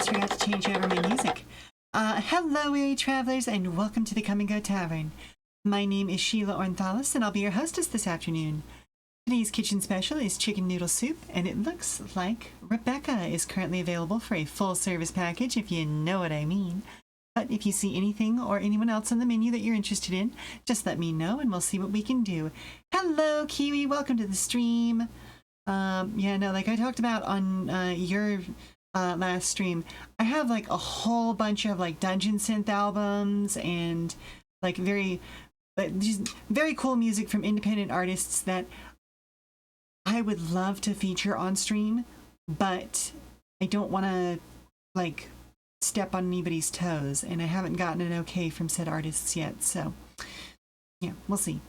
almost forgot to change over my music. Hello, weary travelers, and welcome to the Come and Go Tavern. My name is Sheela Ornthalis, and I'll be your hostess this afternoon. Today's kitchen special is chicken noodle soup, and it looks like Rebecca is currently available for a full-service package, if you know what I mean. But if you see anything or anyone else on the menu that you're interested in, just let me know, and we'll see what we can do. Hello, Kiwi, welcome to the stream. Like I talked about on your last stream, I have like a whole bunch of like dungeon synth albums and like just very cool music from independent artists that I would love to feature on stream, but I don't want to like step on anybody's toes, and I haven't gotten an okay from said artists yet, so yeah, we'll see.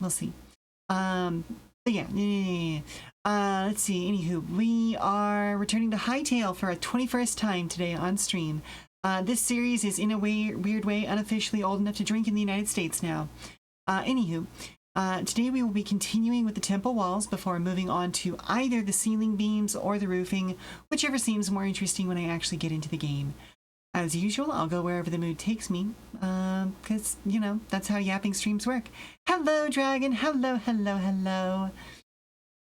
But yeah. Let's see, anywho, we are returning to Hytale for a 21st time today on stream. This series is in a weird way unofficially old enough to drink in the United States now. Today we will be continuing with the temple walls before moving on to either the ceiling beams or the roofing, whichever seems more interesting when I actually get into the game. As usual, I'll go wherever the mood takes me, because, you know, that's how yapping streams work. Hello, Dragon! Hello!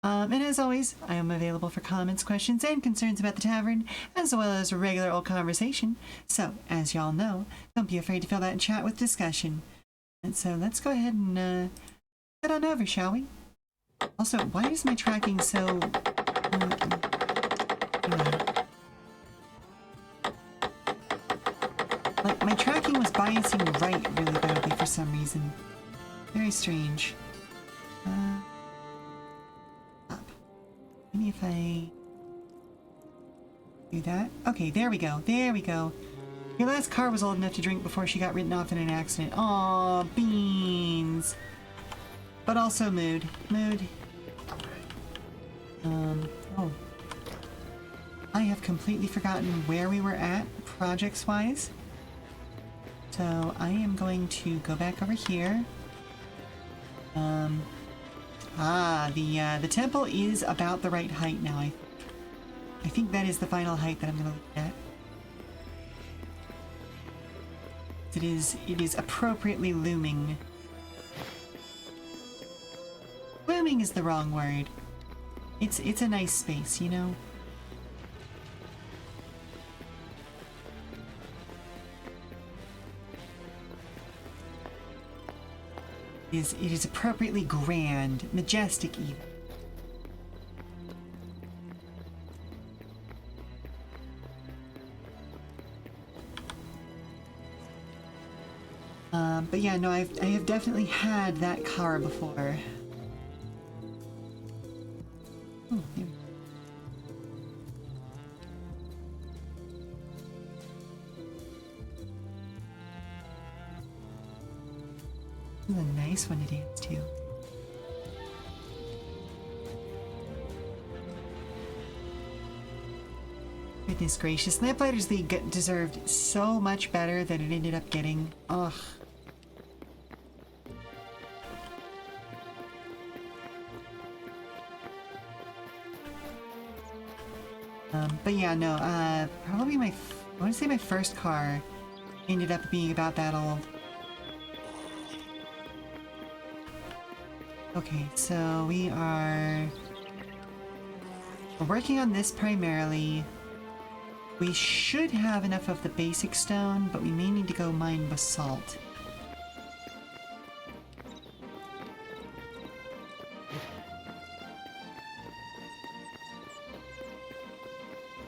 And as always, I am available for comments, questions, and concerns about the tavern, as well as regular old conversation. So, as y'all know, don't be afraid to fill that chat with discussion. And so, let's go ahead and head on over, shall we? Also, why is my tracking so... Like, my tracking was biasing right really badly for some reason. Very strange. Maybe if I do that. Okay, there we go. Your last car was old enough to drink before she got written off in an accident. Aw, beans. But also mood. Oh. I have completely forgotten where we were at, projects-wise. So I am going to go back over here. The temple is about the right height now. I think that is the final height that I'm going to look at. It is appropriately looming. Looming is the wrong word. It's a nice space, you know? It is appropriately grand, majestic even. But yeah, no, I have definitely had that car before. Oh, there we go. This is a nice one to dance to. Goodness gracious, Lamplighters League deserved so much better than it ended up getting. Ugh. But yeah, no, probably I want to say my first car ended up being about that old. Okay, so we're working on this primarily. We should have enough of the basic stone, but we may need to go mine basalt.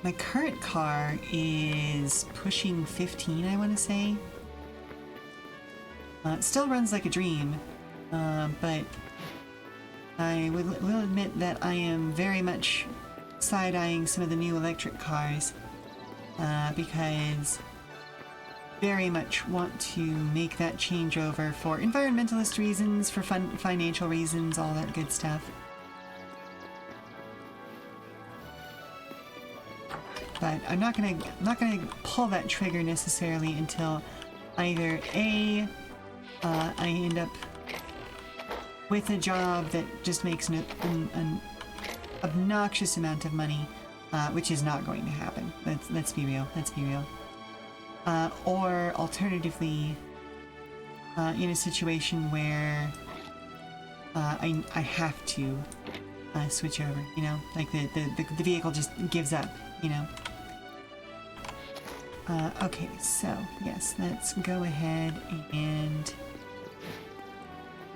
My current car is pushing 15, I want to say. It still runs like a dream, but I will admit that I am very much side-eyeing some of the new electric cars, because very much want to make that changeover for environmentalist reasons, for financial reasons, all that good stuff. But I'm not gonna pull that trigger necessarily until either A, I end up with a job that just makes an obnoxious amount of money, which is not going to happen. Let's be real. or alternatively, in a situation where I have to switch over, you know, like the vehicle just gives up, you know. Okay, so yes, let's go ahead and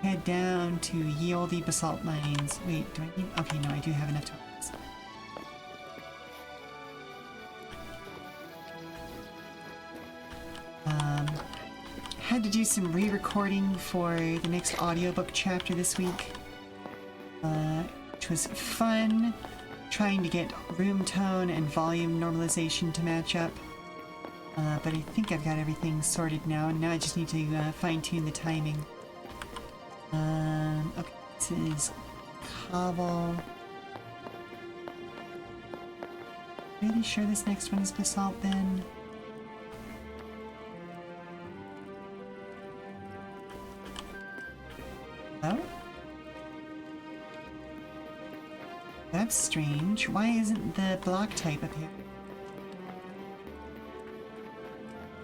head down to ye olde basalt mines. Wait, do I need? Okay, no, I do have enough tokens. Had to do some re-recording for the next audiobook chapter this week, which was fun, trying to get room tone and volume normalization to match up. But I think I've got everything sorted now, and now I just need to fine-tune the timing. Okay, this is cobble. Really sure this next one is basalt then? Oh? That's strange. Why isn't the block type up here?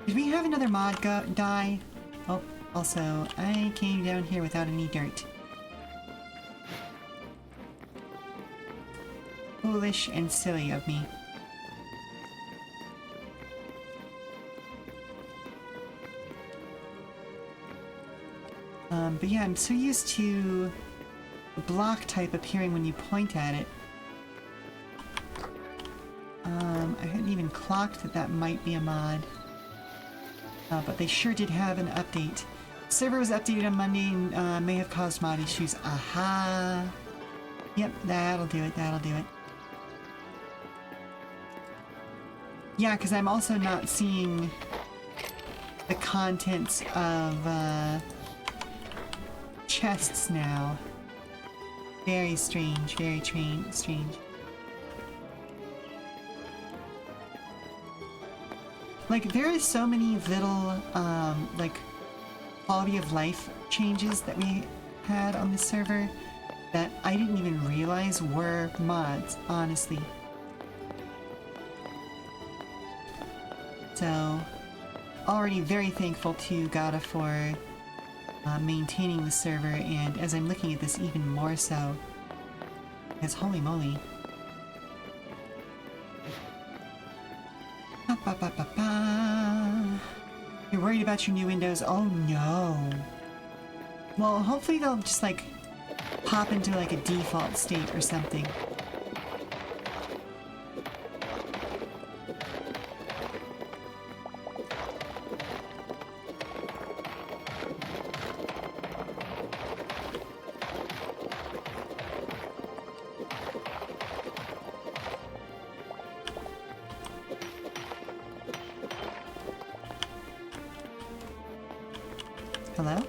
Did we have another mod die? Oh, also, I came down here without any dirt. Foolish and silly of me. But yeah, I'm so used to the block type appearing when you point at it. I hadn't even clocked that that might be a mod. But they sure did have an update. Server was updated on Monday and may have caused mod issues. Aha! Yep, that'll do it, that'll do it. Yeah, because I'm also not seeing the contents of chests now. Very strange, very strange. Like, there are so many little, like, quality of life changes that we had on the server that I didn't even realize were mods, honestly. So, already very thankful to Gata for maintaining the server, and as I'm looking at this, even more so. Because holy moly. You're worried about your new windows? Oh no. Well, hopefully they'll just like pop into like a default state or something. Hello?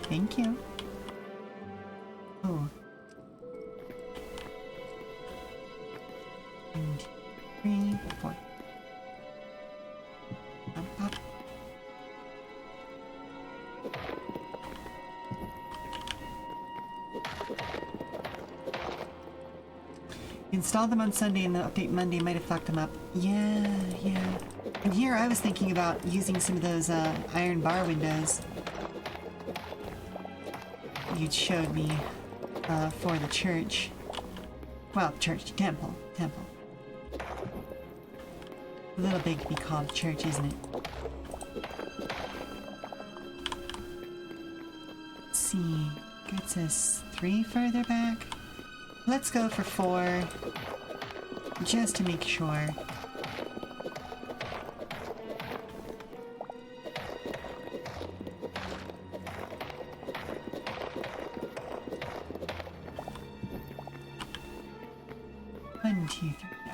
Thank you. Oh. 1, 2, 3, 4. Up. Installed them on Sunday and the update Monday might have fucked them up. Yeah. And here I was thinking about using some of those iron bar windows you showed me for the church. Well, temple. A little big to be called church, isn't it? Let's see. Gets us 3 further back. Let's go for 4, just to make sure.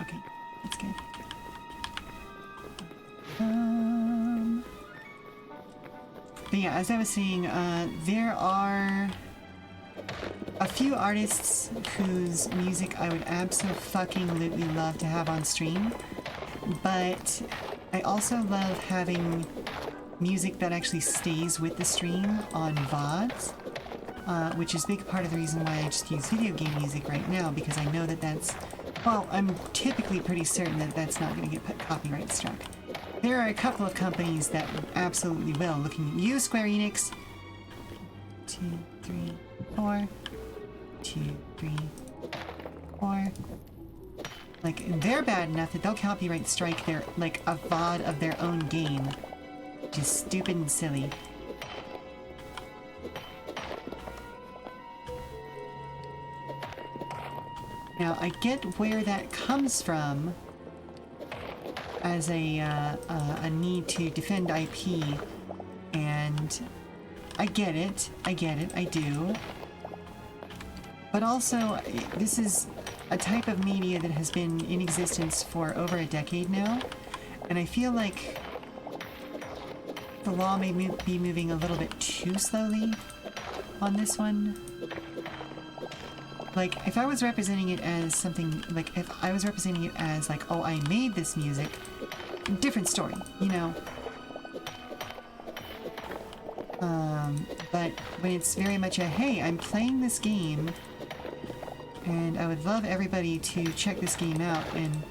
Okay, that's good. But yeah, as I was saying, there are a few artists whose music I would absolutely love to have on stream, but I also love having music that actually stays with the stream on VODs, which is a big part of the reason why I just use video game music right now, because I know that that's, well, I'm typically pretty certain that that's not going to get copyright struck. There are a couple of companies that absolutely will. Looking at you, Square Enix. 2, 3, 4. 2, 3, 4. Like, they're bad enough that they'll copyright strike their, like, a VOD of their own game. Which is stupid and silly. Now, I get where that comes from as a need to defend IP, and I get it, I do. But also, this is a type of media that has been in existence for over a decade now, and I feel like the law may be moving a little bit too slowly on this one. Like, if I was representing it as something, like, if I was representing it as, like, oh, I made this music, different story, you know? But when it's very much a, hey, I'm playing this game, and I would love everybody to check this game out and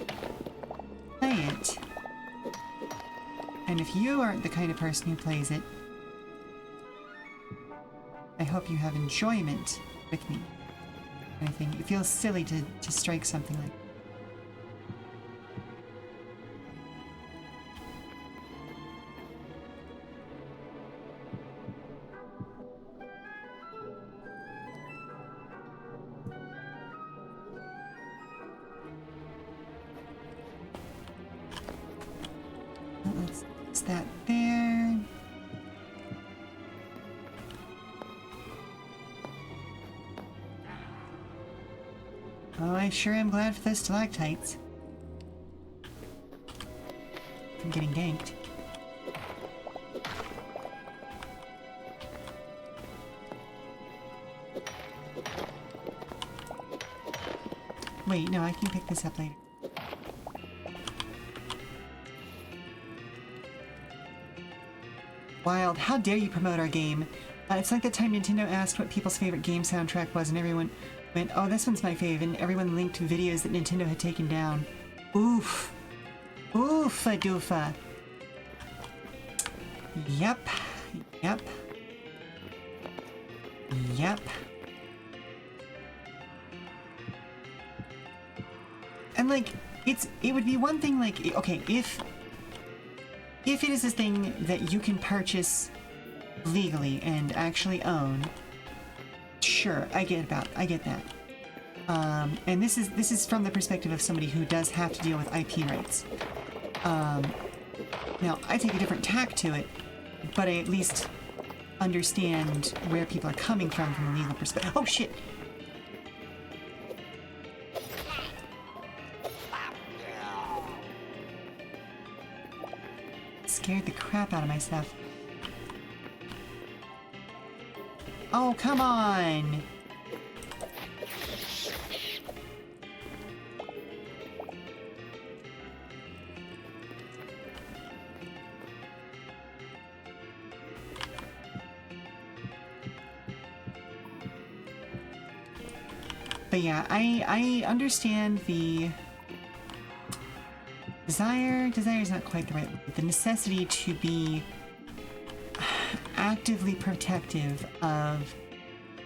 play it. And if you aren't the kind of person who plays it, I hope you have enjoyment with me. I think it feels silly to strike something like that. Let's that there. Oh, I sure am glad for those stalactites. From getting ganked. Wait, no, I can pick this up later. Wild, how dare you promote our game? It's like the time Nintendo asked what people's favorite game soundtrack was and everyone went, oh, this one's my fave, and everyone linked to videos that Nintendo had taken down. Oof. Oofa doofa. Yep. Yep. Yep. And like, it would be one thing like, okay, if it is a thing that you can purchase legally and actually own, sure, I get that. And this is from the perspective of somebody who does have to deal with IP rights. Now, I take a different tack to it, but I at least understand where people are coming from a legal perspective. Oh, shit! Scared the crap out of myself. Oh, come on! But yeah, I understand the desire is not quite the right word. The necessity to be actively protective of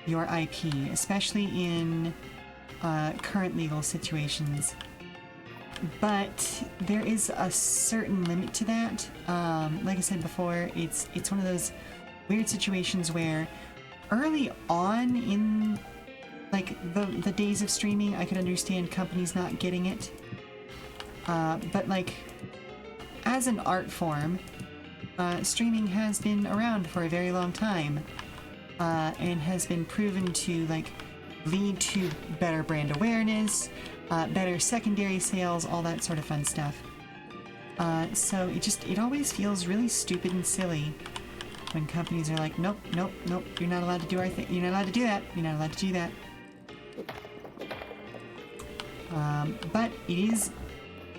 your IP, especially in current legal situations. But there is a certain limit to that. Like I said before, it's one of those weird situations where early on in like the days of streaming, I could understand companies not getting it. But like, as an art form, streaming has been around for a very long time, and has been proven to like lead to better brand awareness, better secondary sales, all that sort of fun stuff. So it always feels really stupid and silly when companies are like, nope, you're not allowed to do our thing. You're not allowed to do that. You're not allowed to do that. But it is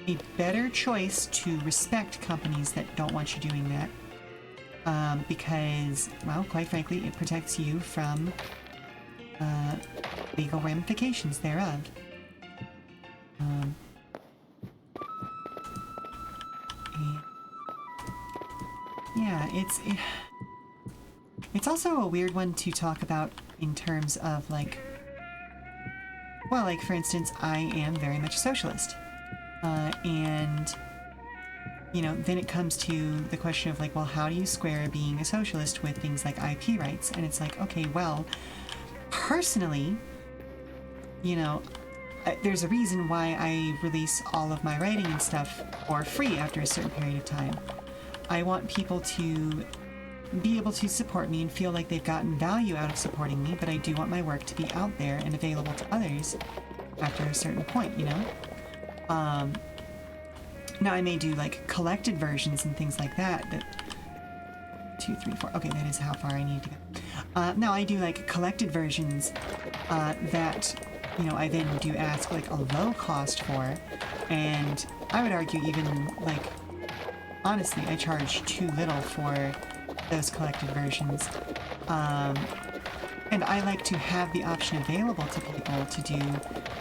a better choice to respect companies that don't want you doing that, because, well, quite frankly, it protects you from legal ramifications thereof. And Yeah, it's also a weird one to talk about in terms of, like, well, like, for instance, I am very much a socialist. And, you know, then it comes to the question of, like, well, how do you square being a socialist with things like IP rights? And it's like, okay, well, personally, you know, there's a reason why I release all of my writing and stuff for free after a certain period of time. I want people to be able to support me and feel like they've gotten value out of supporting me, but I do want my work to be out there and available to others after a certain point, you know? Now I may do, like, collected versions and things like that, 2, 3, 4, okay, that is how far I need to go. Now I do, like, collected versions that, you know, I then do ask, like, a low cost for, and I would argue even, like, honestly, I charge too little for those collected versions. And I like to have the option available to people to do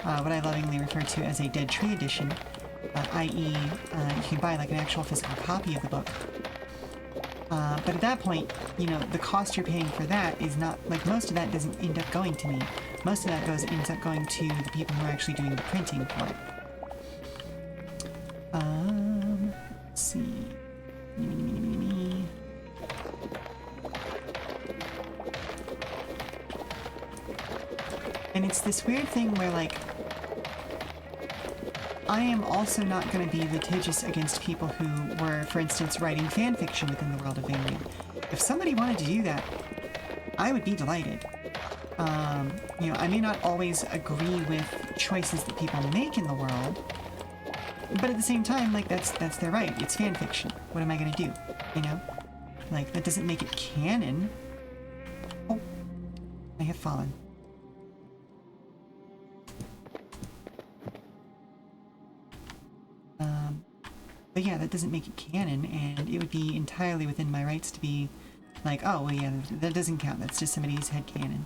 what I lovingly refer to as a dead tree edition, i.e. You can buy, like, an actual physical copy of the book. But at that point, you know, the cost you're paying for that is not, like, most of that doesn't end up going to me. Most of that ends up going to the people who are actually doing the printing for it. Let's see. And it's this weird thing where, like, I am also not going to be litigious against people who were, for instance, writing fan fiction within the world of gaming. If somebody wanted to do that, I would be delighted. You know, I may not always agree with choices that people make in the world, but at the same time, like, that's their right. It's fan fiction. What am I going to do? You know? Like, that doesn't make it canon. Oh, I have fallen. But yeah, that doesn't make it canon, and it would be entirely within my rights to be like, oh, well, yeah, that doesn't count. That's just somebody's headcanon.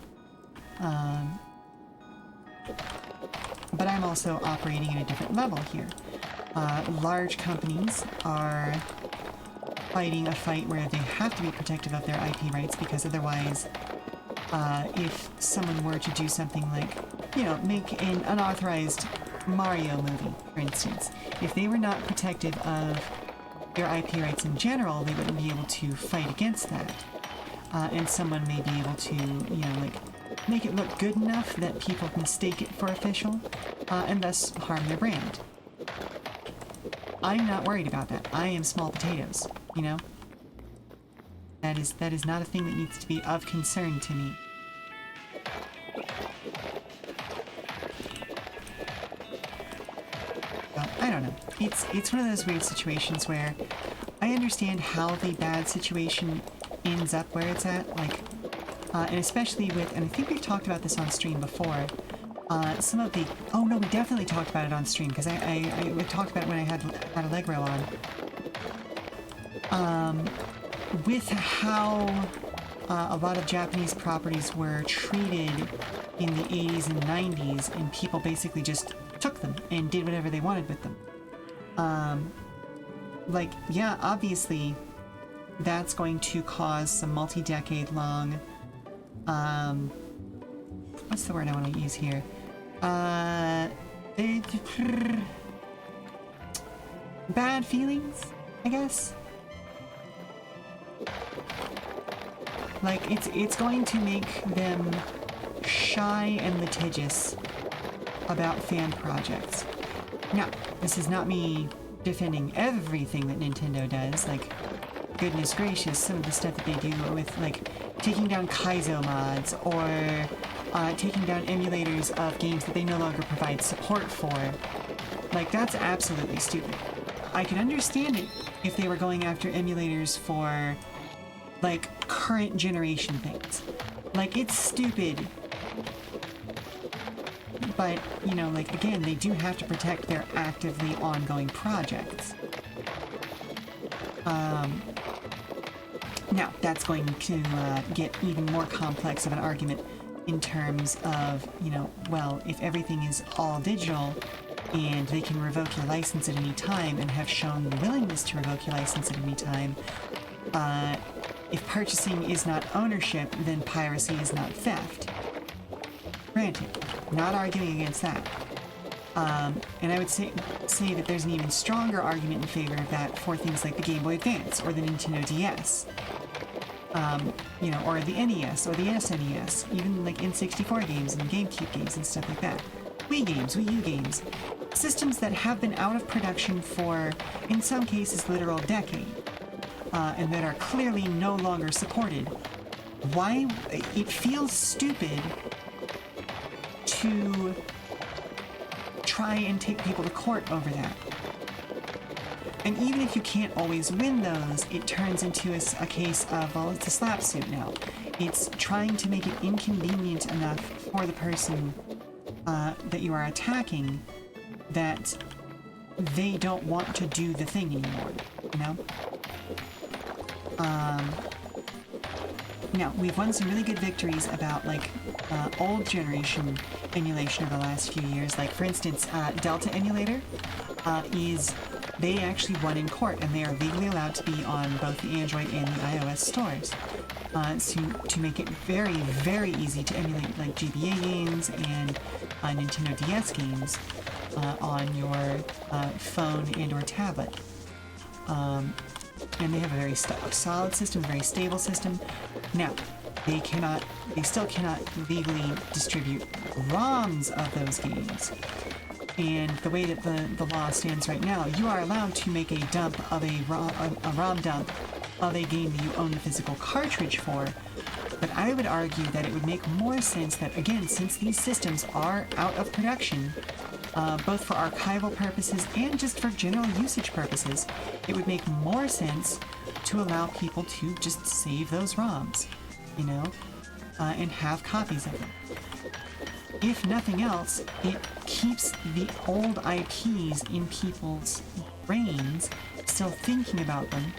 But I'm also operating at a different level here. Large companies are fighting a fight where they have to be protective of their IP rights, because otherwise, if someone were to do something like, you know, make an unauthorized Mario movie, for instance, if they were not protective of their IP rights in general, they wouldn't be able to fight against that. And someone may be able to, you know, like, make it look good enough that people mistake it for official, and thus harm their brand. I'm not worried about that. I am small potatoes, you know? That is not a thing that needs to be of concern to me. Well, I don't know. It's one of those weird situations where I understand how the bad situation ends up where it's at, like, and especially with, and I think we've talked about this on stream before, some of the, oh no, we definitely talked about it on stream, because we talked about it when I had Allegro on. With how a lot of Japanese properties were treated in the 80s and 90s, and people basically just took them and did whatever they wanted with them. Like, yeah, obviously, that's going to cause some multi-decade long, what's the word I want to use here? Bad feelings, I guess? Like, it's going to make them shy and litigious about fan projects. Now, this is not me defending everything that Nintendo does. Like, goodness gracious, some of the stuff that they do with, like, taking down Kaizo mods, or taking down emulators of games that they no longer provide support for. Like, that's absolutely stupid. I can understand it if they were going after emulators for, like, current generation things. Like, it's stupid. But, you know, like, again, they do have to protect their actively ongoing projects. Now, that's going to get even more complex of an argument in terms of, you know, well, if everything is all digital and they can revoke your license at any time and have shown the willingness to revoke your license at any time, if purchasing is not ownership, then piracy is not theft. Granted, not arguing against that. And I would say that there's an even stronger argument in favor of that for things like the Game Boy Advance or the Nintendo DS. You know, or the NES or the SNES, even like N64 games and GameCube games and stuff like that. Wii games, Wii U games. Systems that have been out of production for, in some cases, literal decade, and that are clearly no longer supported. Why? It feels stupid to try and take people to court over that. And even if you can't always win those, it turns into a case of, well, it's a slap suit now. It's trying to make it inconvenient enough for the person that you are attacking that they don't want to do the thing anymore, you know? Now, we've won some really good victories about, like, old generation emulation over the last few years. Like, for instance, Delta Emulator they actually won in court, and they are legally allowed to be on both the Android and the iOS stores. To make it very, very easy to emulate, like, GBA games and Nintendo DS games on your phone and or tablet. And they have a very solid system, a very stable system. Now, they still cannot legally distribute ROMs of those games. And the way that the law stands right now, you are allowed to make a dump of a ROM dump of a game that you own the physical cartridge for. But I would argue that it would make more sense that, again, since these systems are out of production, both for archival purposes and just for general usage purposes, it would make more sense to allow people to just save those ROMs, you know, and have copies of them. If nothing else, it keeps the old IPs in people's brains, still thinking about them,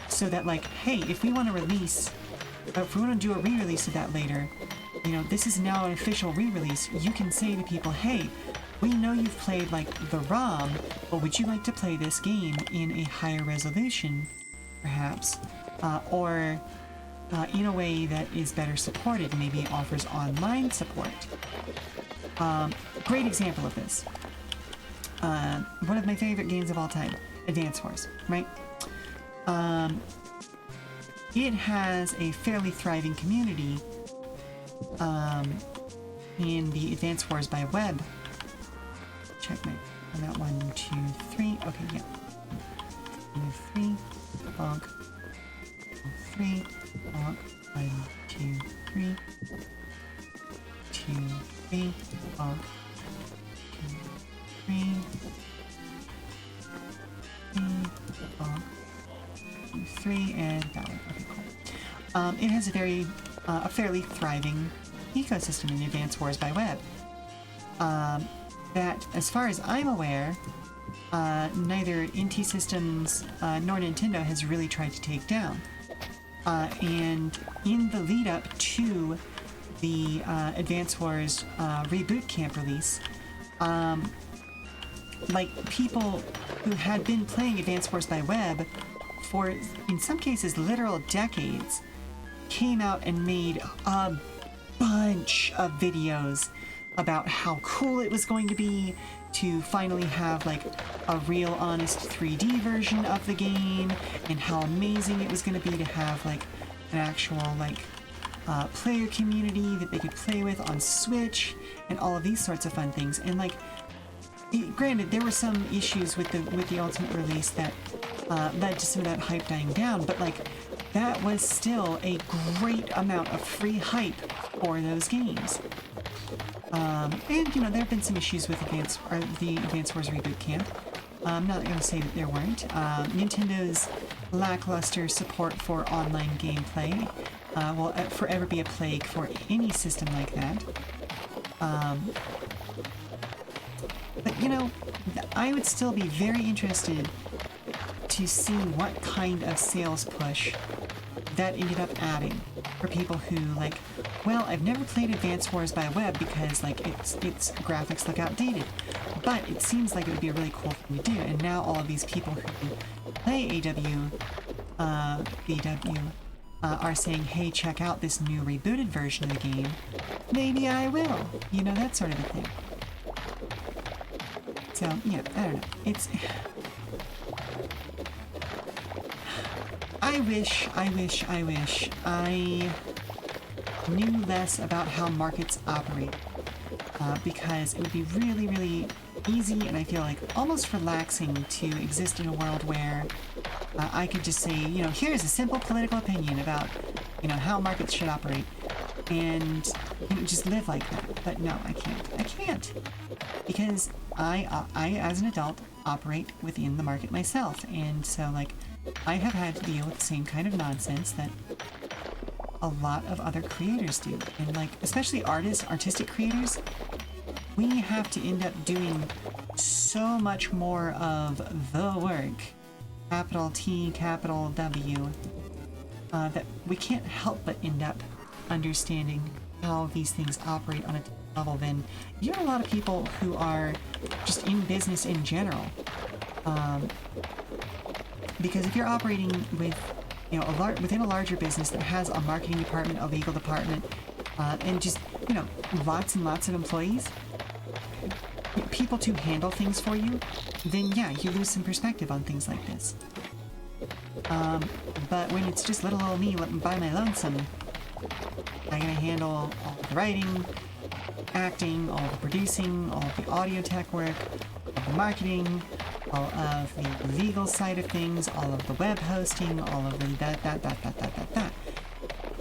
so that, like, hey, if we want to do a re-release of that later, you know, this is now an official re-release, you can say to people, hey, we know you've played, like, the ROM, but would you like to play this game in a higher resolution, perhaps, or in a way that is better supported, maybe offers online support. Great example of this. One of my favorite games of all time, Advance Wars, right? It has a fairly thriving community in the Advance Wars by web. Checkmate on that 1, 2, 3. Okay, yeah. 3, bonk. 3, bonk. 1, 2, 3. 2, 3, bonk. 2, 3. 3, bonk. 2, 3, and that one. Okay, cool. It has a fairly thriving ecosystem in Advance Wars by web. That, as far as I'm aware, neither NT Systems nor Nintendo has really tried to take down. And in the lead up to the Advance Wars Reboot Camp release, like, people who had been playing Advance Wars by web for, in some cases, literal decades, came out and made a bunch of videos about how cool it was going to be to finally have, like, a real honest 3D version of the game, and how amazing it was going to be to have, like, an actual, like, player community that they could play with on Switch, and all of these sorts of fun things. And, like, granted, there were some issues with the ultimate release that led to some of that hype dying down, but, like, that was still a great amount of free hype for those games. And, you know, there have been some issues with the Advance Wars Reboot Camp. I'm not going to say that there weren't. Nintendo's lackluster support for online gameplay will forever be a plague for any system like that. But, you know, I would still be very interested to see what kind of sales push that ended up adding for people who, like, well, I've never played Advance Wars by web because, like, its graphics look outdated, but it seems like it would be a really cool thing to do. And now all of these people who play AW BW, are saying, hey, check out this new rebooted version of the game, maybe I will. You know, that sort of a thing. So, yeah, I don't know. It's... I wish I knew less about how markets operate, because it would be really, really easy and I feel like almost relaxing to exist in a world where I could just say, you know, here's a simple political opinion about, you know, how markets should operate, and you know, just live like that. But no, I can't, because I as an adult operate within the market myself, and so like I have had to deal with the same kind of nonsense that a lot of other creators do, and like especially artistic creators, we have to end up doing so much more of the work, capital T, capital W, that we can't help but end up understanding how these things operate on a level than you know a lot of people who are just in business in general. Because if you're operating with, you know, within a larger business that has a marketing department, a legal department, and just, you know, lots and lots of employees, people to handle things for you, then yeah, you lose some perspective on things like this. But when it's just little old me by my lonesome, I gotta handle all the writing, acting, all the producing, all the audio tech work, all the marketing, all of the legal side of things, all of the web hosting, all of the that.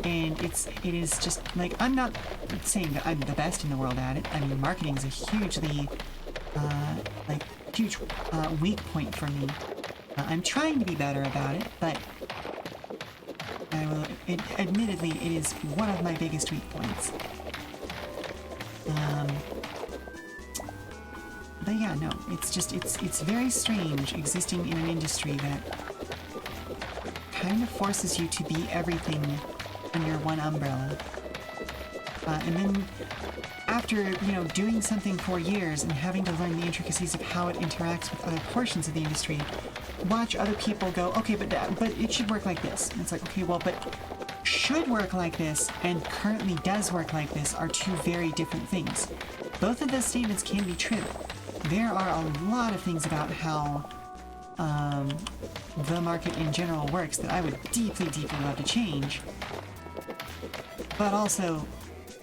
And it is just, like, I'm not saying that I'm the best in the world at it. I mean, marketing is a hugely, huge weak point for me. I'm trying to be better about it, but admittedly, it is one of my biggest weak points. But yeah, no, it's just, it's very strange existing in an industry that kind of forces you to be everything under one umbrella. And then after, you know, doing something for years and having to learn the intricacies of how it interacts with other portions of the industry, watch other people go, okay, but it should work like this. And it's like, okay, well, but should work like this and currently does work like this are two very different things. Both of those statements can be true. There are a lot of things about how the market in general works that I would deeply, deeply love to change, but also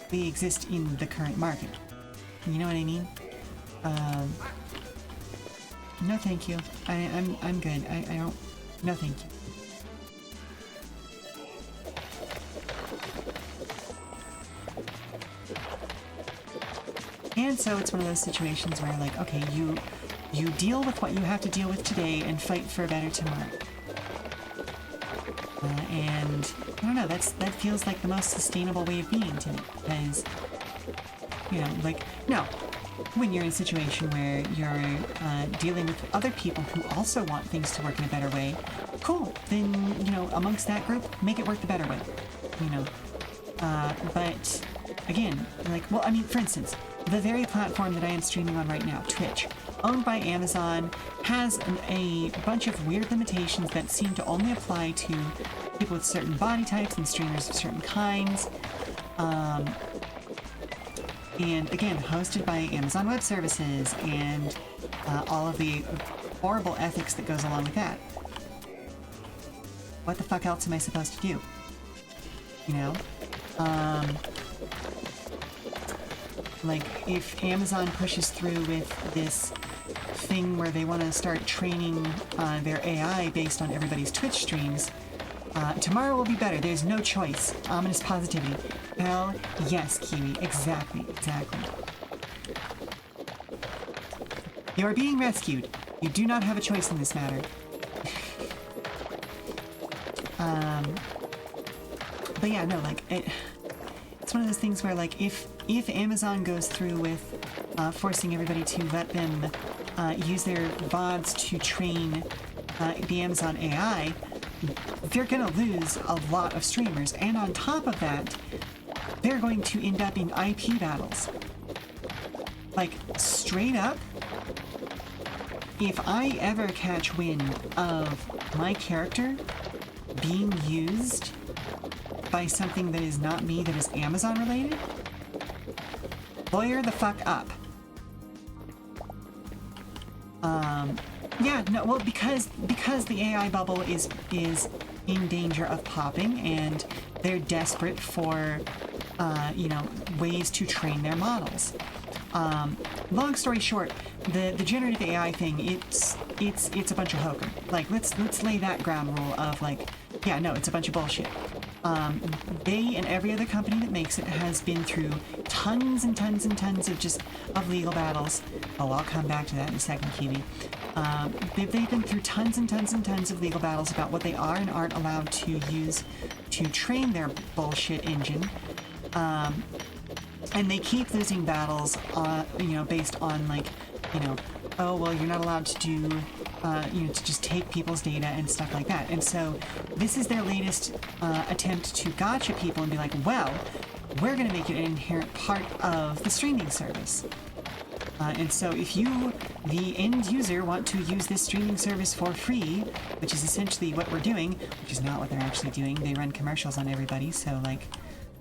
they exist in the current market. You know what I mean? No, thank you. I'm good. I don't. No, thank you. And so it's one of those situations where, like, okay, you deal with what you have to deal with today and fight for a better tomorrow. And I don't know, that feels like the most sustainable way of being to me, because, you know, like, no, when you're in a situation where you're dealing with other people who also want things to work in a better way, cool, then, you know, amongst that group, make it work the better way, you know. But, again, like, well, I mean, for instance, the very platform that I am streaming on right now, Twitch, owned by Amazon, has a bunch of weird limitations that seem to only apply to people with certain body types and streamers of certain kinds. And again, hosted by Amazon Web Services and all of the horrible ethics that goes along with that. What the fuck else am I supposed to do? You know? Like, if Amazon pushes through with this thing where they want to start training their AI based on everybody's Twitch streams, tomorrow will be better. There's no choice. Ominous positivity. Hell yes, Kiwi. Exactly. You are being rescued. You do not have a choice in this matter. But yeah, no, like, it's one of those things where, like, if Amazon goes through with forcing everybody to let them use their VODs to train the Amazon AI, they're gonna lose a lot of streamers, and on top of that, they're going to end up in IP battles. Like, straight up, if I ever catch wind of my character being used by something that is not me, that is Amazon related, lawyer the fuck up. Yeah, no, well, because the AI bubble is in danger of popping, and they're desperate for, you know, ways to train their models. Long story short, the generative AI thing, it's a bunch of hokum. Like, let's lay that ground rule of, like, yeah, no, it's a bunch of bullshit. They and every other company that makes it has been through tons and tons and tons of legal battles. Oh, I'll come back to that in a second, Kiwi. They've been through tons and tons and tons of legal battles about what they are and aren't allowed to use to train their bullshit engine. And they keep losing battles, you know, based on, like, you know, oh, well, you're not allowed to do, you know, to just take people's data and stuff like that. And so this is their latest attempt to gotcha people and be like, well, we're going to make it an inherent part of the streaming service. And so if you, the end user, want to use this streaming service for free, which is essentially what we're doing, which is not what they're actually doing. They run commercials on everybody, so, like,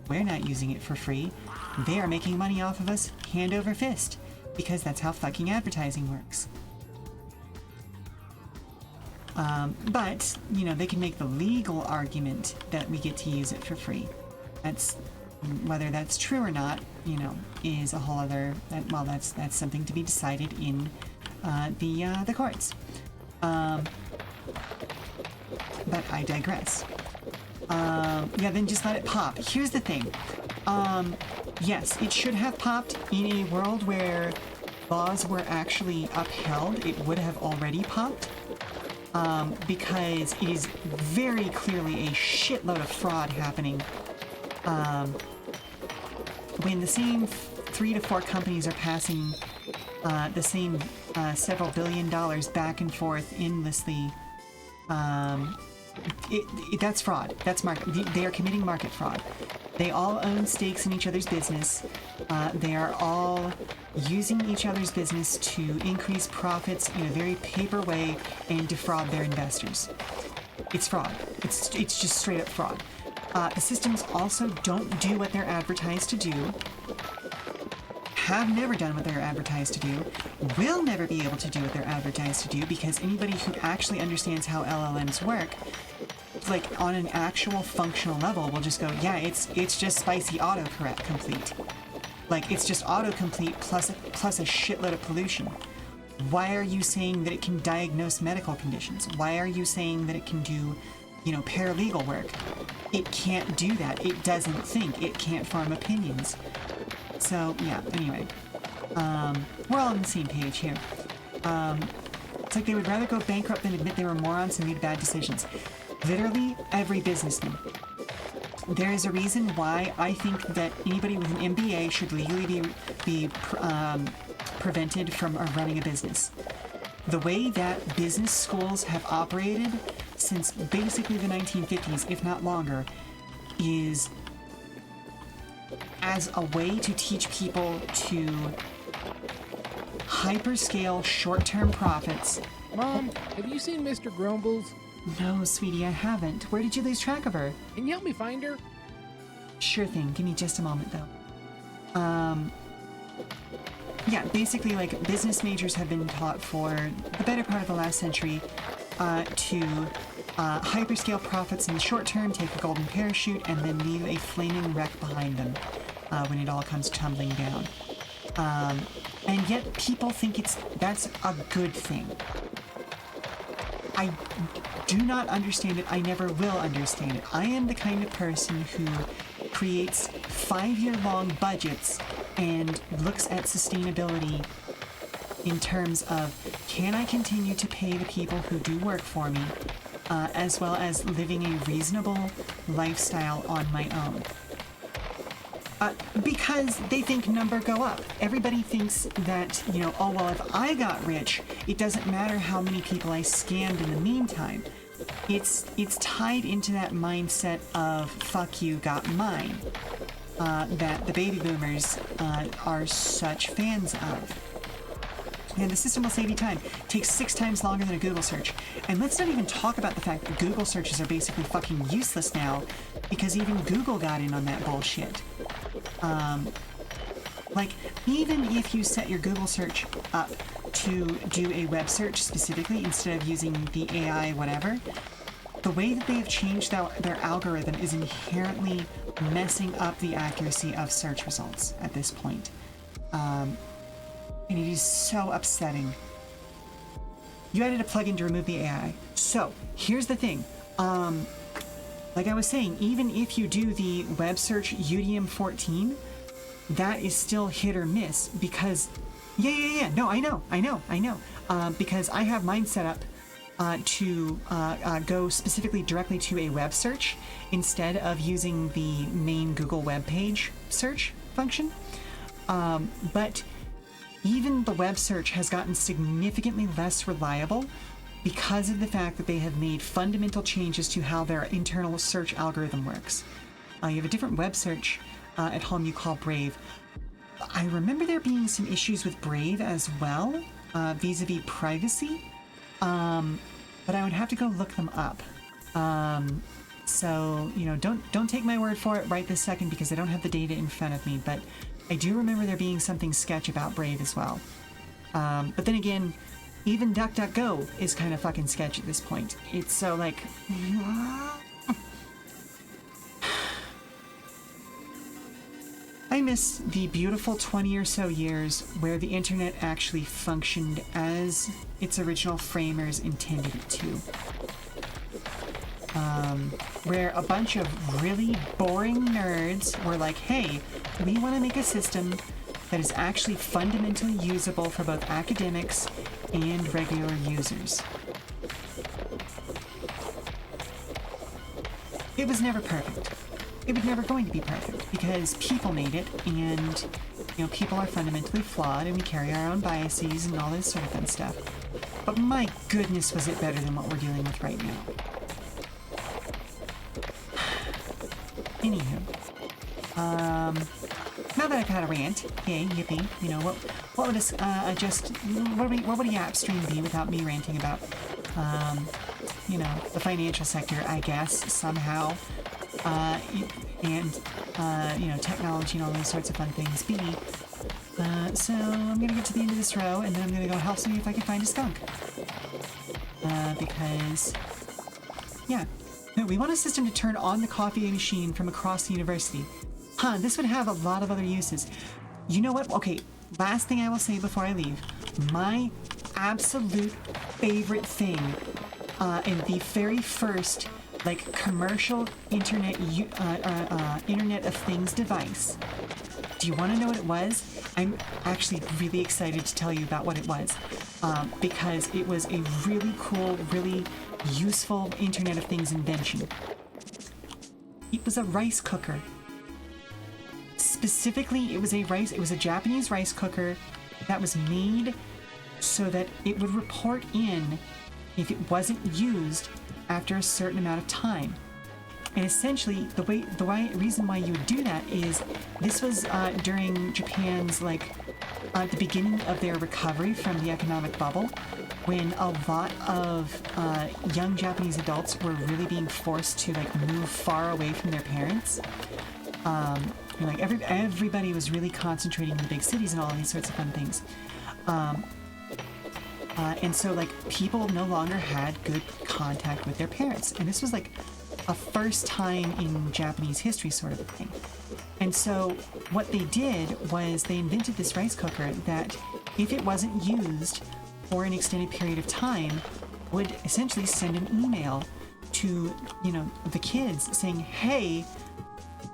we're not using it for free. They are making money off of us hand over fist, because that's how fucking advertising works. But, you know, they can make the legal argument that we get to use it for free. That's, whether that's true or not, you know, is a whole other, well, that's something to be decided in the courts. But I digress. Yeah, then just let it pop. Here's the thing. Yes, it should have popped in a world where laws were actually upheld. It would have already popped. Because it is very clearly a shitload of fraud happening. When the same 3 to 4 companies are passing the same several billion dollars back and forth endlessly, that's fraud. That's market. They are committing market fraud. They all own stakes in each other's business. They are all using each other's business to increase profits in a very paper way and defraud their investors. It's fraud. It's just straight up fraud. The systems also don't do what they're advertised to do, have never done what they're advertised to do, will never be able to do what they're advertised to do, because anybody who actually understands how LLMs work, like on an actual functional level, will just go, yeah, it's just spicy autocorrect complete. Like, it's just autocomplete plus a shitload of pollution. Why are you saying that it can diagnose medical conditions? Why are you saying that it can do, you know, paralegal work? It can't do that. It doesn't think. It can't form opinions. So, yeah, anyway. We're all on the same page here. It's like they would rather go bankrupt than admit they were morons and made bad decisions. Literally every businessman. There is a reason why I think that anybody with an MBA should legally be prevented from running a business. The way that business schools have operated since basically the 1950s, if not longer, is as a way to teach people to hyperscale short-term profits. Mom, have you seen Mr. Grumbles? No, sweetie, I haven't. Where did you lose track of her? Can you help me find her? Sure thing. Give me just a moment, though. Yeah, basically, like, business majors have been taught for the better part of the last century to hyperscale profits in the short term, take a golden parachute, and then leave a flaming wreck behind them when it all comes tumbling down. And yet people think that's a good thing. I do not understand it. I never will understand it. I am the kind of person who creates 5-year-long budgets and looks at sustainability in terms of, can I continue to pay the people who do work for me, as well as living a reasonable lifestyle on my own? Because they think number go up. Everybody thinks that, you know, oh, well, if I got rich, it doesn't matter how many people I scammed in the meantime. It's tied into that mindset of, fuck you, got mine, that the baby boomers are such fans of. And the system will save you time. It takes 6 times longer than a Google search. And let's not even talk about the fact that Google searches are basically fucking useless now because even Google got in on that bullshit. Like, even if you set your Google search up to do a web search specifically instead of using the AI whatever, the way that they have changed their algorithm is inherently messing up the accuracy of search results at this point. And it is so upsetting. You added a plugin to remove the AI. So, here's the thing. Like I was saying, even if you do the web search UDM14, that is still hit or miss because... Yeah. No, I know. Because I have mine set up to go specifically directly to a web search instead of using the main Google web page search function. But even the web search has gotten significantly less reliable because of the fact that they have made fundamental changes to how their internal search algorithm works. You have a different web search at home you call Brave. I remember there being some issues with Brave as well, vis-a-vis privacy, but I would have to go look them up. So, you know, don't take my word for it right this second because I don't have the data in front of me, but I do remember there being something sketch about Brave as well. But then again, even DuckDuckGo is kind of fucking sketch at this point. It's so like... I miss the beautiful 20 or so years where the internet actually functioned as its original framers intended it to. Where a bunch of really boring nerds were like, hey, we want to make a system that is actually fundamentally usable for both academics and regular users. It was never perfect. It was never going to be perfect because people made it, and you know, people are fundamentally flawed and we carry our own biases and all this sort of fun stuff. But my goodness, was it better than what we're dealing with right now. Anywho, now that I've had a rant, yay, yippee, you know, what would what would a yap stream be without me ranting about, you know, the financial sector, I guess, somehow, and, you know, technology and all those sorts of fun things be. So I'm gonna get to the end of this row, and then I'm gonna go help see if I can find a skunk. Because, yeah. No, we want a system to turn on the coffee machine from across the university. This would have a lot of other uses. You know what? Okay, last thing I will say before I leave. My absolute favorite thing, and the very first, like, commercial internet of Things device. Do you want to know what it was? I'm actually really excited to tell you about what it was, because it was a really cool, really useful Internet of Things invention. It was a rice cooker. Specifically, it was a Japanese rice cooker that was made so that it would report in if it wasn't used after a certain amount of time. And essentially, the reason why you would do that is this was during Japan's, like, the beginning of their recovery from the economic bubble, when a lot of young Japanese adults were really being forced to, like, move far away from their parents. And, like, everybody was really concentrating in the big cities and all of these sorts of fun things. And so, like, people no longer had good contact with their parents. And this was, like, a first time in Japanese history sort of a thing. And so what they did was they invented this rice cooker that, if it wasn't used for an extended period of time, would essentially send an email to, you know, the kids saying, hey,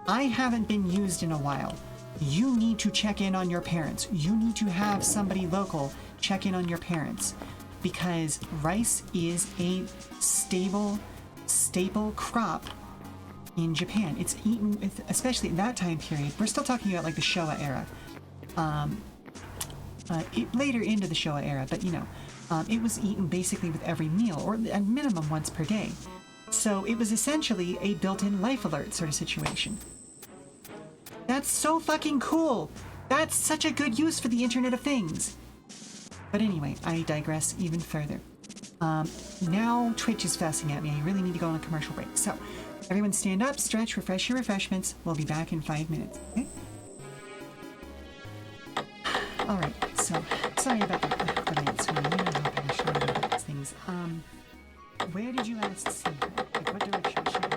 I haven't been used in a while. You need to check in on your parents. You need to have somebody local check in on your parents, because rice is a staple crop in Japan. It's eaten with, especially in that time period. We're still talking about, like, the Showa era. Later into the Showa era, but, you know, it was eaten basically with every meal, or at minimum once per day. So it was essentially a built-in life alert sort of situation. That's so fucking cool! That's such a good use for the Internet of Things! But anyway, I digress even further. Now Twitch is fussing at me. I really need to go on a commercial break. So, everyone stand up, stretch, refresh your refreshments. We'll be back in 5 minutes, okay? Alright, so, sorry about the late swimming. You know how passionate I am about these things. Where did you last see her? Like, what direction was she going?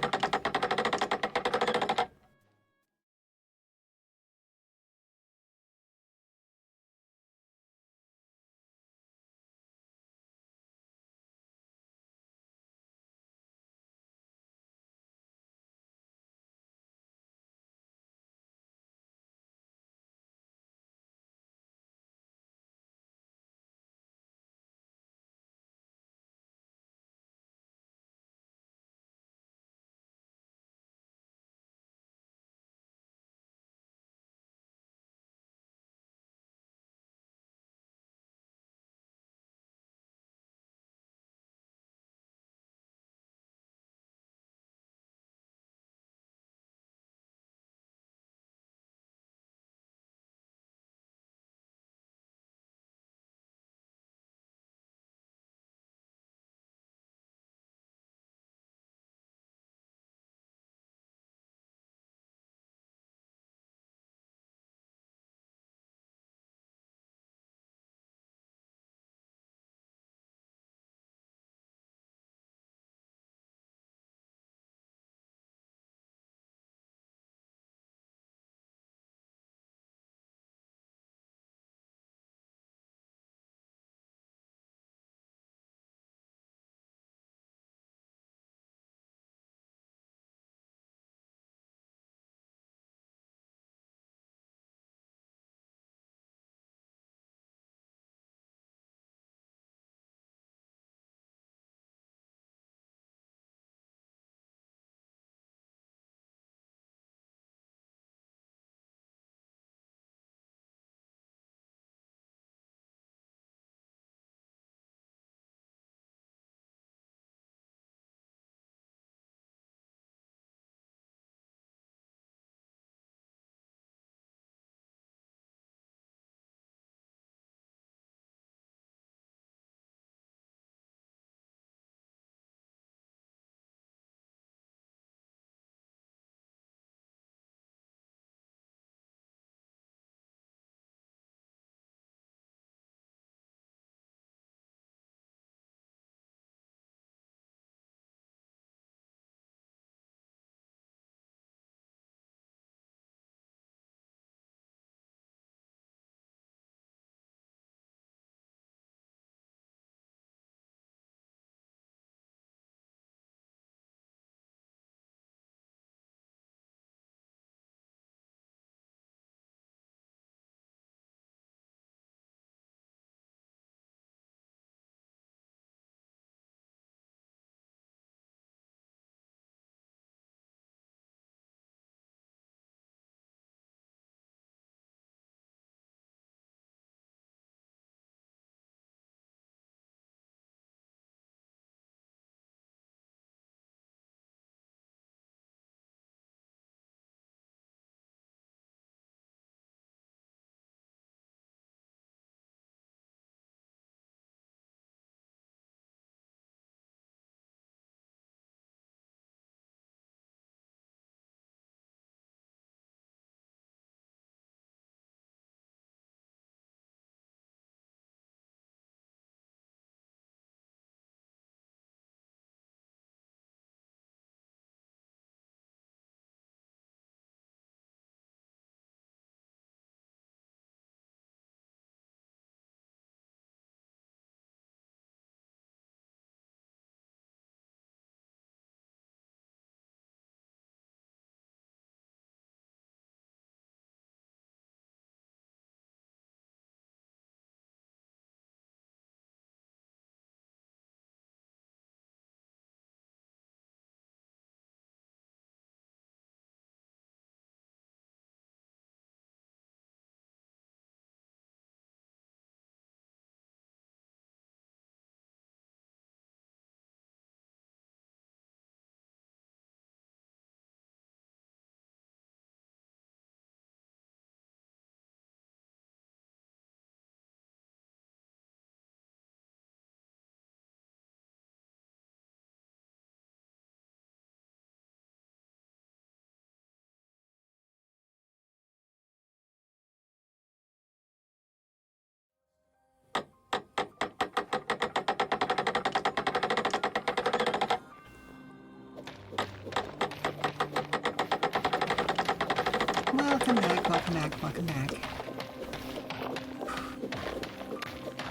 welcome back, welcome back.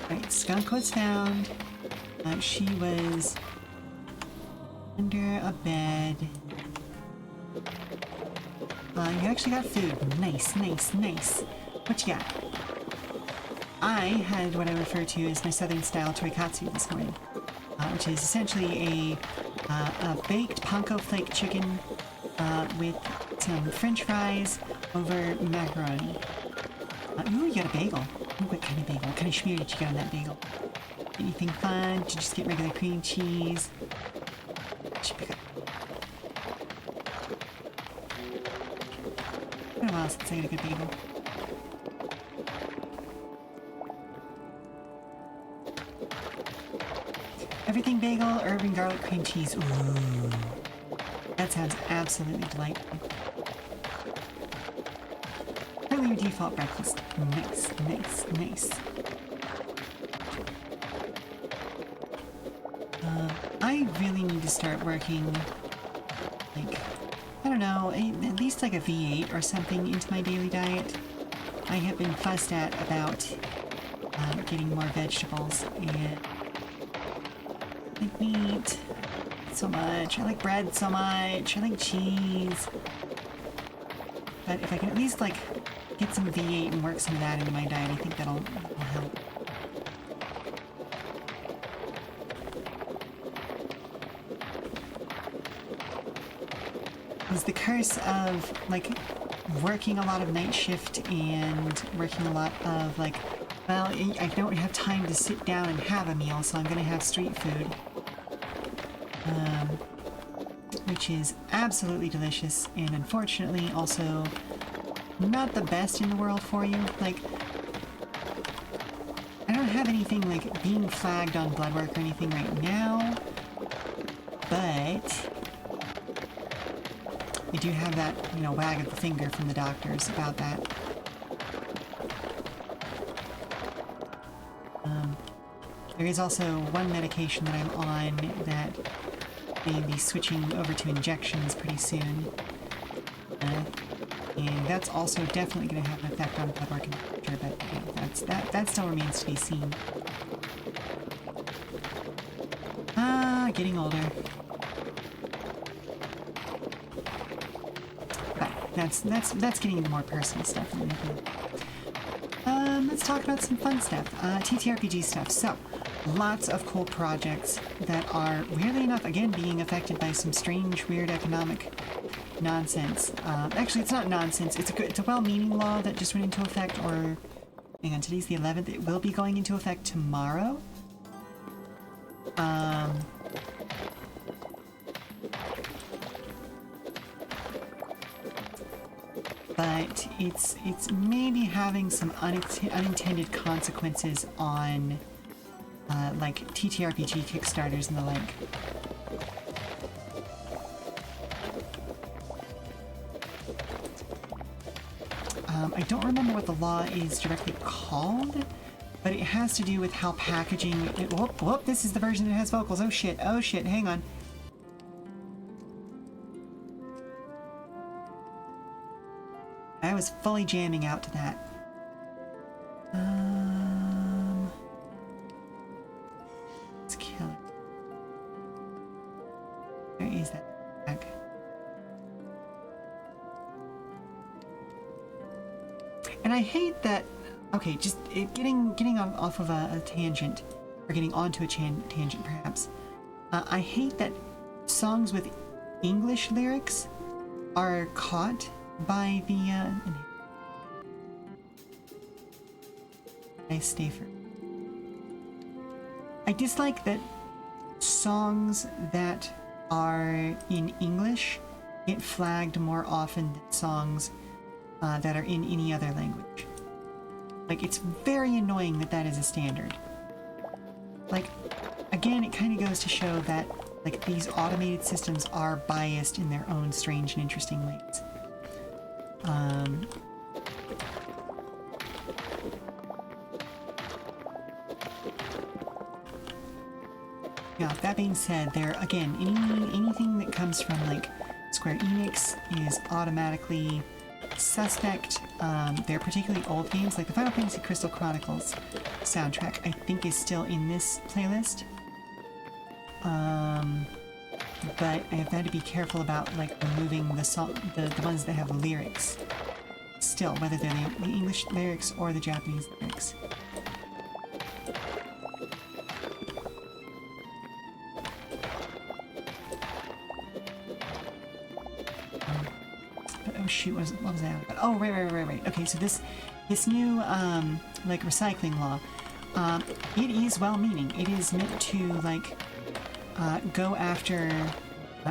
Alright, Skunk was found. She was under a bed. You actually got food. Nice, nice, nice. What you got? I had what I refer to as my southern style toikatsu this morning, which is essentially a baked panko flake chicken with some french fries over macaroni. Ooh, you got a bagel. Ooh, what kind of bagel? What kind of schmear did you get on that bagel? Anything fun? Did you just get regular cream cheese? Should pick up. It's been a while since I got a good bagel. Everything bagel, herb and garlic cream cheese. Ooh. That sounds absolutely delightful. Probably your default breakfast. Nice, nice, nice. I really need to start working, like, I don't know, at least like a V8 or something into my daily diet. I have been fussed at about getting more vegetables, and I like meat so much. I like bread so much. I like cheese. But if I can at least like get some V8 and work some of that into my diet, I think that'll help. It's the curse of like working a lot of night shift and working a lot of like, well, I don't have time to sit down and have a meal, so I'm gonna have street food. Which is absolutely delicious and unfortunately also not the best in the world for you. Like, I don't have anything like being flagged on blood work or anything right now, but I do have that, you know, wag of the finger from the doctors about that. There is also one medication that I'm on that may be switching over to injections pretty soon. And that's also definitely going to have an effect on blood work in the future, but yeah, that still remains to be seen. Getting older. But that's getting into more personal stuff. Let's talk about some fun stuff. TTRPG stuff. So, lots of cool projects that are, weirdly enough, again, being affected by some strange, weird economic nonsense. Actually, it's not nonsense. It's a well-meaning law that just went into effect, or... Hang on, today's the 11th. It will be going into effect tomorrow. But it's maybe having some unintended consequences on like TTRPG Kickstarters and the like. I don't remember what the law is directly called, but it has to do with how packaging... Whoop, this is the version that has vocals. Oh shit, hang on. I was fully jamming out to that. Let's kill it. Where is that back? And I hate that. Okay, just getting off of a tangent, or getting onto a tangent perhaps. I hate that songs with English lyrics are caught by the I stay for. I dislike that songs that are in English get flagged more often than songs that are in any other language. Like, it's very annoying that that is a standard. Like, again, it kind of goes to show that like these automated systems are biased in their own strange and interesting ways. Yeah, that being said, there again, anything that comes from like Square Enix is automatically suspect they're particularly old games, like the Final Fantasy Crystal Chronicles soundtrack, I think is still in this playlist. But I've had to be careful about like removing the ones that have lyrics still, whether they're the English lyrics or the Japanese lyrics. Oh shoot, what was that? Oh, right. Okay, so this new like recycling law, it is well-meaning. It is meant to like go after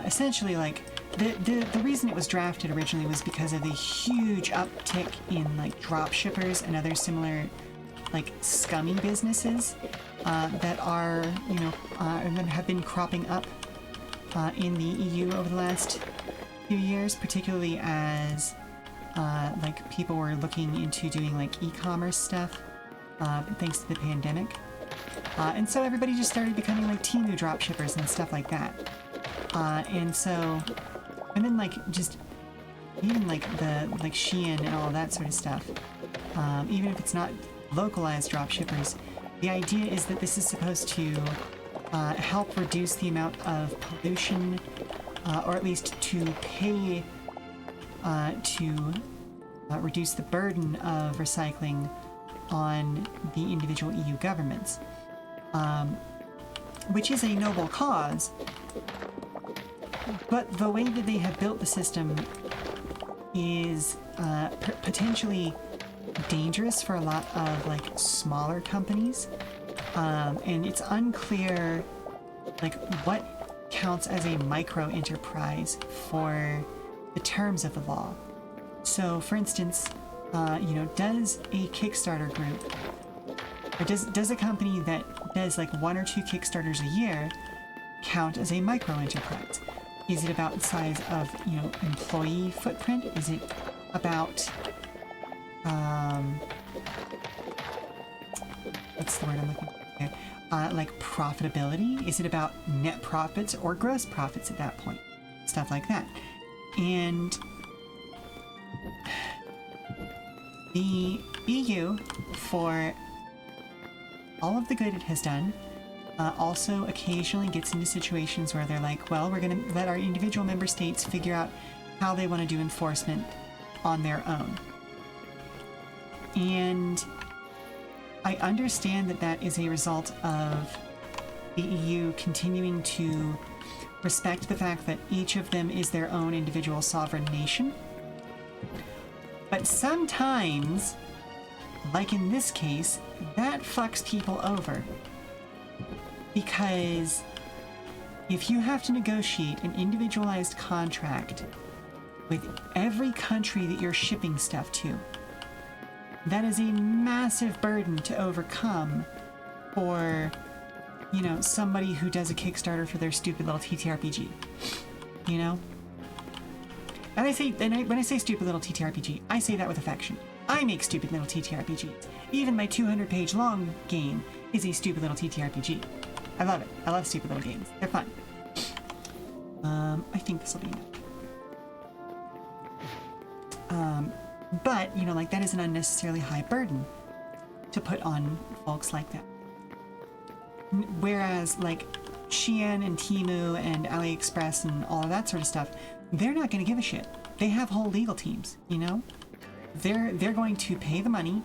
essentially like the reason it was drafted originally was because of the huge uptick in like drop shippers and other similar like scummy businesses that are and that have been cropping up in the EU over the last few years, particularly as like people were looking into doing like e-commerce stuff thanks to the pandemic. And so everybody just started becoming like Temu dropshippers and stuff like that. And then like just even like the like Shein and all that sort of stuff, even if it's not localized dropshippers, the idea is that this is supposed to help reduce the amount of pollution, or at least to pay to reduce the burden of recycling on the individual EU governments. Which is a noble cause, but the way that they have built the system is potentially dangerous for a lot of like smaller companies, and it's unclear like what counts as a micro enterprise for the terms of the law. So, for instance, does a Kickstarter group, or does a company that does like 1 or 2 Kickstarters a year count as a micro enterprise? Is it about the size of employee footprint? Is it about what's the word I'm looking for here? Like profitability? Is it about net profits or gross profits at that point? Stuff like that. And the EU, for all of the good it has done, also occasionally gets into situations where they're like, well, we're going to let our individual member states figure out how they want to do enforcement on their own. And I understand that that is a result of the EU continuing to respect the fact that each of them is their own individual sovereign nation. But sometimes, like in this case, that fucks people over. Because if you have to negotiate an individualized contract with every country that you're shipping stuff to, that is a massive burden to overcome for, somebody who does a Kickstarter for their stupid little TTRPG. And when I say stupid little TTRPG, I say that with affection. I make stupid little TTRPGs. Even my 200-page long game is a stupid little TTRPG. I love it. I love stupid little games. They're fun. I think this will be enough. But, like that is an unnecessarily high burden to put on folks like that. Whereas, like, Shein and Temu and AliExpress and all of that sort of stuff, they're not going to give a shit. They have whole legal teams, They're going to pay the money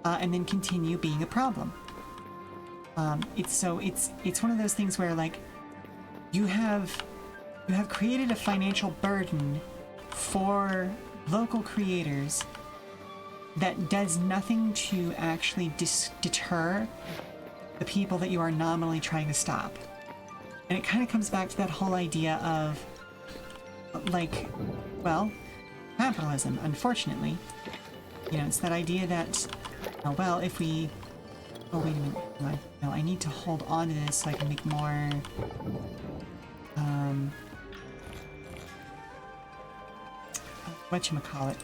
and then continue being a problem. It's one of those things where like you have created a financial burden for local creators that does nothing to actually deter the people that you are nominally trying to stop. And it kind of comes back to that whole idea of like, well, capitalism, unfortunately. It's that idea that, well, if we... Oh, wait a minute. No, I need to hold on to this so I can make more... whatchamacallit?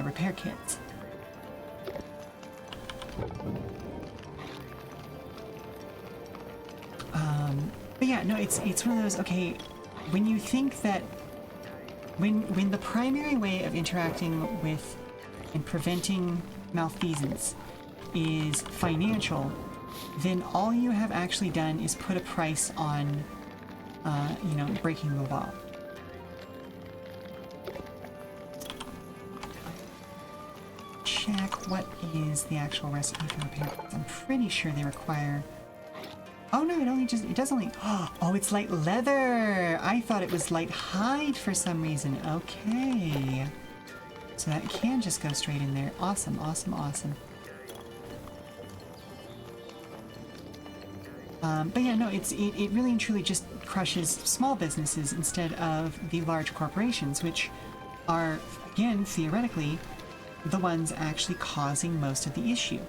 Repair kits. But yeah, no, it's one of those, okay, when you think that when the primary way of interacting with and preventing malfeasance is financial, then all you have actually done is put a price on, you know, breaking the law. Check what is the actual recipe for repair. I'm pretty sure they require. Oh no, it does only. Oh, it's light leather. I thought it was light hide for some reason. Okay, so that can just go straight in there. Awesome, awesome, awesome. But yeah, no, it really and truly just crushes small businesses instead of the large corporations, which are, again, theoretically, the ones actually causing most of the issue.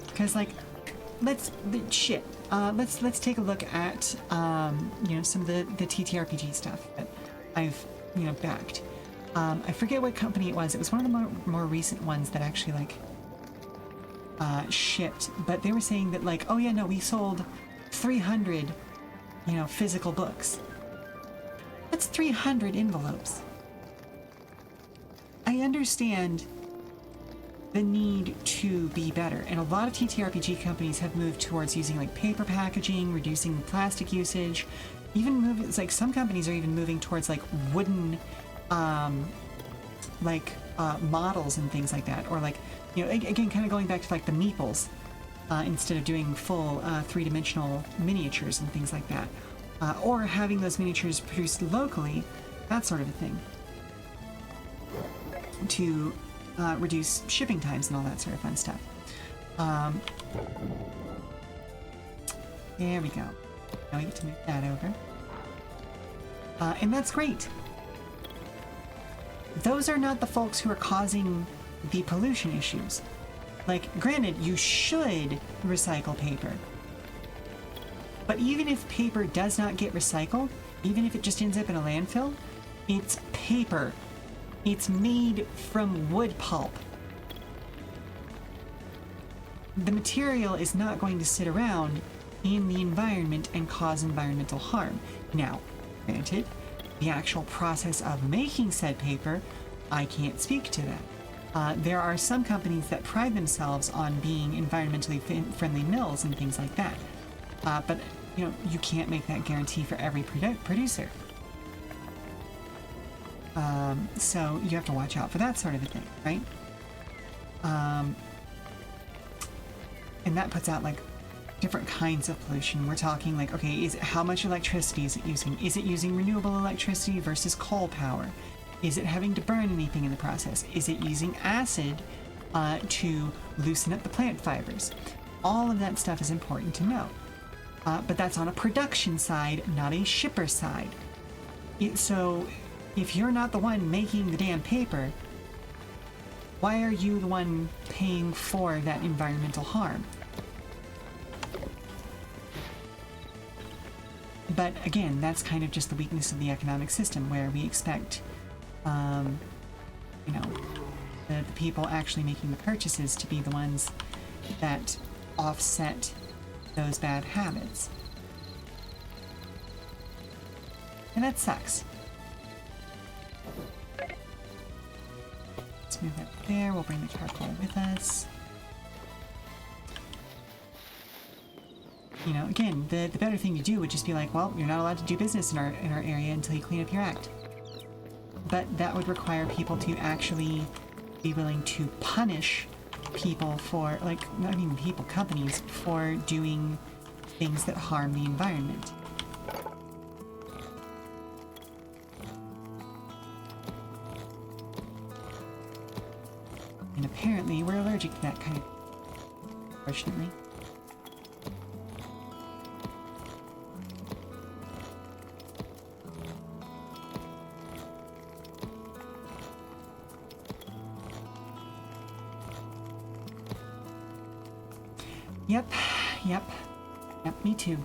Because, like, let's take a look at you know, some of the TTRPG stuff that I've, you know, backed. I forget what company it was. It was one of the more recent ones that actually, like, shipped, but they were saying that, like, oh yeah, no, we sold 300, you know, physical books. That's 300 envelopes. I understand the need to be better, and a lot of TTRPG companies have moved towards using, like, paper packaging, reducing plastic usage, even moving, it's like some companies are even moving towards, like, wooden models and things like that, or, like, you know, again, kind of going back to, like, the meeples, instead of doing full three-dimensional miniatures and things like that, or having those miniatures produced locally, that sort of a thing, to reduce shipping times and all that sort of fun stuff. There we go. Now we get to move that over. And that's great. Those are not the folks who are causing the pollution issues. Like, granted, you should recycle paper. But even if paper does not get recycled, even if it just ends up in a landfill, it's paper. It's made from wood pulp. The material is not going to sit around in the environment and cause environmental harm. Now, granted, the actual process of making said paper, I can't speak to that. There are some companies that pride themselves on being environmentally friendly mills and things like that. But, you know, you can't make that guarantee for every producer. So you have to watch out for that sort of a thing, right? And that puts out, like, different kinds of pollution. We're talking, like, okay, how much electricity is it using? Is it using renewable electricity versus coal power? Is it having to burn anything in the process? Is it using acid to loosen up the plant fibers? All of that stuff is important to know. But that's on a production side, not a shipper side. So if you're not the one making the damn paper, why are you the one paying for that environmental harm? But again, that's kind of just the weakness of the economic system, where we expect, you know, the people actually making the purchases to be the ones that offset those bad habits. And that sucks. Let's move that there. We'll bring the charcoal with us. You know, again, the better thing to do would just be like, well, you're not allowed to do business in our area until you clean up your act. But that would require people to actually be willing to punish people for, like, not even people, companies, for doing things that harm the environment. And apparently we're allergic to that kind of, unfortunately. Yep, me too.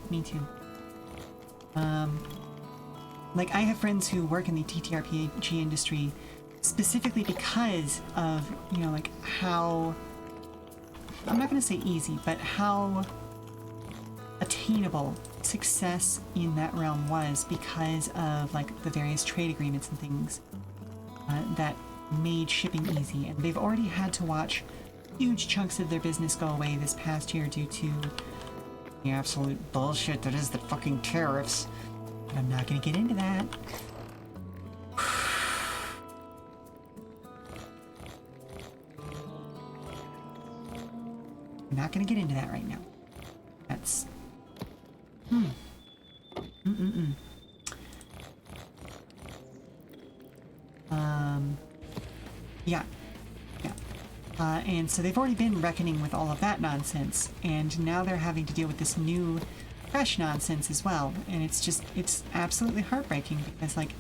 Like, I have friends who work in the TTRPG industry specifically because of, you know, like, how, I'm not going to say easy, but how attainable success in that realm was because of like the various trade agreements and things that made shipping easy, and they've already had to watch huge chunks of their business go away this past year due to the absolute bullshit that is the fucking tariffs. But I'm not gonna get into that. I'm not gonna get into that right now. That's yeah. And so they've already been reckoning with all of that nonsense, and now they're having to deal with this new, fresh nonsense as well. And it's absolutely heartbreaking because, like,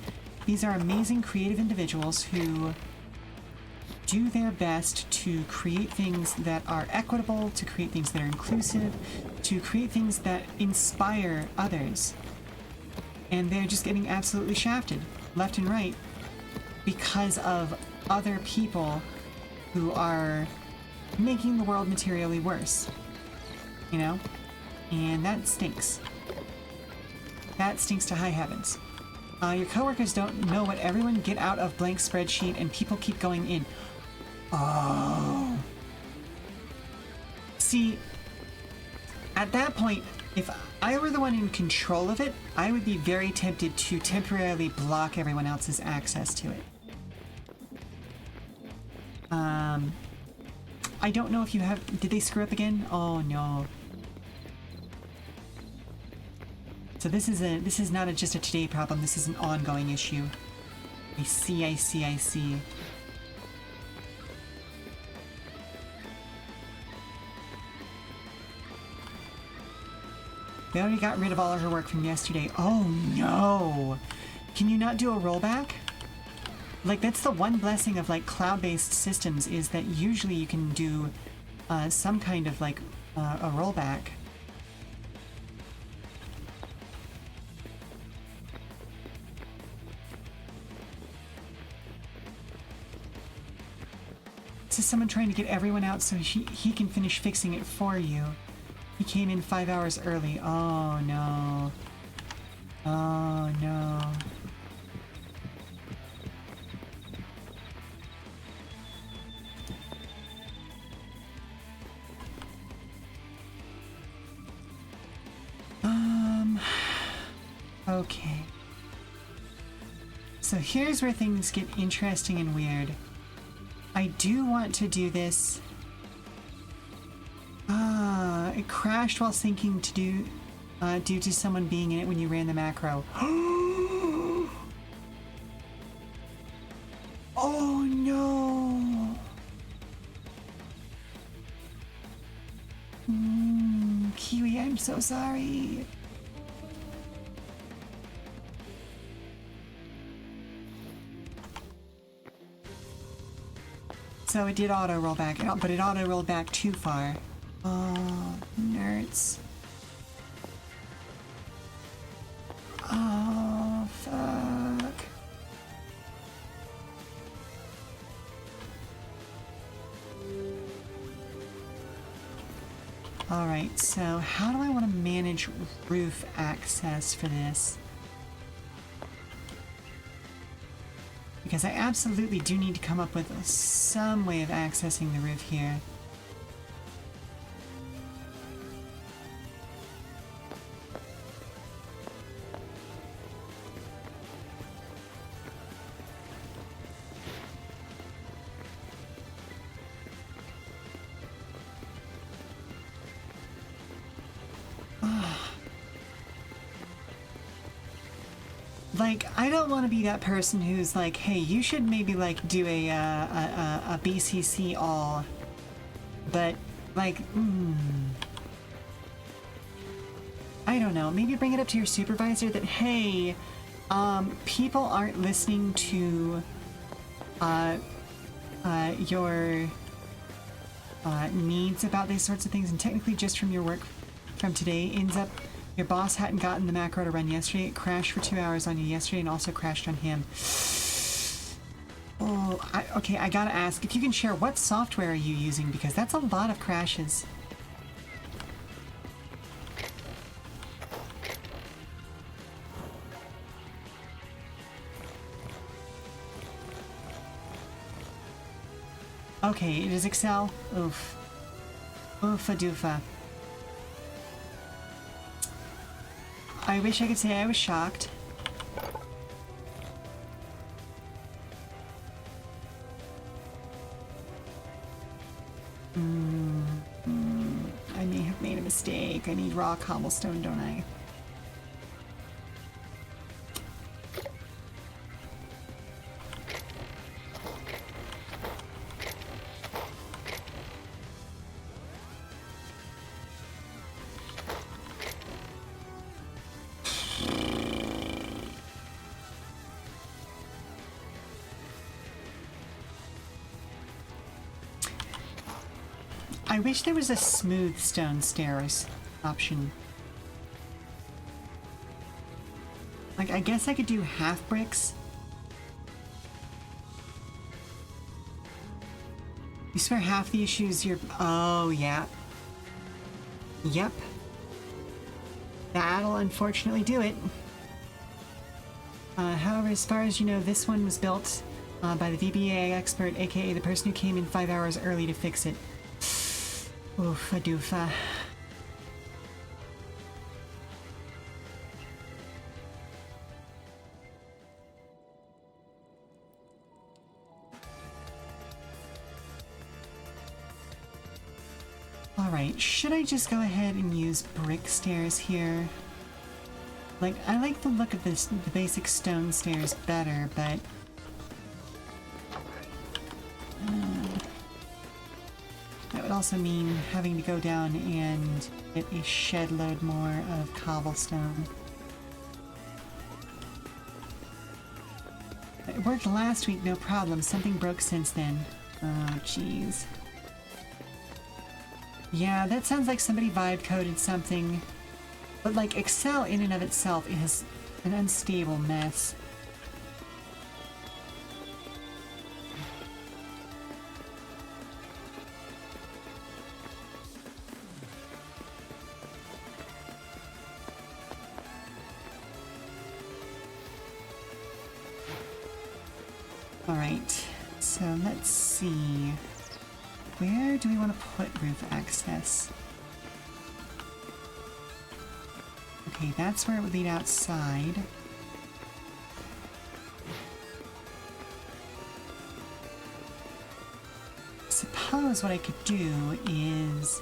these are amazing creative individuals who do their best to create things that are equitable, to create things that are inclusive, to create things that inspire others. And they're just getting absolutely shafted, left and right, because of other people who are making the world materially worse, you know? And that stinks. That stinks to high heavens. Your coworkers don't know what everyone get out of blank spreadsheet and people keep going in. Oh. See, at that point, if I were the one in control of it, I would be very tempted to temporarily block everyone else's access to it. I don't know if you have... Did they screw up again? Oh, no. So this is not just a today problem, this is an ongoing issue. I see. They already got rid of all of her work from yesterday. Oh, no! Can you not do a rollback? Like, that's the one blessing of, like, cloud-based systems, is that usually you can do some kind of, like, a rollback. This is someone trying to get everyone out so he can finish fixing it for you. He came in 5 hours early. Oh, no. Oh, no. Okay. So here's where things get interesting and weird. I do want to do this. It crashed while syncing to do, due to someone being in it when you ran the macro. Oh no! Kiwi, I'm so sorry. So it did auto roll back, but it auto rolled back too far. Oh, nerds. Oh, fuck. Alright, so how do I want to manage roof access for this? Because I absolutely do need to come up with some way of accessing the roof here. Like, I don't want to be that person who's like, hey, you should maybe, like, do a BCC all. But, like, I don't know. Maybe bring it up to your supervisor that, hey, people aren't listening to your needs about these sorts of things, and technically just from your work from today ends up... Your boss hadn't gotten the macro to run yesterday. It crashed for 2 hours on you yesterday and also crashed on him. Oh, okay, I gotta ask, if you can share, what software are you using? Because that's a lot of crashes. Okay, it is Excel. Oof. Oofa doofa. I wish I could say I was shocked. I may have made a mistake. I need raw cobblestone, don't I? I wish there was a smooth stone stairs option. Like, I guess I could do half bricks. You swear half the issues you're... Oh, yeah. Yep. That'll unfortunately do it. However, as far as you know, this one was built by the VBA expert, aka the person who came in 5 hours early to fix it. Oofa doofa. Alright, should I just go ahead and use brick stairs here? Like, I like the look of this, the basic stone stairs better, but... that would also mean having to go down and get a shed load more of cobblestone. It worked last week, no problem. Something broke since then. Oh, jeez. Yeah, that sounds like somebody vibe coded something. But like, Excel in and of itself is an unstable mess. Alright, so let's see. Where do we want to put roof access? Okay, that's where it would lead outside. Suppose what I could do is...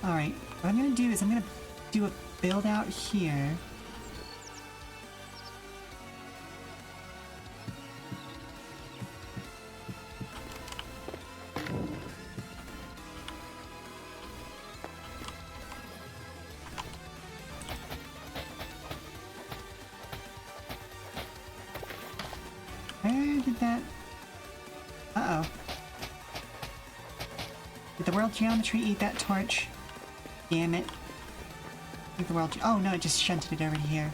Alright, what I'm gonna do is I'm gonna do a build out here. Where did that... Uh-oh. Did the world geometry eat that torch? Damn it. I think the world... Oh no, it just shunted it over to here.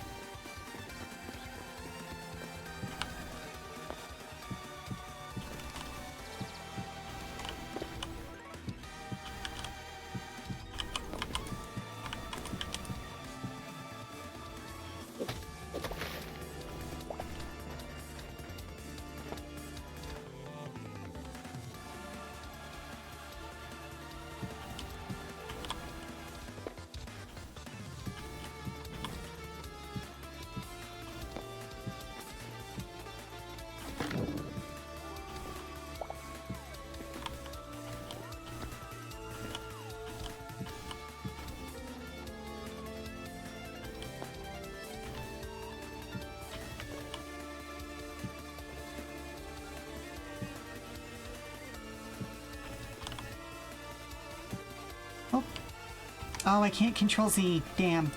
Oh, I can't control Z. Damn.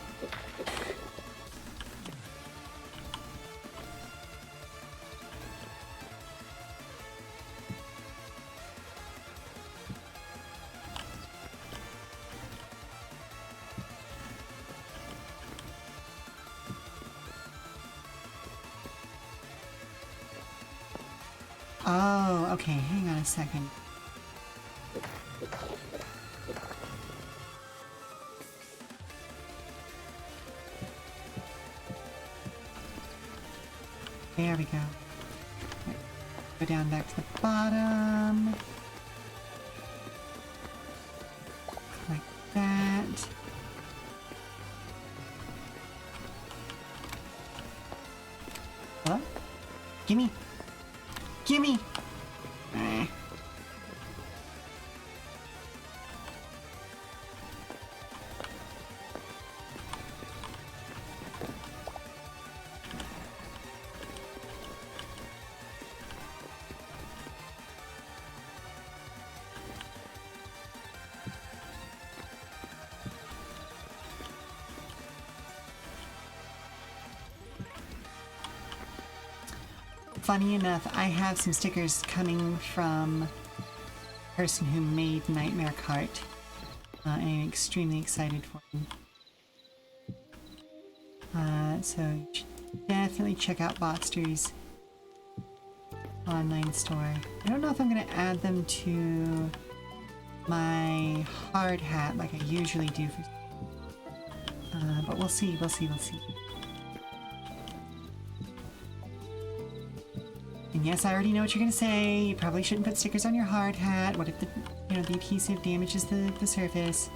Oh, okay. Hang on a second. There we go. Right. Go down back to the bottom. Like that. Hello? Gimme! Gimme! Funny enough, I have some stickers coming from the person who made Nightmare Cart. I'm extremely excited for them. So you should definitely check out Botster's online store. I don't know if I'm going to add them to my hard hat like I usually do for... but we'll see, we'll see. And yes, I already know what you're gonna say. You probably shouldn't put stickers on your hard hat. What if the adhesive damages the surface?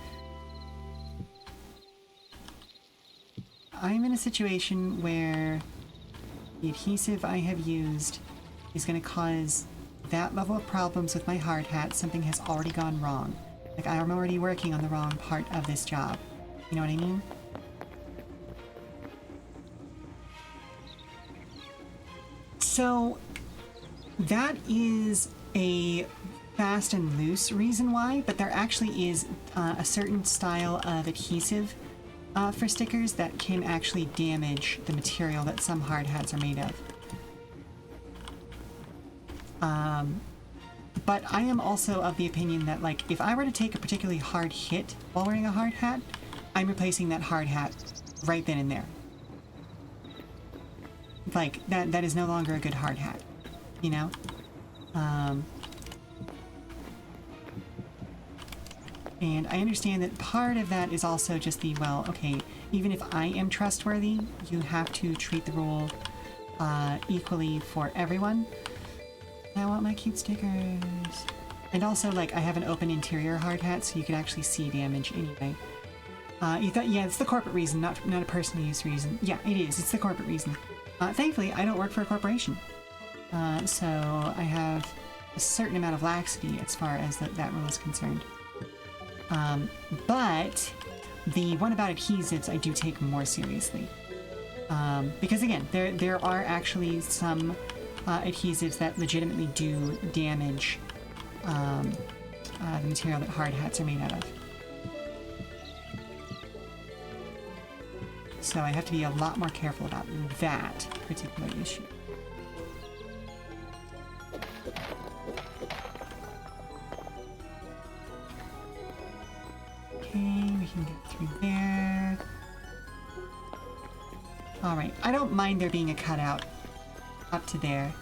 I'm in a situation where the adhesive I have used is gonna cause that level of problems with my hard hat. Something has already gone wrong. Like, I'm already working on the wrong part of this job. You know what I mean? So... that is a fast and loose reason why, but there actually is a certain style of adhesive for stickers that can actually damage the material that some hard hats are made of. But I am also of the opinion that, like, if I were to take a particularly hard hit while wearing a hard hat, I'm replacing that hard hat right then and there. Like, that is no longer a good hard hat. You know? And I understand that part of that is also just the, well, okay, even if I am trustworthy, you have to treat the rule equally for everyone. I want my cute stickers. And also, like, I have an open interior hard hat, so you can actually see damage anyway. You thought, yeah, it's the corporate reason, not a personal use reason. Yeah, it is. It's the corporate reason. Thankfully, I don't work for a corporation. So I have a certain amount of laxity as far as that rule is concerned. But the one about adhesives I do take more seriously. Because again, there are actually some adhesives that legitimately do damage the material that hard hats are made out of. So I have to be a lot more careful about that particular issue. Okay, we can get through there. Alright, I don't mind there being a cutout up to there.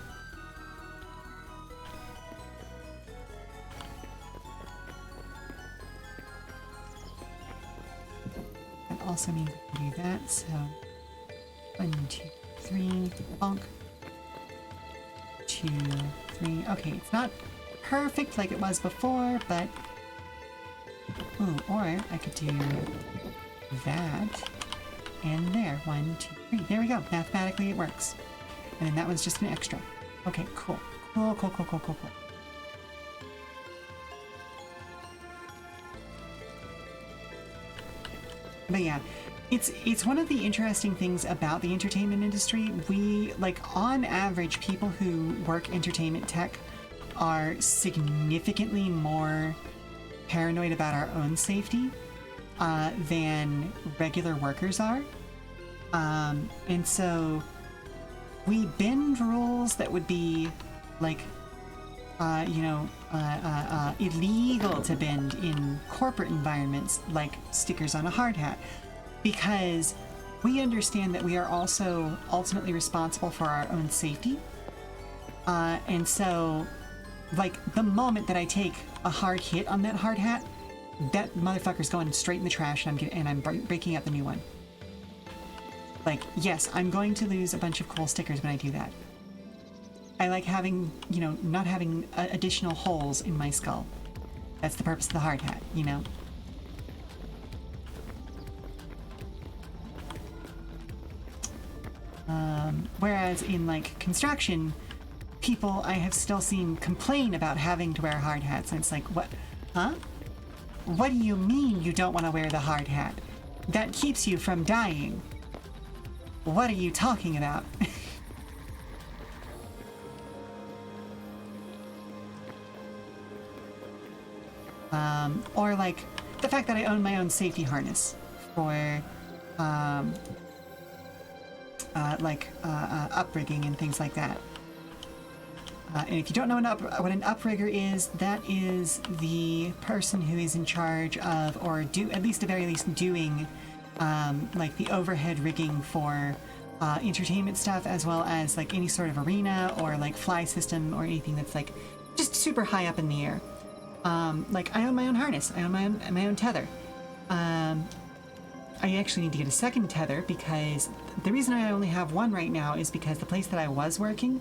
That also means I can do that, so 1, 2, 3, bonk. 2, 3. Okay, it's not perfect like it was before, but... Ooh, or I could do that, and there. 1, 2, 3. There we go. Mathematically, it works. And then that was just an extra. Okay, cool. Cool. But yeah, it's one of the interesting things about the entertainment industry. We, like, on average, people who work entertainment tech are significantly more paranoid about our own safety than regular workers are. And so we bend rules that would be like, illegal to bend in corporate environments, like stickers on a hard hat, because we understand that we are also ultimately responsible for our own safety. And so, like, the moment that I take a hard hit on that hard hat, that motherfucker's going straight in the trash, and I'm breaking out the new one. Like, yes, I'm going to lose a bunch of cool stickers when I do that. I like having, you know, not having additional holes in my skull. That's the purpose of the hard hat, you know? Whereas in, like, construction, people I have still seen complain about having to wear hard hats, and it's like, what? Huh? What do you mean you don't want to wear the hard hat? That keeps you from dying. What are you talking about? Or like the fact that I own my own safety harness for uprigging and things like that. And if you don't know what an uprigger is, that is the person who is in charge of, or at least at the very least doing, like the overhead rigging for entertainment stuff, as well as like any sort of arena or like fly system or anything that's like just super high up in the air. Like I own my own harness, I own my own tether. I actually need to get a second tether because the reason I only have one right now is because the place that I was working,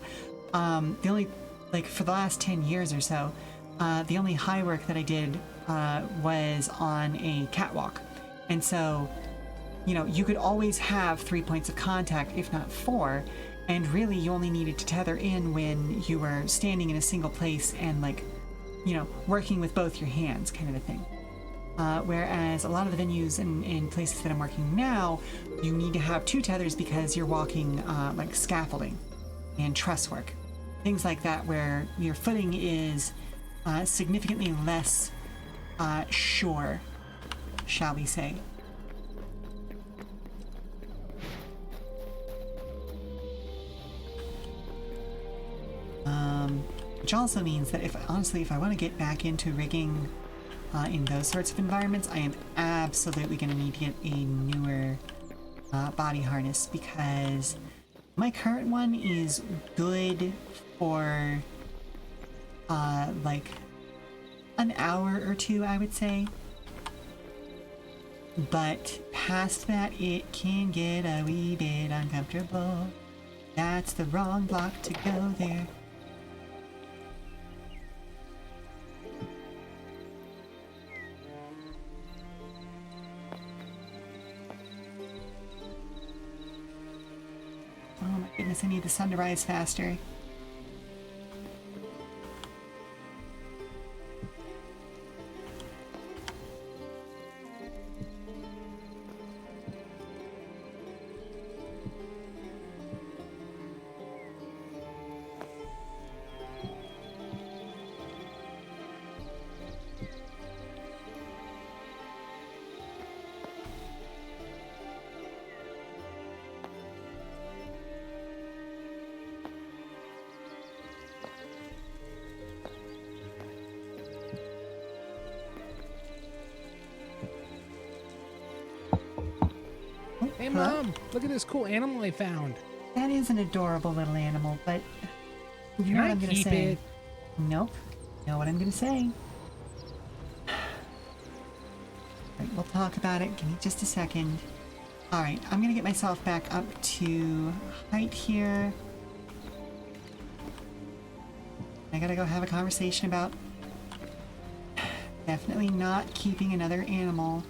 the only, like for the last 10 years or so, the only high work that I did was on a catwalk. And so, you know, you could always have 3 points of contact, if not 4, and really you only needed to tether in when you were standing in a single place and like, you know, working with both your hands kind of a thing. Whereas a lot of the venues and places that I'm working now, you need to have 2 tethers because you're walking like scaffolding and truss work. Things like that where your footing is significantly less sure, shall we say. Which also means that if I want to get back into rigging in those sorts of environments, I am absolutely going to need to get a newer body harness because my current one is good for like an hour or 2, I would say. But past that, it can get a wee bit uncomfortable. That's the wrong block to go there. Oh my goodness, I need the sun to rise faster. Hey, Hello? Mom, look at this cool animal I found. That is an adorable little animal, but you Can know what I I'm gonna keep say? it? Nope. You know what I'm gonna say? Right, we'll talk about it. Give me just a second. Alright, I'm gonna get myself back up to height here. I gotta go have a conversation about definitely not keeping another animal.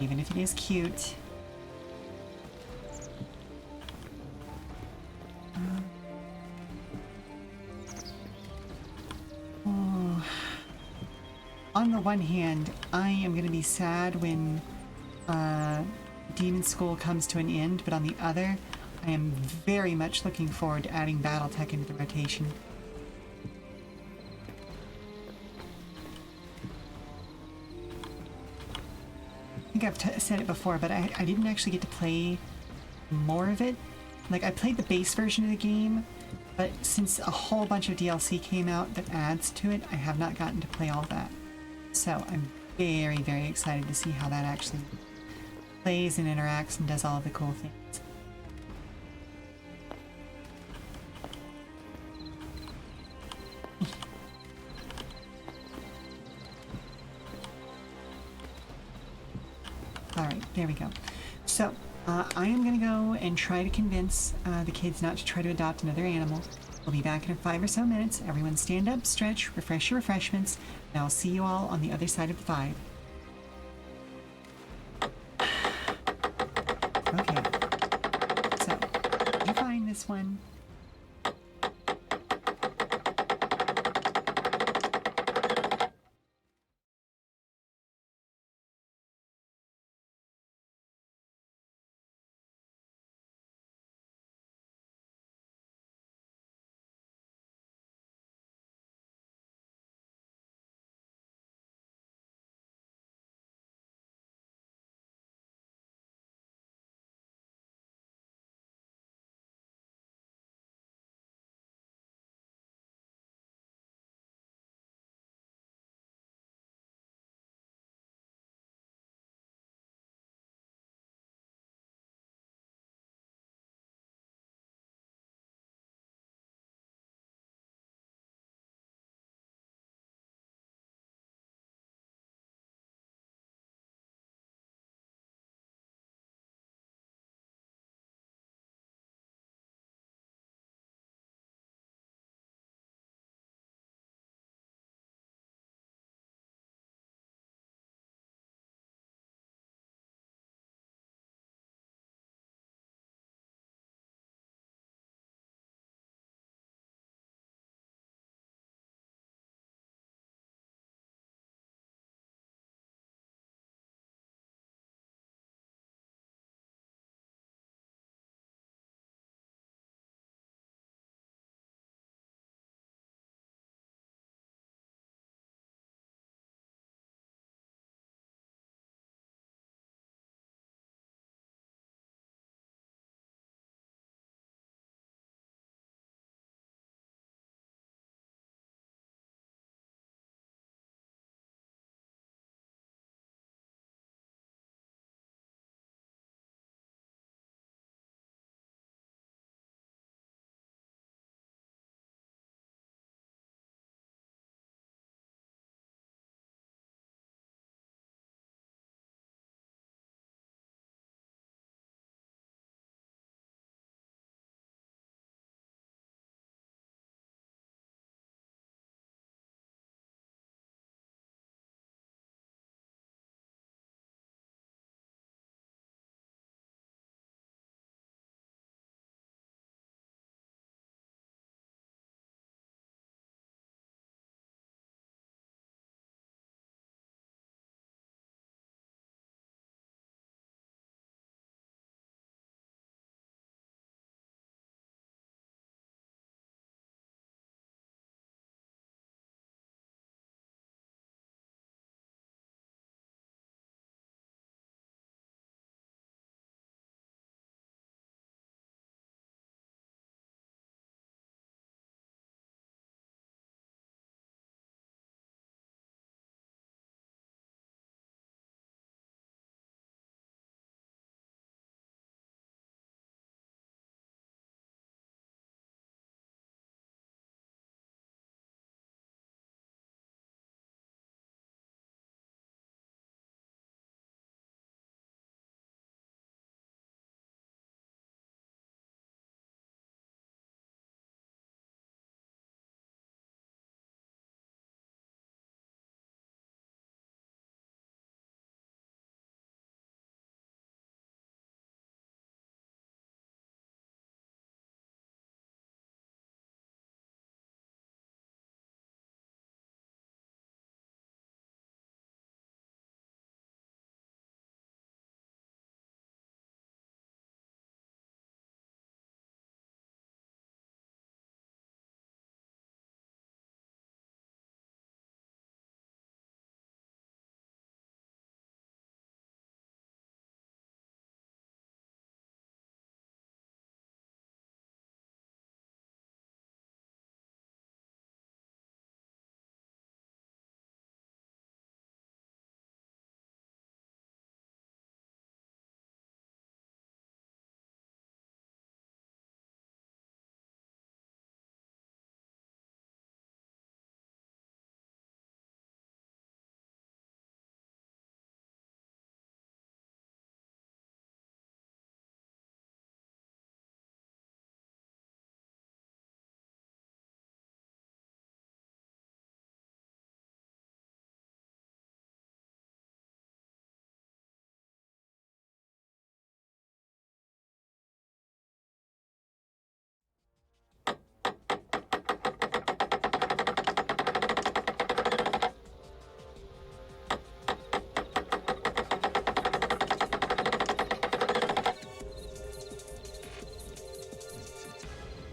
Even if it is cute. Oh. On the one hand, I am going to be sad when Demon School comes to an end, but on the other, I am very much looking forward to adding Battletech into the rotation. I think I've said it before, but I didn't actually get to play more of it. Like, I played the base version of the game, but since a whole bunch of DLC came out that adds to it, I have not gotten to play all that. So I'm very, very excited to see how that actually plays and interacts and does all of the cool things. Alright, there we go. So, I am going to go and try to convince the kids not to try to adopt another animal. We'll be back in 5 or so minutes. Everyone stand up, stretch, refresh your refreshments, and I'll see you all on the other side of the 5. Okay, so you find this one.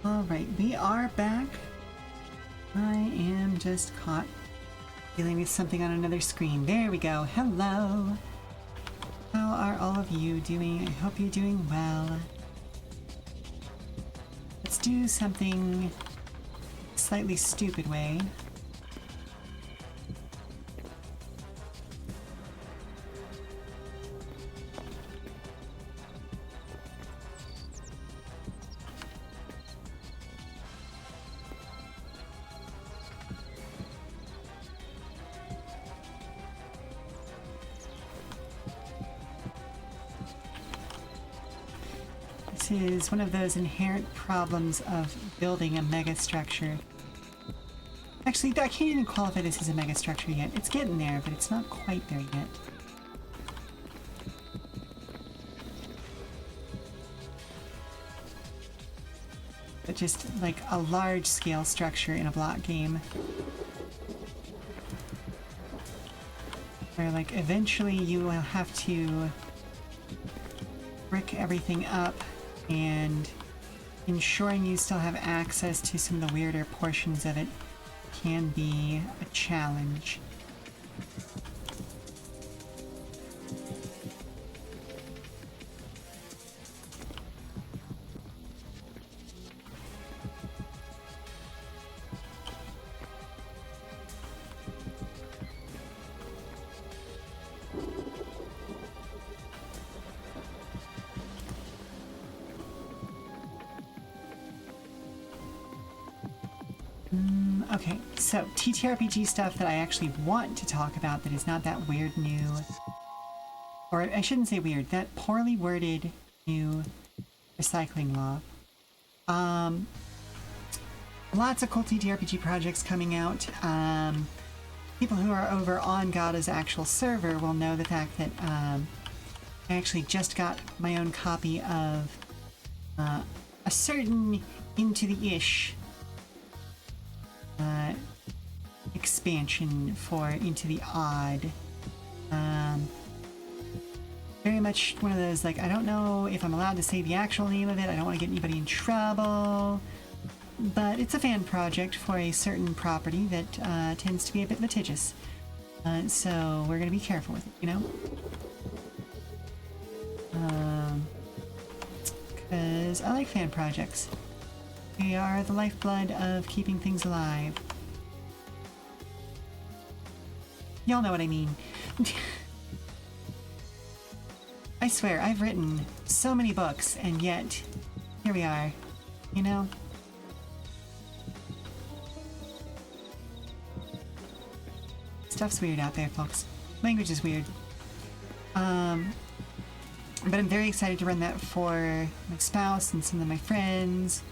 Alright, we are back. I am just caught dealing with something on another screen. There we go. Hello. How are all of you doing? I hope you're doing well. Let's do something slightly stupid way. This is one of those inherent problems of building a megastructure. Actually, I can't even qualify this as a megastructure yet. It's getting there, but it's not quite there yet. But just like a large-scale structure in a block game. Where like eventually you will have to brick everything up, and ensuring you still have access to some of the weirder portions of it can be a challenge. Okay, so TTRPG stuff that I actually want to talk about that is not that weird new, or I shouldn't say weird, that poorly worded new recycling law. Lots of cool TTRPG projects coming out. People who are over on Gada's actual server will know the fact that I actually just got my own copy of a certain Into the Ish expansion for Into the Odd. Very much one of those, like, I don't know if I'm allowed to say the actual name of it. I don't want to get anybody in trouble. But it's a fan project for a certain property that tends to be a bit litigious. So we're going to be careful with it, you know? Because I like fan projects. They are the lifeblood of keeping things alive. Y'all know what I mean. I swear, I've written so many books, and yet, here we are, you know? Stuff's weird out there, folks. Language is weird. But I'm very excited to run that for my spouse and some of my friends.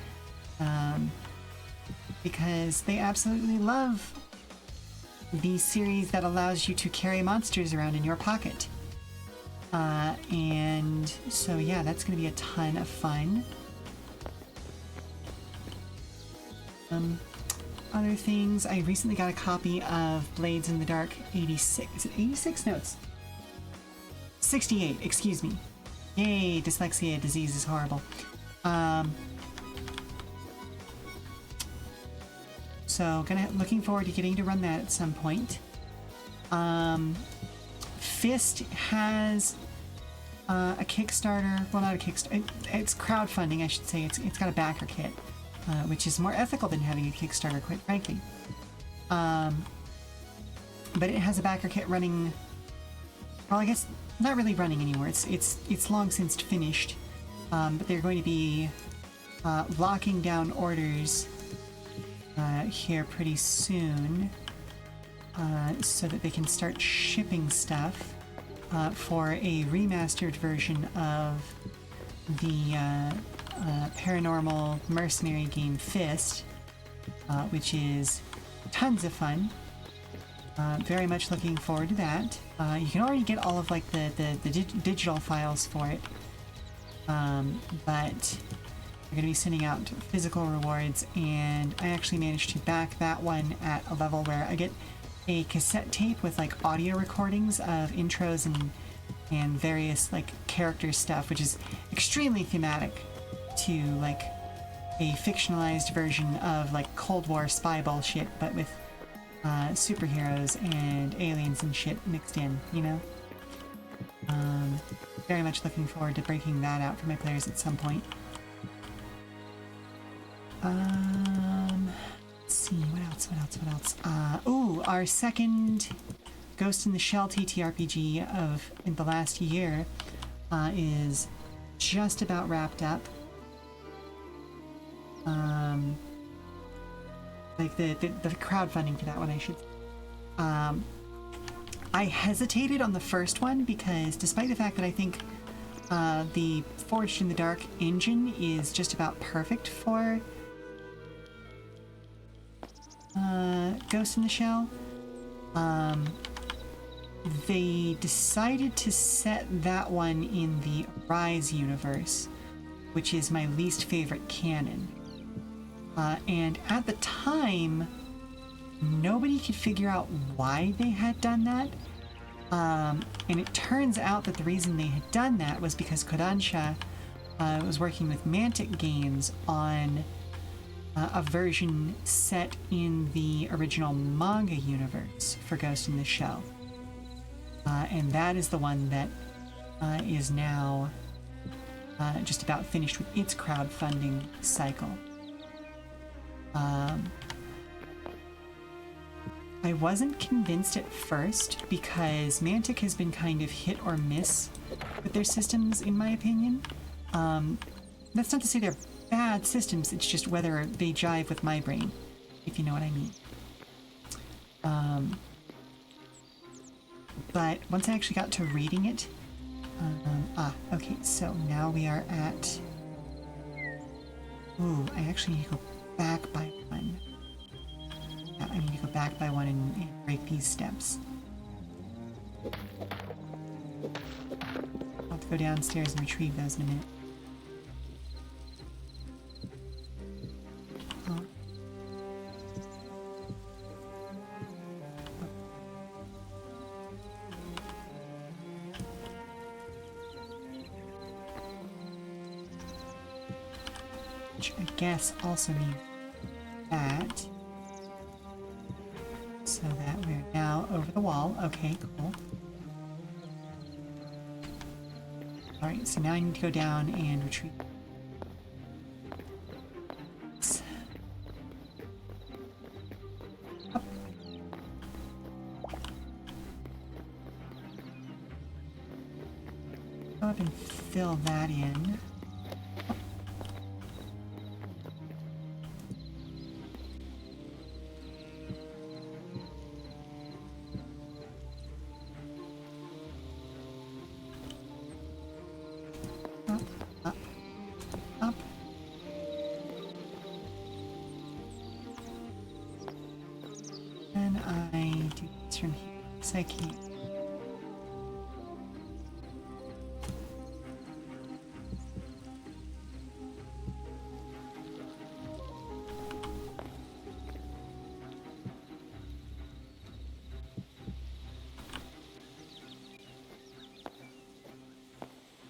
Because they absolutely love the series that allows you to carry monsters around in your pocket. And so yeah, that's going to be a ton of fun. Other things, I recently got a copy of Blades in the Dark 86. Is it 86? No, it's 68, excuse me. Yay, dyslexia disease is horrible. So looking forward to getting to run that at some point. Fist has a Kickstarter, well, not a Kickstarter, it's crowdfunding, I should say. It's got a backer kit, which is more ethical than having a Kickstarter, quite frankly. But it has a backer kit running, well, I guess not really running anymore. It's long since finished, but they're going to be locking down orders here pretty soon, so that they can start shipping stuff for a remastered version of the paranormal mercenary game Fist, which is tons of fun. Very much looking forward to that. You can already get all of like the digital files for it, but we're going to be sending out physical rewards, and I actually managed to back that one at a level where I get a cassette tape with like audio recordings of intros and various like character stuff, which is extremely thematic to like a fictionalized version of like Cold War spy bullshit, but with superheroes and aliens and shit mixed in, you know? Very much looking forward to breaking that out for my players at some point. Let's see, what else? Ooh, our second Ghost in the Shell TTRPG in the last year is just about wrapped up. Like the crowdfunding for that one, I should say. I hesitated on the first one because despite the fact that I think the Forged in the Dark engine is just about perfect for Ghost in the Shell, they decided to set that one in the Rise universe, which is my least favorite canon. And at the time, nobody could figure out why they had done that. And it turns out that the reason they had done that was because Kodansha was working with Mantic Games on a version set in the original manga universe for Ghost in the Shell. And that is the one that is now just about finished with its crowdfunding cycle. I wasn't convinced at first because Mantic has been kind of hit or miss with their systems, in my opinion. That's not to say they're bad systems, it's just whether they jive with my brain, if you know what I mean. But once I actually got to reading it, okay, so now we are at... Ooh, I actually need to go back by one. Yeah, I need to go back by one and break these steps. I'll have to go downstairs and retrieve those in a minute. Which I guess also means that. So that we're now over the wall. Okay, cool. Alright, so now I need to go down and retrieve. Up. Go up and fill that in. From here, so I can't.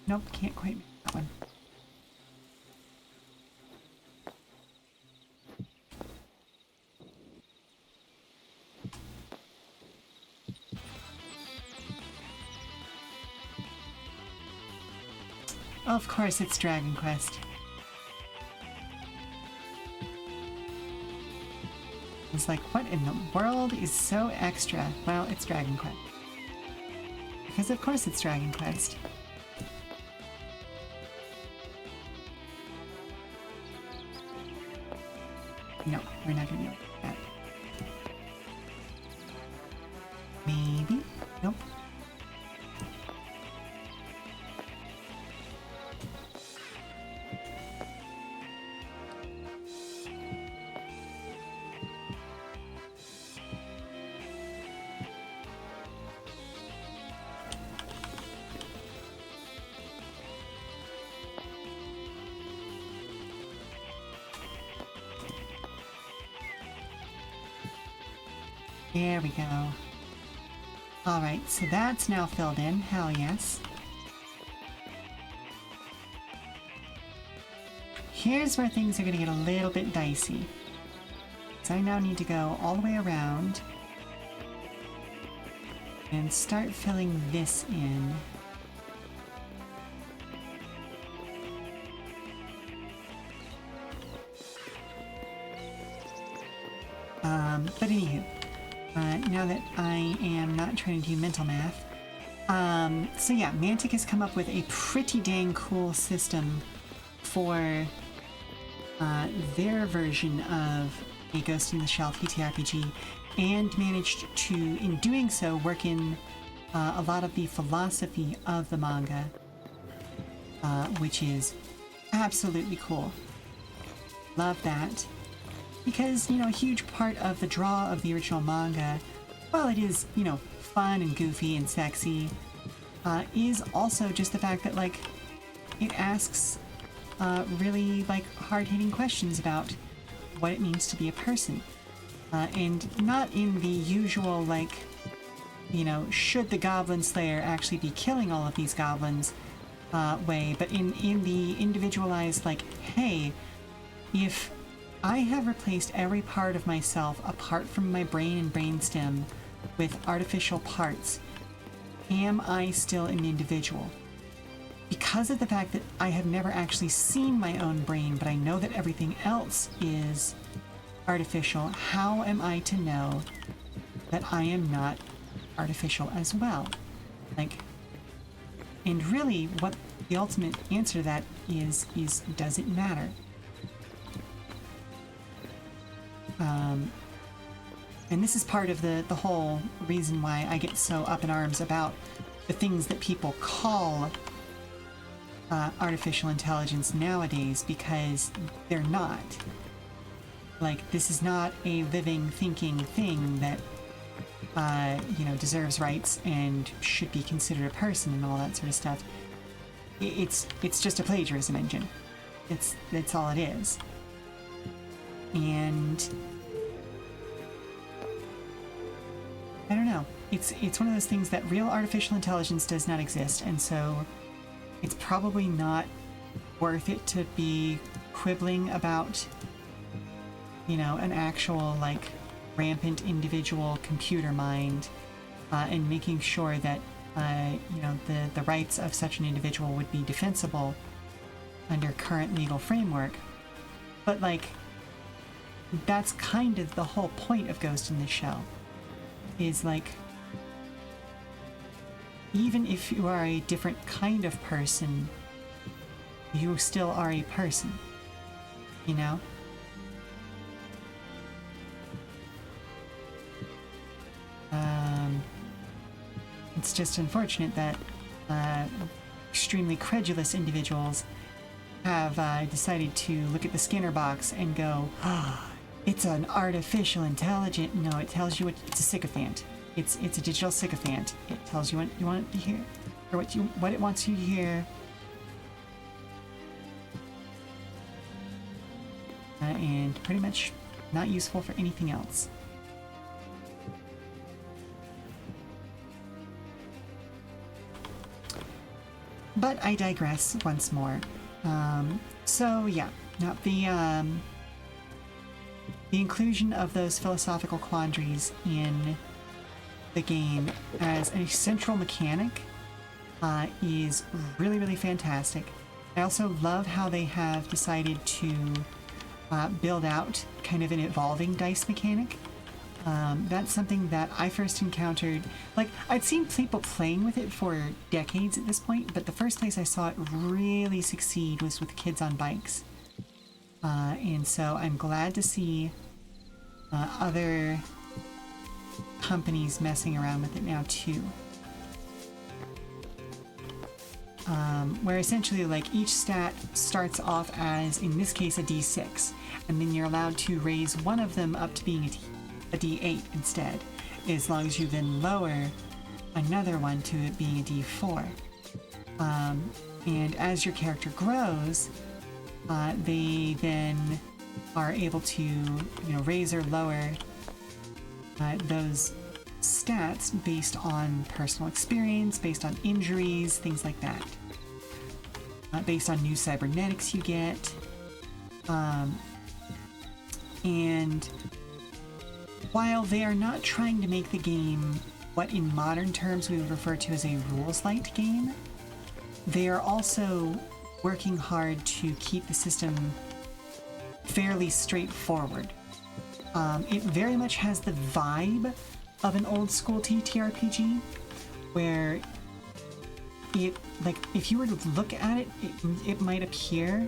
Nope, can't quite make that one. Of course it's Dragon Quest. It's like, what in the world is so extra? Well, it's Dragon Quest. Because of course it's Dragon Quest. No, we're not gonna be able to do that. Maybe? Nope. There we go. Alright, so that's now filled in. Hell yes. here's where things are going to get a little bit dicey. So I now need to go all the way around and start filling this in. But anywho, now that I am not trying to do mental math, so yeah, Mantic has come up with a pretty dang cool system for their version of a Ghost in the Shell TTRPG, and managed to, in doing so, work in a lot of the philosophy of the manga, which is absolutely cool. Love that. Because, you know, a huge part of the draw of the original manga, while it is, you know, fun and goofy and sexy, is also just the fact that, like, it asks really, like, hard-hitting questions about what it means to be a person. And not in the usual, like, you know, should the Goblin Slayer actually be killing all of these goblins way, but in the individualized, like, hey, if I have replaced every part of myself apart from my brain and brainstem with artificial parts, am I still an individual? Because of the fact that I have never actually seen my own brain, but I know that everything else is artificial, how am I to know that I am not artificial as well? Like, and really what the ultimate answer to that is does it matter? And this is part of the whole reason why I get so up in arms about the things that people call artificial intelligence nowadays, because they're not. Like, this is not a living, thinking thing that, you know, deserves rights and should be considered a person and all that sort of stuff. It's just a plagiarism engine. That's all it is. And I don't know. It's one of those things that real artificial intelligence does not exist, and so it's probably not worth it to be quibbling about, you know, an actual, like, rampant individual computer mind, and making sure that, you know, the rights of such an individual would be defensible under current legal framework. But, like, that's kind of the whole point of Ghost in the Shell, is, like, even if you are a different kind of person, you still are a person, you know? It's just unfortunate that extremely credulous individuals have decided to look at the Skinner box and go, "Ah, it's an artificial intelligence." No, it tells you it's a sycophant. It's a digital sycophant. It tells you what you want it to hear, or what it wants you to hear. And pretty much not useful for anything else. But I digress once more. So yeah, now the inclusion of those philosophical quandaries in the game as a central mechanic is really, really fantastic. I also love how they have decided to build out kind of an evolving dice mechanic. That's something that I first encountered. Like, I'd seen people playing with it for decades at this point, but the first place I saw it really succeed was with kids on bikes. And so I'm glad to see other companies messing around with it now too. Where essentially, like, each stat starts off as, in this case, a D6, and then you're allowed to raise one of them up to being a D8 instead, as long as you then lower another one to it being a D4. And as your character grows, they then are able to, you know, raise or lower those stats based on personal experience, based on injuries, things like that. Based on new cybernetics you get, And while they are not trying to make the game what in modern terms we would refer to as a rules-light game, they are also working hard to keep the system fairly straightforward. It very much has the vibe of an old school TTRPG, where it, like, if you were to look at it, it might appear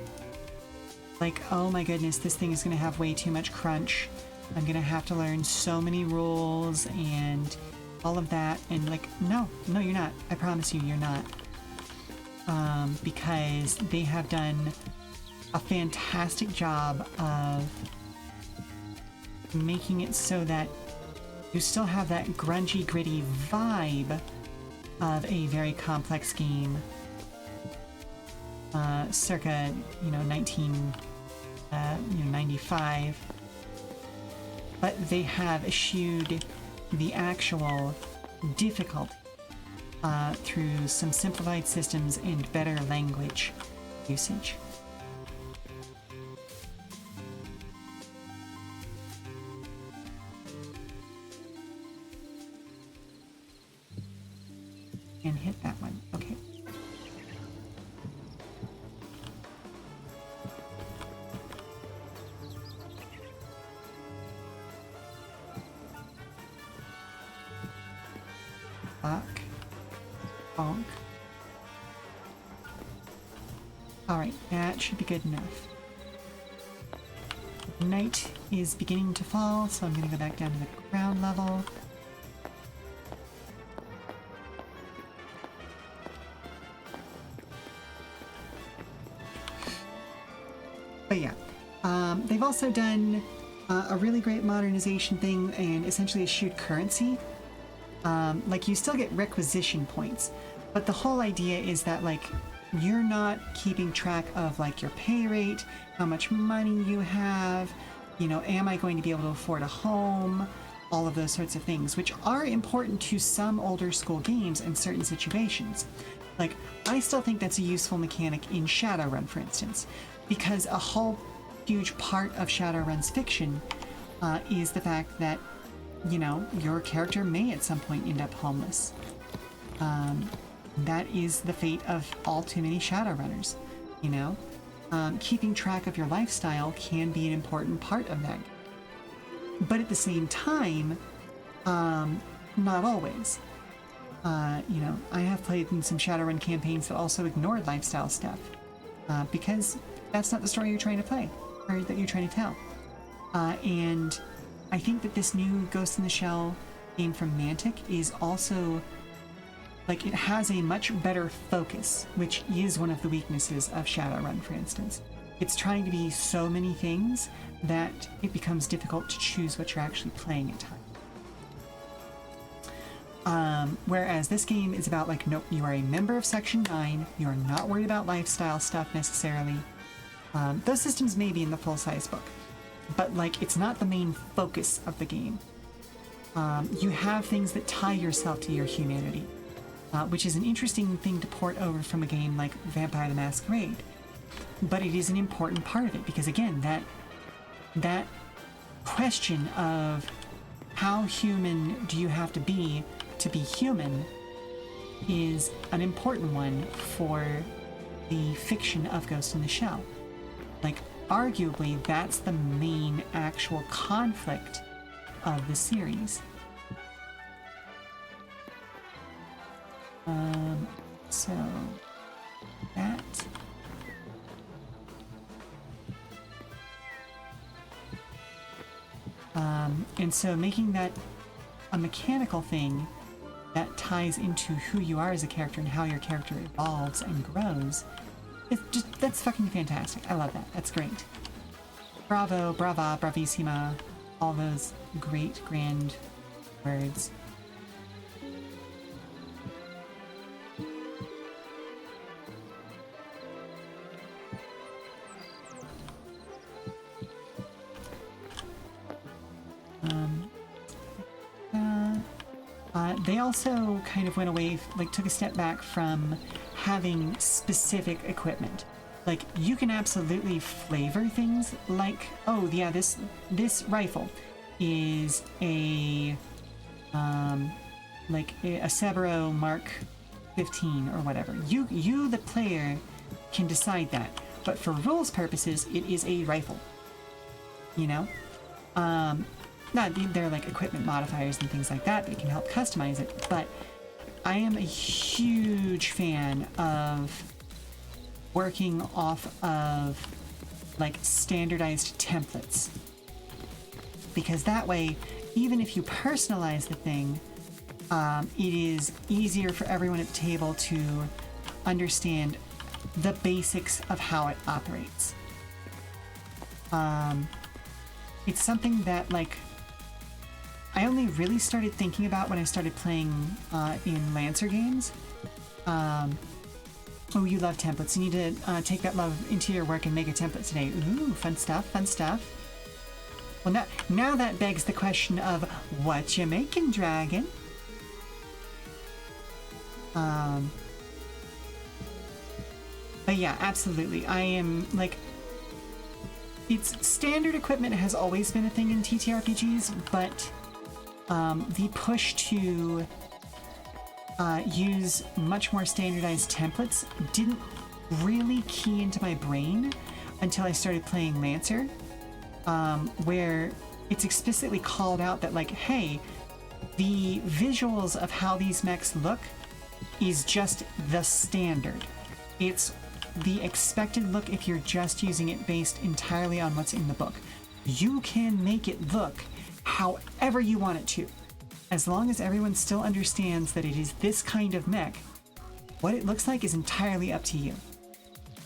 like, oh my goodness, this thing is going to have way too much crunch. I'm going to have to learn so many rules and all of that. And like, no, you're not. I promise you, you're not. Because they have done a fantastic job of making it so that you still have that grungy, gritty vibe of a very complex game, circa 1995. But they have eschewed the actual difficulty through some simplified systems and better language usage. And hit that one. Okay. Fuck. Bonk. Alright, that should be good enough. Night is beginning to fall, so I'm going to go back down to the ground level. But yeah, they've also done a really great modernization thing and essentially eschewed currency. Like, you still get requisition points, but the whole idea is that, like, you're not keeping track of, like, your pay rate, how much money you have, am I going to be able to afford a home, all of those sorts of things, which are important to some older school games in certain situations. Like, I still think that's a useful mechanic in Shadowrun, for instance, because a whole huge part of Shadowrun's fiction is the fact that, your character may at some point end up homeless. That is the fate of all too many Shadowrunners, keeping track of your lifestyle can be an important part of that. But at the same time, not always. I have played in some Shadowrun campaigns that also ignored lifestyle stuff, because that's not the story you're trying to play, or that you're trying to tell. And I think that this new Ghost in the Shell game from Mantic is also, like, it has a much better focus, which is one of the weaknesses of Shadowrun, for instance. It's trying to be so many things that it becomes difficult to choose what you're actually playing at times. Whereas this game is about, like, nope, you are a member of Section 9, you are not worried about lifestyle stuff necessarily. Those systems may be in the full-size book, but, like, it's not the main focus of the game. You have things that tie yourself to your humanity, which is an interesting thing to port over from a game like Vampire the Masquerade. But it is an important part of it, because, again, that question of how human do you have to be human is an important one for the fiction of Ghost in the Shell. Like, arguably, that's the main actual conflict of the series. So that. And so making that a mechanical thing that ties into who you are as a character and how your character evolves and grows, that's fucking fantastic. I love that. That's great. Bravo, brava, bravissima, all those great, grand words. They also kind of went away, like, took a step back from having specific equipment. like, you can absolutely flavor things like, oh yeah, this rifle is a like a Sabro Mark 15 or whatever. You the player can decide that, but for rules purposes it is a rifle, you know. Not they're like equipment modifiers and things like that that can help customize it, but I am a huge fan of working off of like standardized templates, because that way, even if you personalize the thing, it is easier for everyone at the table to understand the basics of how it operates. It's something that, like, I only really started thinking about when I started playing in Lancer games. Oh, you love templates. You need to take that love into your work and make a template today. Ooh, fun stuff, fun stuff. Well, now that begs the question of, what you making, dragon? But yeah, absolutely. I am, like, it's standard equipment has always been a thing in TTRPGs, but the push to use much more standardized templates didn't really key into my brain until I started playing Lancer, where it's explicitly called out that, like, hey, the visuals of how these mechs look is just the standard. It's the expected look if you're just using it based entirely on what's in the book. You can make it look however you want it to. As long as everyone still understands that it is this kind of mech, what it looks like is entirely up to you.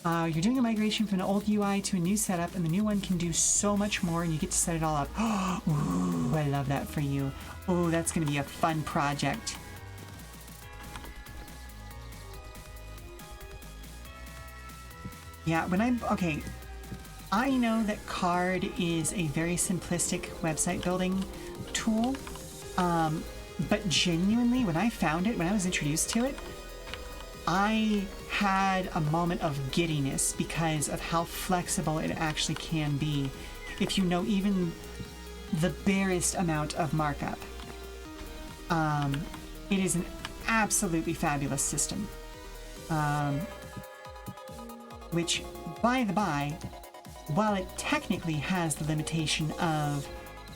You're doing a migration from an old UI to a new setup, and the new one can do so much more, and you get to set it all up. Ooh, I love that for you. Oh, that's going to be a fun project. Yeah, okay, I know that Card is a very simplistic website building tool, but genuinely, when I found it, when I was introduced to it, I had a moment of giddiness because of how flexible it actually can be if you know even the barest amount of markup. It is an absolutely fabulous system. Which, by the by, while it technically has the limitation of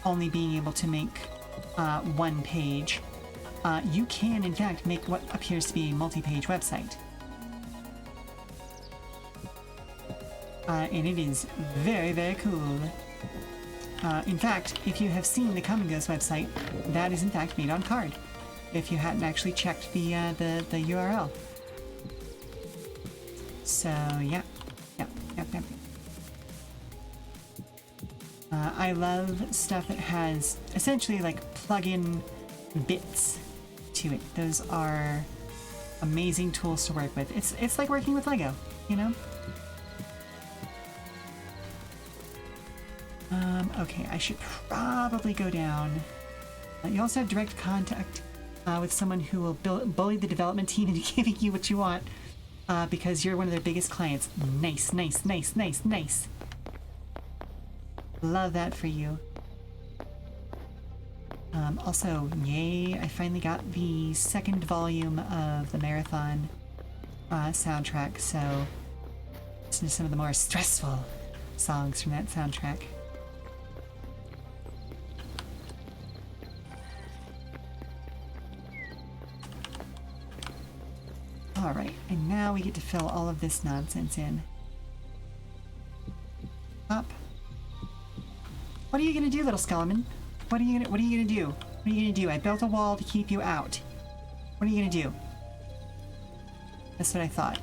only being able to make one page, you can in fact make what appears to be a multi-page website. And it is very, very cool. In fact, if you have seen the Come and Go's website, that is in fact made on Card, if you hadn't actually checked the URL. So, yeah. Yep. I love stuff that has essentially like plug-in bits to it. Those are amazing tools to work with. It's like working with Lego, you know? Okay, I should probably go down. You also have direct contact with someone who will bully the development team into giving you what you want, because you're one of their biggest clients. Nice. Love that for you. Also, yay, I finally got the second volume of the Marathon soundtrack, so listen to some of the more stressful songs from that soundtrack. Alright, and now we get to fill all of this nonsense in. Up. What are you gonna do, little Skullman? What are you gonna do? I built a wall to keep you out. What are you gonna do? That's what I thought.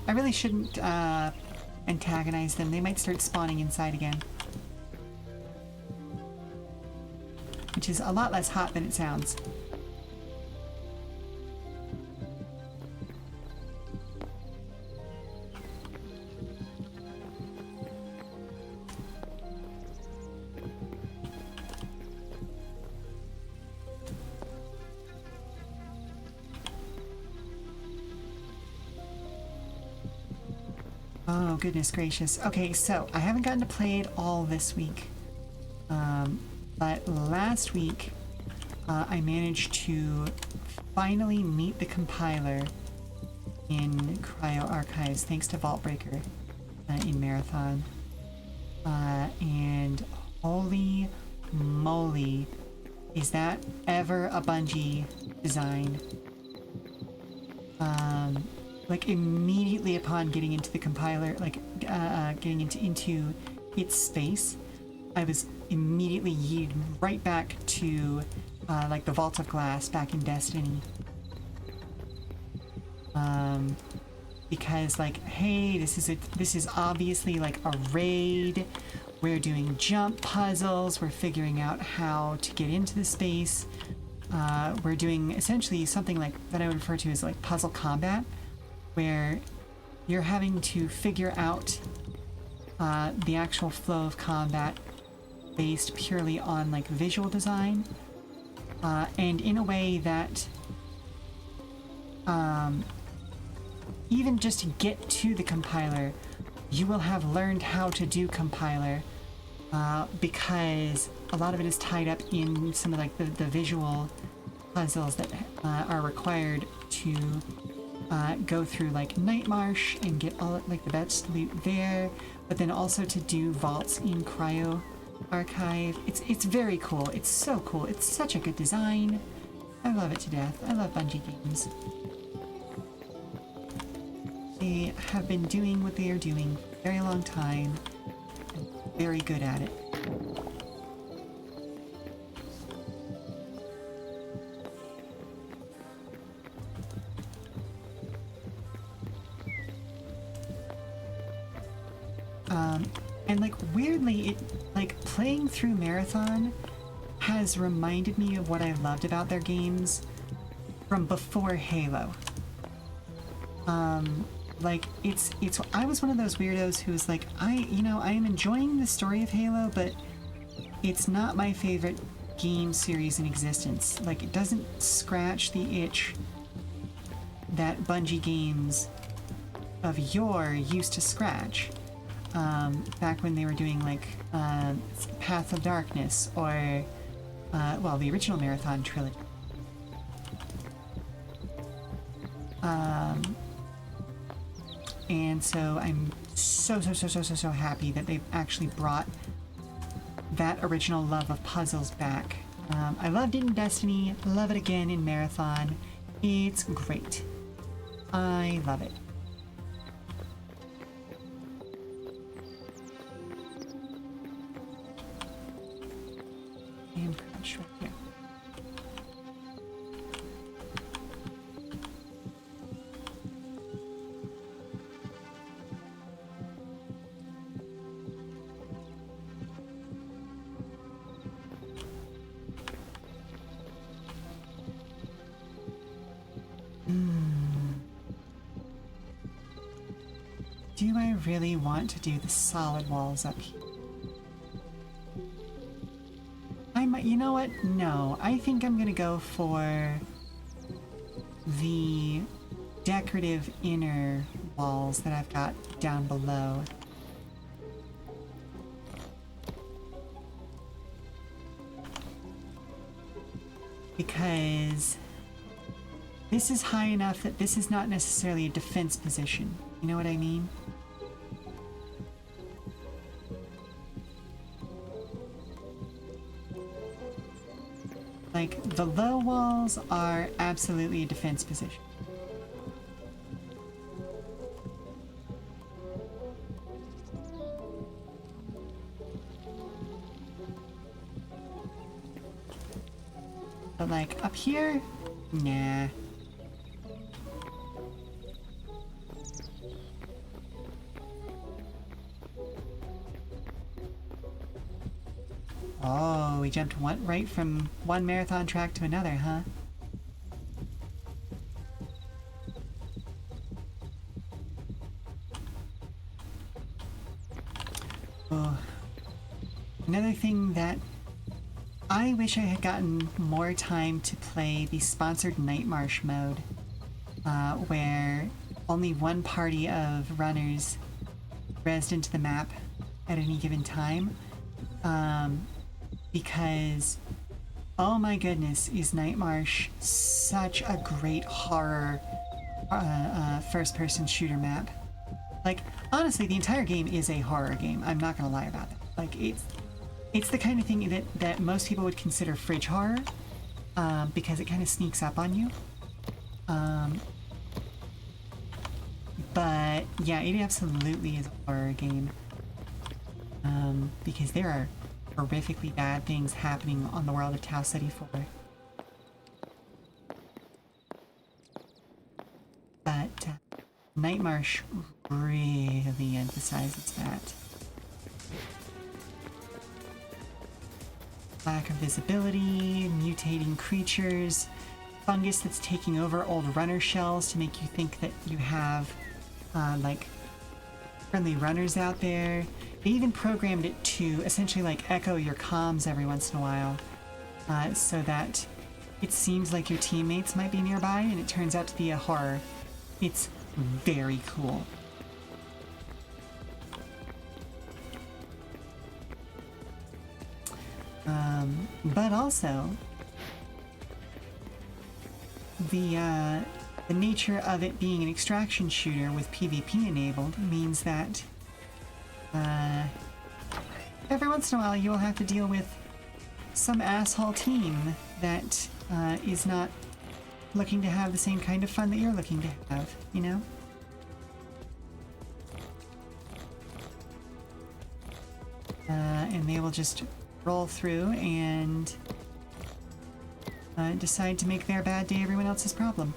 I really shouldn't antagonize them. They might start spawning inside again. Which is a lot less hot than it sounds. Oh, goodness gracious. Okay, so I haven't gotten to play it all this week. But last week, I managed to finally meet the compiler in Cryo Archives, thanks to Vaultbreaker in Marathon. And holy moly, is that ever a Bungie design. Like immediately upon getting into the compiler, like getting into its space, I was immediately yeeted right back to like the Vault of Glass back in Destiny. Because like, hey, this is obviously like a raid. We're doing jump puzzles. We're figuring out how to get into the space. We're doing essentially something like that I would refer to as like puzzle combat, where you're having to figure out the actual flow of combat based purely on like visual design, and in a way that even just to get to the compiler, you will have learned how to do compiler, because a lot of it is tied up in some of like the visual puzzles that are required to go through like Nightmarsh and get all like the best loot there, but then also to do vaults in Cryo Archive. It's very cool. It's so cool. It's such a good design. I love it to death. I love Bungie games. They have been doing what they are doing for a very long time, and very good at it. And like weirdly, it like playing through Marathon has reminded me of what I loved about their games from before Halo. Like it's I was one of those weirdos who was like, I am enjoying the story of Halo, but it's not my favorite game series in existence. Like it doesn't scratch the itch that Bungie games of yore used to scratch. Back when they were doing like Path of Darkness or well, the original Marathon trilogy. And so I'm so happy that they've actually brought that original love of puzzles back. I loved it in Destiny, love it again in Marathon. It's great. I love it. And crouch right here. Do I really want to do the solid walls up here? You know what? No, I think I'm gonna go for the decorative inner walls that I've got down below. Because this is high enough that this is not necessarily a defense position. You know what I mean? Like, the low walls are absolutely a defense position. But like, up here? Nah. Oh, we jumped right from one marathon track to another, huh? Oh. Another thing that I wish I had gotten more time to play the sponsored Nightmarsh mode, where only one party of runners rezzed into the map at any given time. Because, oh my goodness, is Nightmarsh such a great horror first-person shooter map. Like, honestly, the entire game is a horror game. I'm not gonna lie about that. Like, it's the kind of thing that most people would consider fridge horror, because it kind of sneaks up on you. But yeah, it absolutely is a horror game. Because there are horrifically bad things happening on the world of Tau Ceti 4. But Nightmarsh really emphasizes that. Lack of visibility, mutating creatures, fungus that's taking over old runner shells to make you think that you have, like, friendly runners out there. They even programmed it to essentially, like, echo your comms every once in a while, so that it seems like your teammates might be nearby, and it turns out to be a horror. It's very cool. But also, the nature of it being an extraction shooter with PvP enabled means that every once in a while you'll have to deal with some asshole team that is not looking to have the same kind of fun that you're looking to have, you know? And they will just roll through and decide to make their bad day everyone else's problem.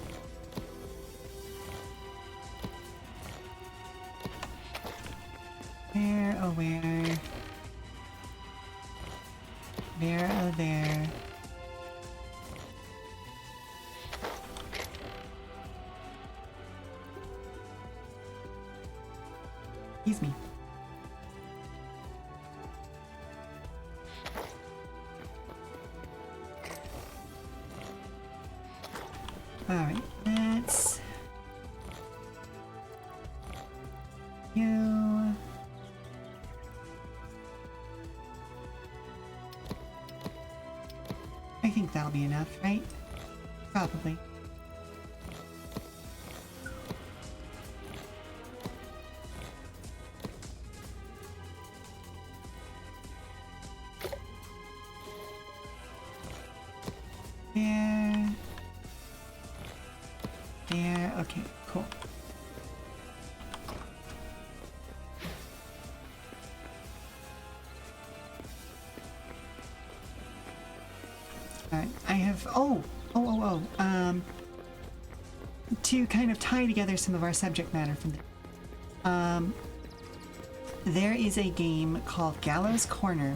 Where, oh where? There, oh there. Excuse me. Alright, let's... You... I think that'll be enough, right? Probably. There. There. Okay, cool. Alright, I have... to kind of tie together some of our subject matter from there is a game called Gallows Corner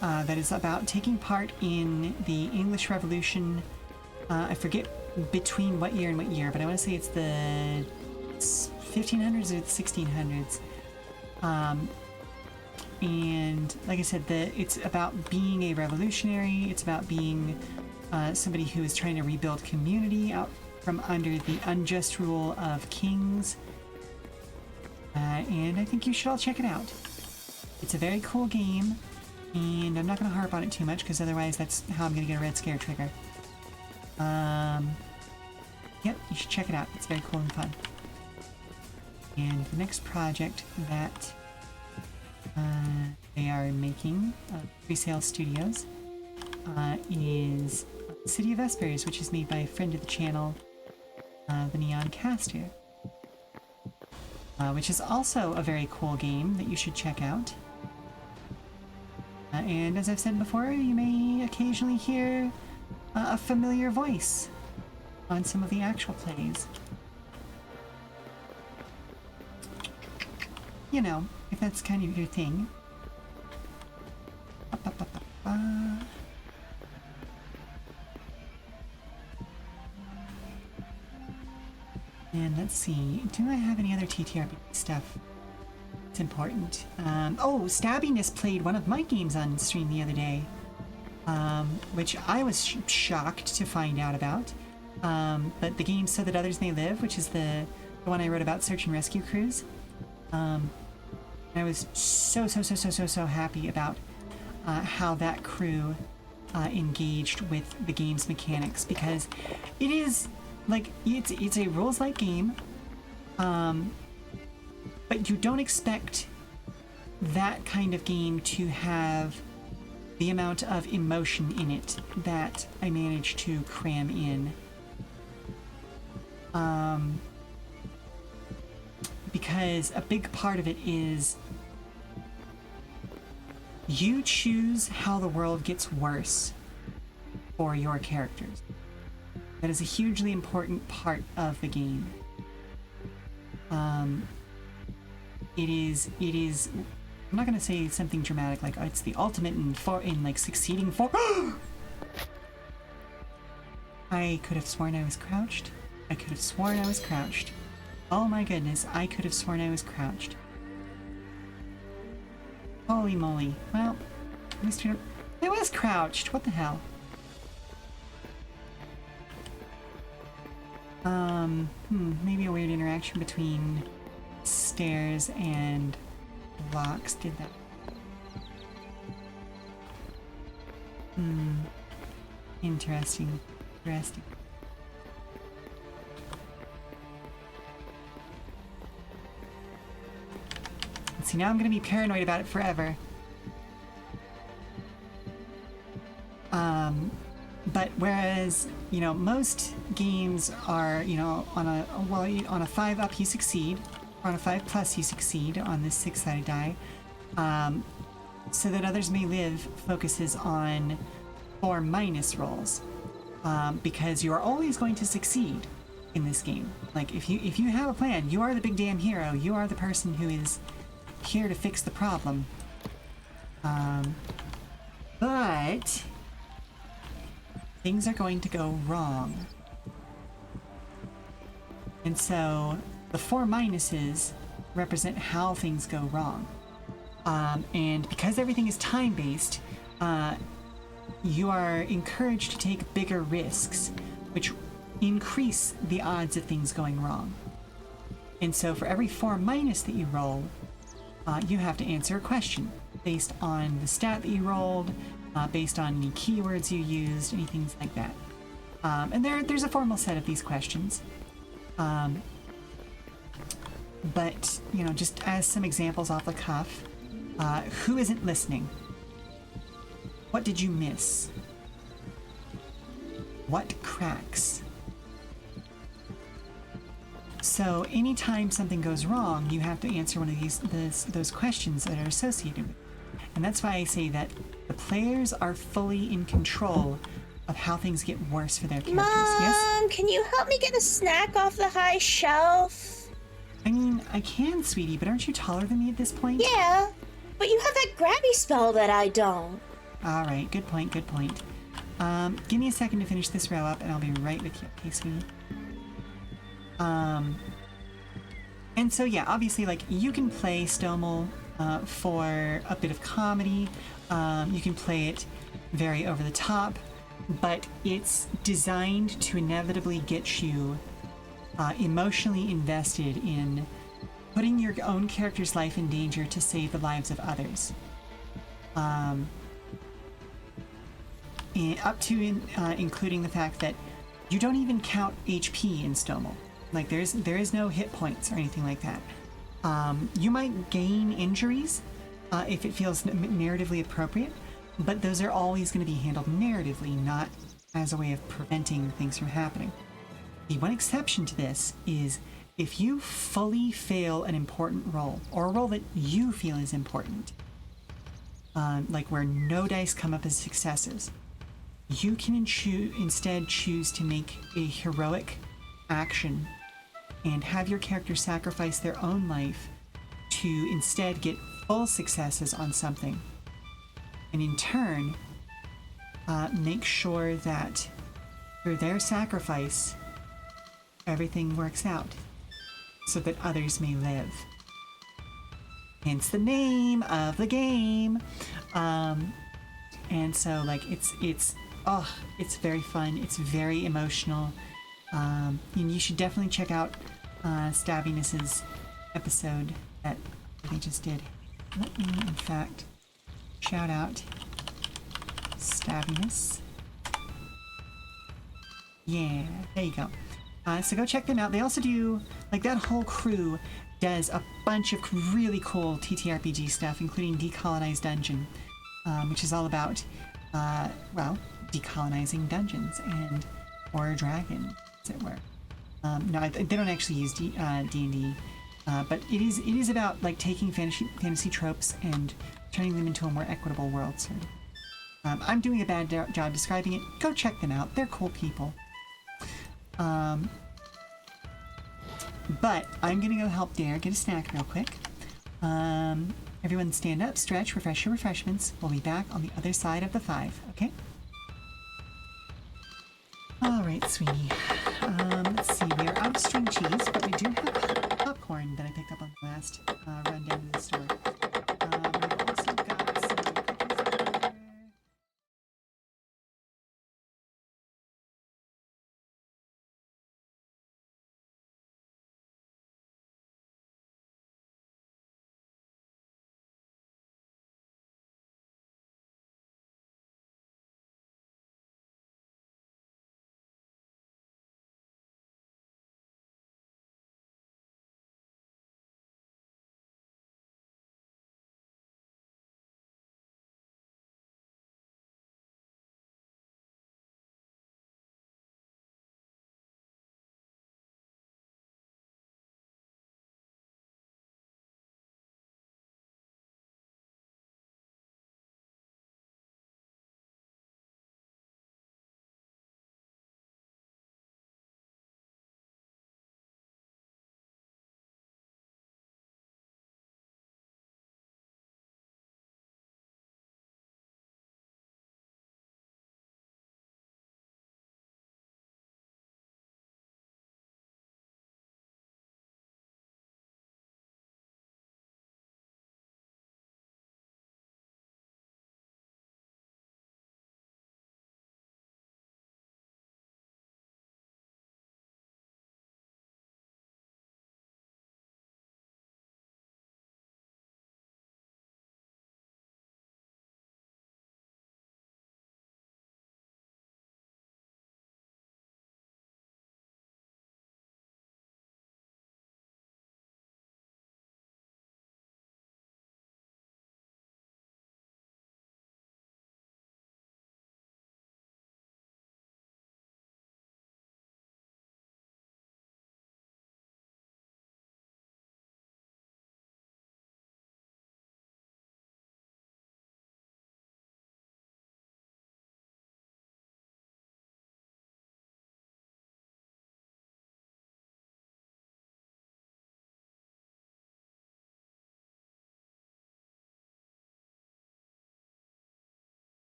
that is about taking part in the English Revolution. I forget between what year and what year, but I want to say it's the 1500s or the 1600s. And like I said, it's about being a revolutionary. It's about being somebody who is trying to rebuild community out from under the unjust rule of kings. And I think you should all check it out. It's a very cool game, and I'm not going to harp on it too much because otherwise that's how I'm going to get a red scare trigger. Yep, you should check it out. It's very cool and fun. And the next project that they are making, Presale Studios, is City of Vespers, which is made by a friend of the channel, the Neon Caster, which is also a very cool game that you should check out. And as I've said before, you may occasionally hear a familiar voice on some of the actual plays. You know, if that's kind of your thing. And let's see, do I have any other TTRPG stuff? It's important. Stabbiness played one of my games on stream the other day, which I was shocked to find out about. But the game So That Others May Live, which is the one I wrote about Search and Rescue Crews, I was so happy about how that crew engaged with the game's mechanics, because it is like it's a rules-light game, but you don't expect that kind of game to have the amount of emotion in it that I managed to cram in. Because a big part of it is you choose how the world gets worse for your characters. That is a hugely important part of the game. It is, I'm not gonna say something dramatic like, oh, it's the ultimate in like succeeding for. I could have sworn I was crouched. I could have sworn I was crouched. Oh my goodness, I could have sworn I was crouched. Holy moly. Well, at least I was crouched. What the hell? Maybe a weird interaction between stairs and blocks did that. Interesting. Interesting. See, now I'm gonna be paranoid about it forever. But whereas, you know, most games are, you know, on a 5 up you succeed, or on a 5 plus you succeed on this 6-sided die, so that others may live focuses on 4 minus rolls, because you are always going to succeed in this game. Like, if you have a plan, you are the big damn hero, you are the person who is here to fix the problem. But things are going to go wrong. And so the 4 minuses represent how things go wrong. And because everything is time-based, you are encouraged to take bigger risks, which increase the odds of things going wrong. And so for every 4 minus that you roll, you have to answer a question based on the stat that you rolled, based on any keywords you used, anything like that. And there's a formal set of these questions. But, you know, just as some examples off the cuff, who isn't listening? What did you miss? What cracks? So anytime something goes wrong, you have to answer one of those questions that are associated with it. And that's why I say that the players are fully in control of how things get worse for their characters. Mom, yes? Can you help me get a snack off the high shelf? I mean, I can, sweetie, but aren't you taller than me at this point? Yeah, but you have that grabby spell that I don't. Alright, good point, good point. Give me a second to finish this row up and I'll be right with you, okay, sweetie? And so yeah, obviously, like, you can play Stomel for a bit of comedy. You can play it very over the top, but it's designed to inevitably get you emotionally invested in putting your own character's life in danger to save the lives of others. Up to including the fact that you don't even count HP in Stomel. Like, there is no hit points or anything like that. You might gain injuries if it feels narratively appropriate, but those are always going to be handled narratively, not as a way of preventing things from happening. The one exception to this is if you fully fail an important roll, or a roll that you feel is important, like where no dice come up as successes, you can instead choose to make a heroic action and have your character sacrifice their own life to instead get full successes on something. And in turn, make sure that through their sacrifice, everything works out so that others may live. Hence the name of the game. And so, like, it's very fun. It's very emotional. And you should definitely check out Stabbiness's episode that they just did. let me, in fact, shout out Stabbiness. Yeah, there you go. So go check them out. They also do, like, that whole crew does a bunch of really cool TTRPG stuff, including Decolonized Dungeon, which is all about, well, decolonizing dungeons and or dragons, as it were. No, they don't actually use D&D, but it is about, like, taking fantasy tropes and turning them into a more equitable world. So, I'm doing a bad job describing it. Go check them out. They're cool people. But I'm gonna go help Dare get a snack real quick. Everyone stand up, stretch, refresh your refreshments. We'll be back on the other side of the 5, okay? Alright, sweetie. Let's see, we are out of string cheese, but we do have popcorn that I picked up on the last run down to the store.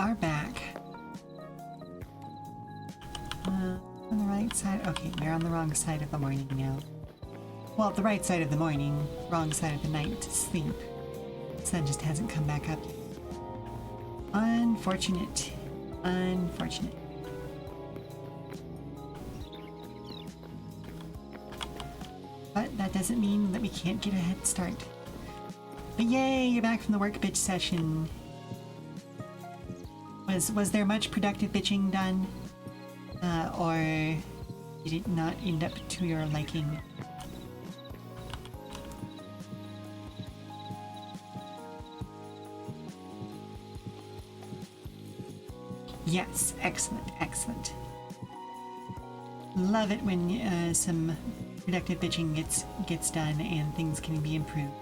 are back. On the right side. Okay, we're on the wrong side of the morning now. Well, the right side of the morning, wrong side of the night to sleep. Sun just hasn't come back up yet. Unfortunate. Unfortunate. But that doesn't mean that we can't get a head start. But yay, you're back from the work bitch session. Was there much productive bitching done? Or did it not end up to your liking? Yes, excellent, excellent. Love it when some productive bitching gets done and things can be improved.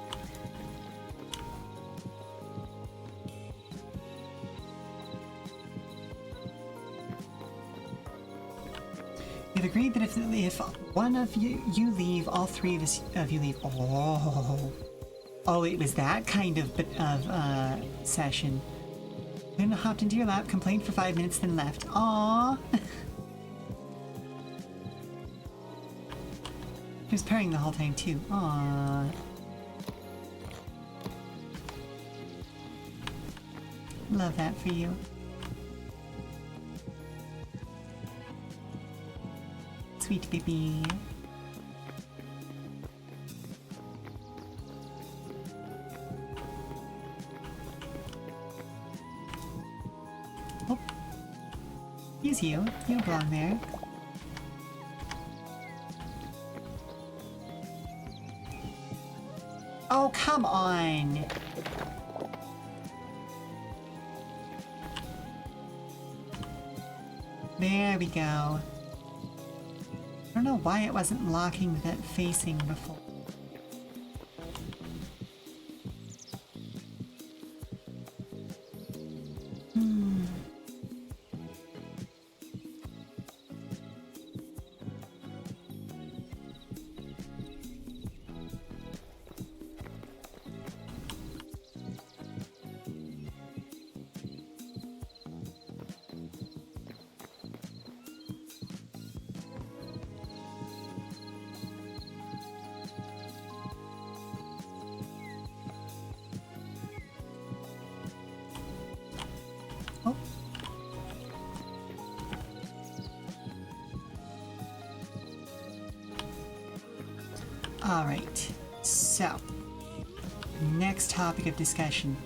We've agreed that if one of you leave, all three of you leave. Oh, it was that kind of session. Then hopped into your lap, complained for 5 minutes, then left. Aww. He was purring the whole time too. Aww. Love that for you. Sweet baby. Oh. Use you. You belong there. Oh, come on! There we go. I don't know why it wasn't locking that facing before. Oh. All right, so next topic of discussion.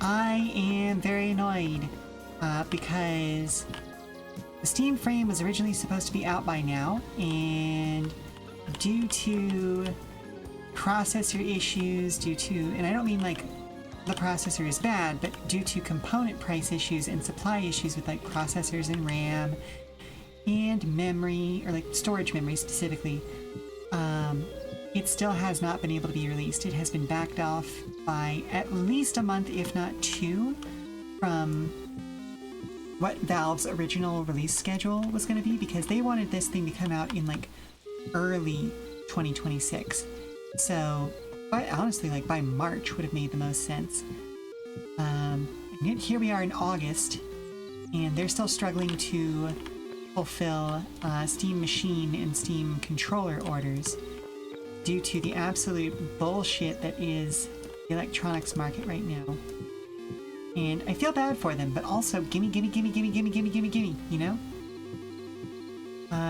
I am very annoyed because the Steam frame was originally supposed to be out by now, and due to processor issues, and I don't mean like the processor is bad, but due to component price issues and supply issues with like processors and RAM and memory, or like storage memory specifically, it still has not been able to be released. It has been backed off by at least a month, if not 2, from what Valve's original release schedule was going to be, because they wanted this thing to come out in like early 2026. So, but honestly, like by March would have made the most sense. And yet here we are in August, and they're still struggling to fulfill Steam Machine and Steam Controller orders due to the absolute bullshit that is the electronics market right now. And I feel bad for them, but also gimme, you know?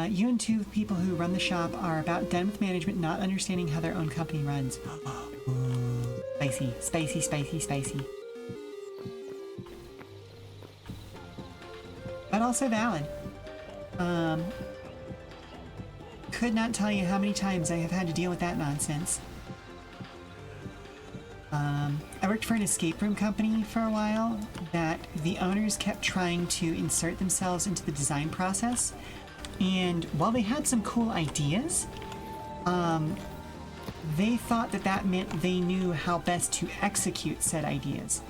You and 2 people who run the shop are about done with management not understanding how their own company runs. Spicy, spicy, spicy, spicy. But also valid. Could not tell you how many times I have had to deal with that nonsense. I worked for an escape room company for a while that the owners kept trying to insert themselves into the design process. And while they had some cool ideas, they thought that that meant they knew how best to execute said ideas.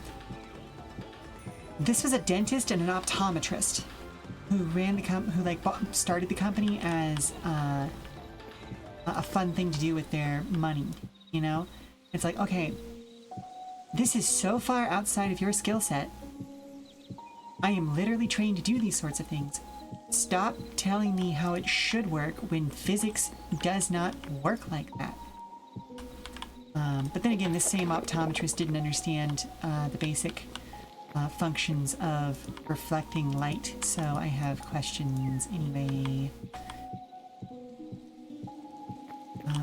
This was a dentist and an optometrist who ran the started the company as a fun thing to do with their money, you know? It's like, okay, this is so far outside of your skill set. I am literally trained to do these sorts of things. Stop telling me how it should work when physics does not work like that. But then again, this same optometrist didn't understand the basic functions of reflecting light, so I have questions anyway.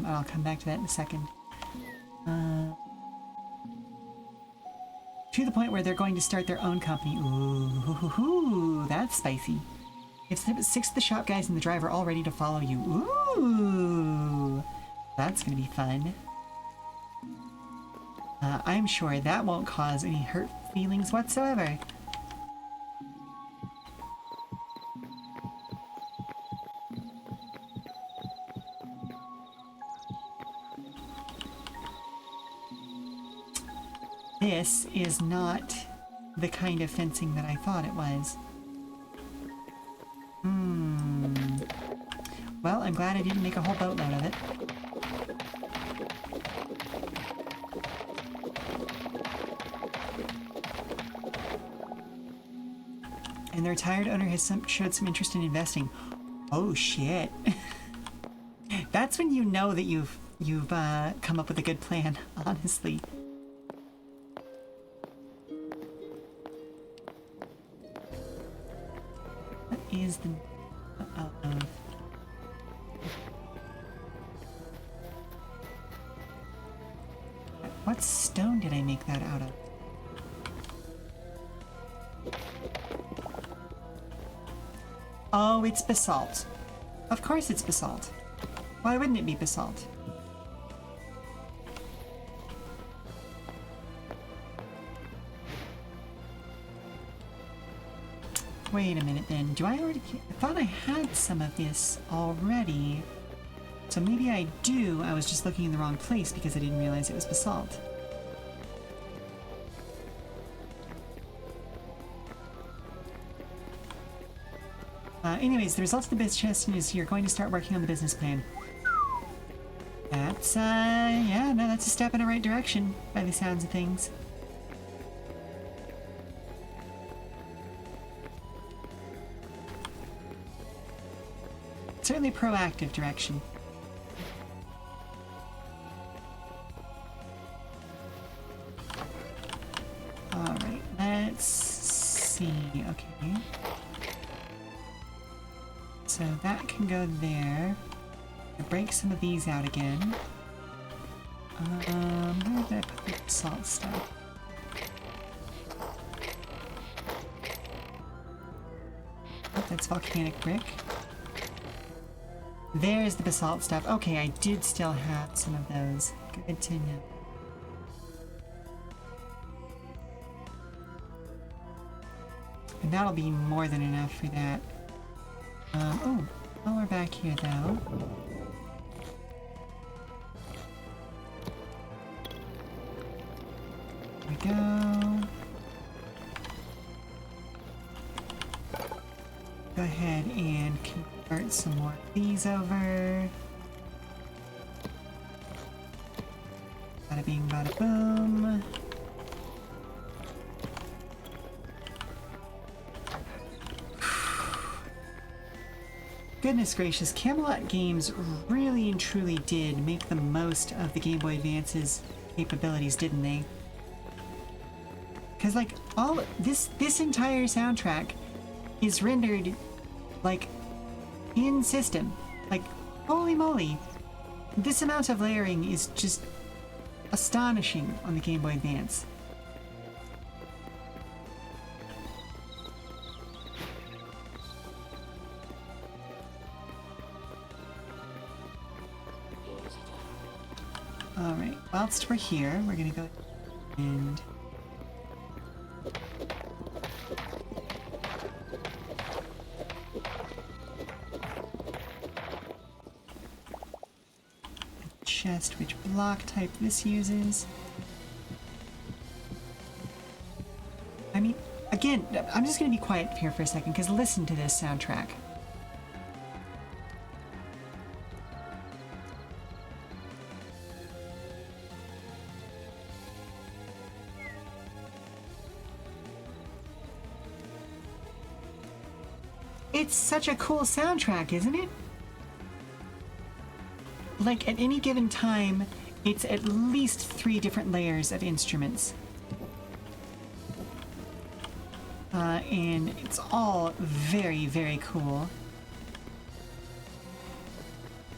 I'll come back to that in a second. To the point where they're going to start their own company. Ooh, that's spicy. If 6 of the shop guys and the driver all ready to follow you. Ooh, that's gonna be fun. I'm sure that won't cause any hurt feelings whatsoever. This is not the kind of fencing that I thought it was. Well, I'm glad I didn't make a whole boatload of it. And the retired owner has showed some interest in investing. Oh shit. That's when you know that you've come up with a good plan, honestly. What is the what stone did I make that out of? Oh, it's basalt. Of course it's basalt. Why wouldn't it be basalt? Wait a minute then. Do I already... I thought I had some of this already. So maybe I do. I was just looking in the wrong place because I didn't realize it was basalt. Anyways, the result of the business chest is you're going to start working on the business plan. That's, yeah, no, that's a step in the right direction by the sounds of things. Certainly proactive direction. Alright, let's see. Okay. So that can go there. I break some of these out again. Where did I put the salt stuff? Oh, that's volcanic brick. There's the basalt stuff. Okay, I did still have some of those. Good to know. And that'll be more than enough for that. Oh, while we're back here though. There we go. Go ahead and convert some more of these over. Bada bing, bada boom. Goodness gracious, Camelot Games really and truly did make the most of the Game Boy Advance's capabilities, didn't they? Because, like, all this entire soundtrack is rendered, like, in system. Like, holy moly. This amount of layering is just astonishing on the Game Boy Advance. Alright, whilst we're here, we're gonna go and chest, which block type this uses. I mean, again, I'm just gonna be quiet here for a second, because listen to this soundtrack. It's such a cool soundtrack, isn't it? Like, at any given time, it's at least 3 different layers of instruments. And it's all very, very cool.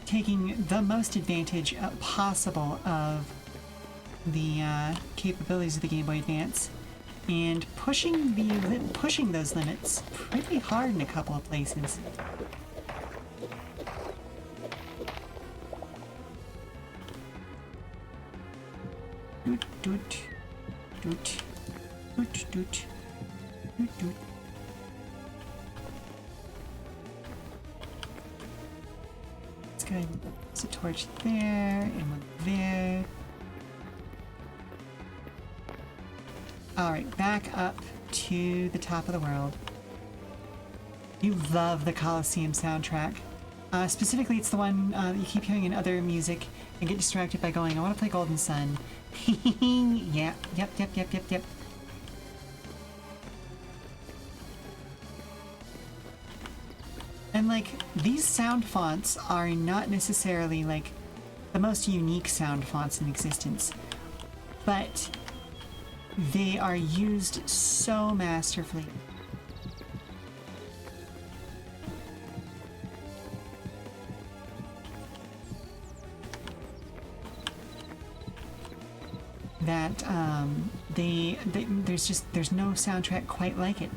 Taking the most advantage possible of the capabilities of the Game Boy Advance, and pushing those limits pretty hard in a couple of places. Doot doot doot doot doot doot doot. Let's go ahead and put a torch there and one there. Alright, back up to the top of the world. You love the Colosseum soundtrack. Specifically, it's the one that you keep hearing in other music and get distracted by going, I want to play Golden Sun. Yeah, yep. And like, these sound fonts are not necessarily like the most unique sound fonts in existence, but they are used so masterfully. That there's no soundtrack quite like it.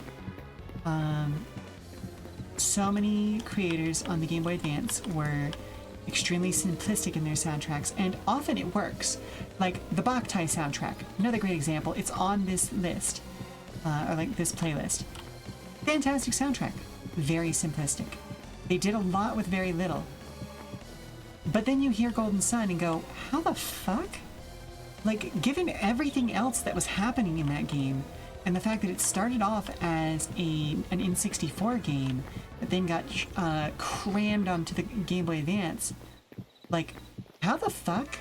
So many creators on the Game Boy Advance were extremely simplistic in their soundtracks, and often it works. Like the Boktai soundtrack, another great example. It's on this list, or like this playlist. Fantastic soundtrack, very simplistic. They did a lot with very little. But then you hear Golden Sun and go, how the fuck? Like, given everything else that was happening in that game, and the fact that it started off as an N64 game, that then got crammed onto the Game Boy Advance, like, how the fuck?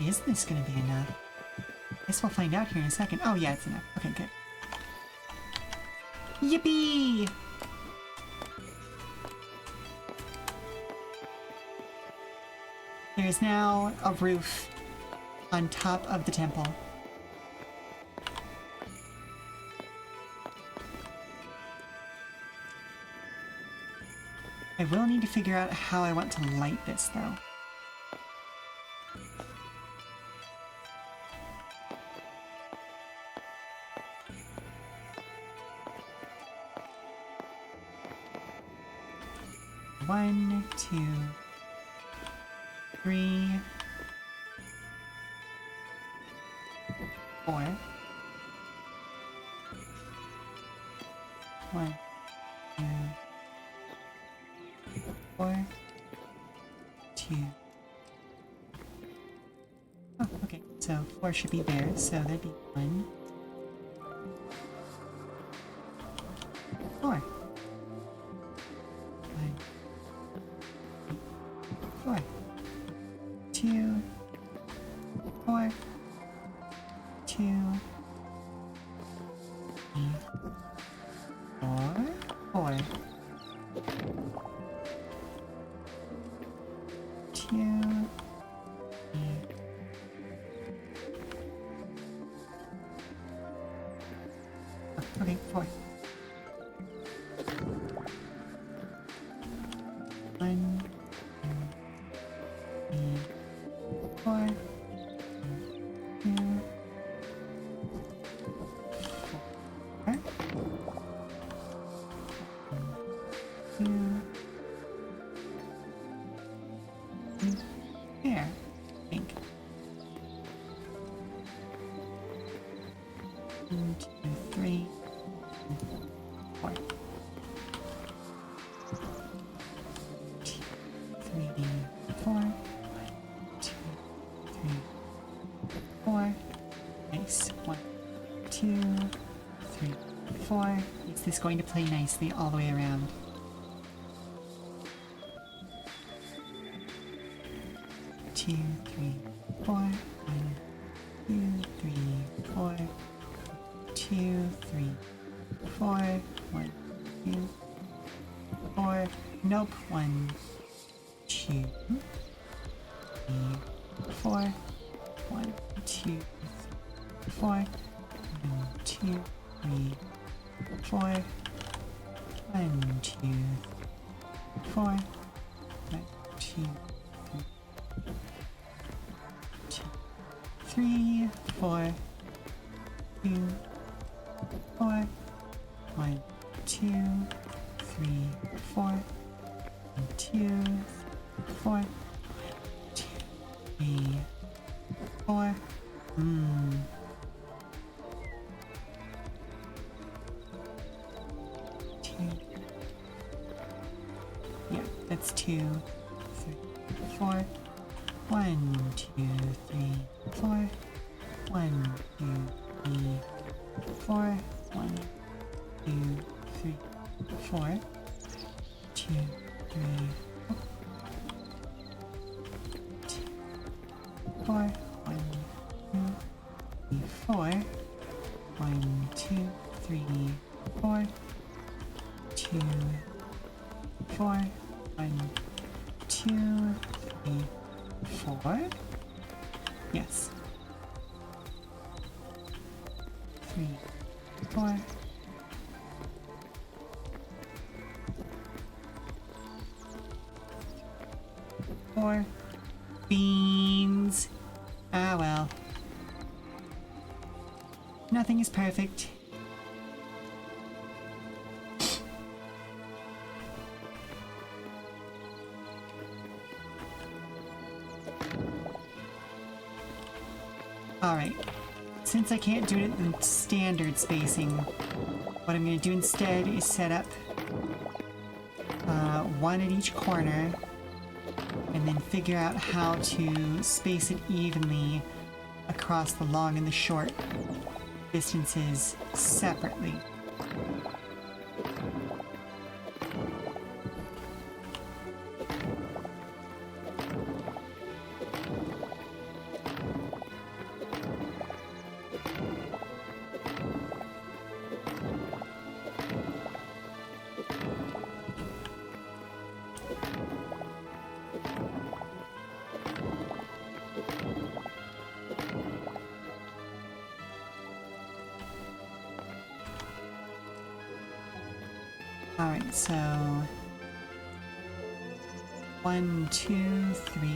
Is this gonna be enough? I guess we'll find out here in a second. Oh yeah, it's enough. Okay, good. Yippee! There is now a roof on top of the temple. I will need to figure out how I want to light this, though. One, two, three, four. One, two, four, two. Oh, okay. So 4 should be there. So that'd be 1, 4. 4, 2, 4, 2, 3, 4, 4, 2, 3. Oh, okay, 4. 1, 2, 4, 2, 4, 2, there, I think. 1, 2, 3, 4. 2, 3, 4. 1, 2, 3, 4. Nice. 1, 2, 3, 4. Is this going to play nicely all the way around? 2, 3, 4. 1, 2, 3, 4. 2, 3, 4. 1, 2, 4. Nope. 1, 2, 3, 4. 1, 2, 4. 1, 2, 3, 4. 1, 2, 4. 1, 2, 3, 4. 2, 4. 1, 2, 3, 4. 1, 2, 4. 2, 3, 4. Yeah, that's 2, 3, 4. 1, 2, 3, 4. 1, 2, 3, 4. 1, 2, 3, 4. 2, 3, 4. 1, 2, 3, 4. 1, 2, 3, 4. 2, 4. 1, 2, 3, 4. Yes. 3, 4. Four. Beans. Ah, well. Nothing is perfect. Alright. Since I can't do it in standard spacing, what I'm going to do instead is set up one at each corner and then figure out how to space it evenly across the long and the short distances separately. Alright, so 1, 2, 3,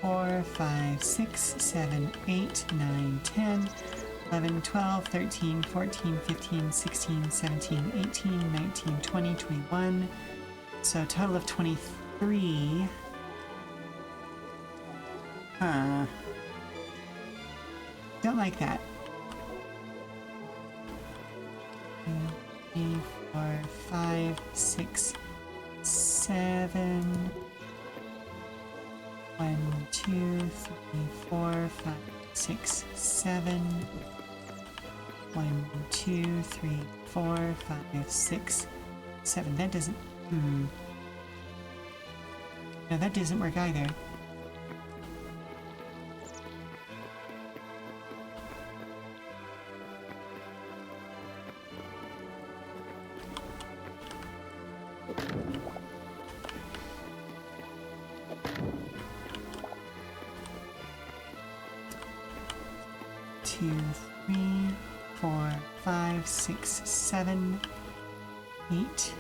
4, 5, 6, 7, 8, 9, 10, 11, 12, 13, 14, 15, 16, 17, 18, 19, 20, 21. So a total of 23. Huh. Don't like that. 2, 3, 4, 5, 6, 7. 1, 2, 3, 4, 5, 6, 7. 1, 2, 3, 4, 5, 6, 7. That doesn't. No, that doesn't work either. Two, 3, 4, 5, 6, 7, 8,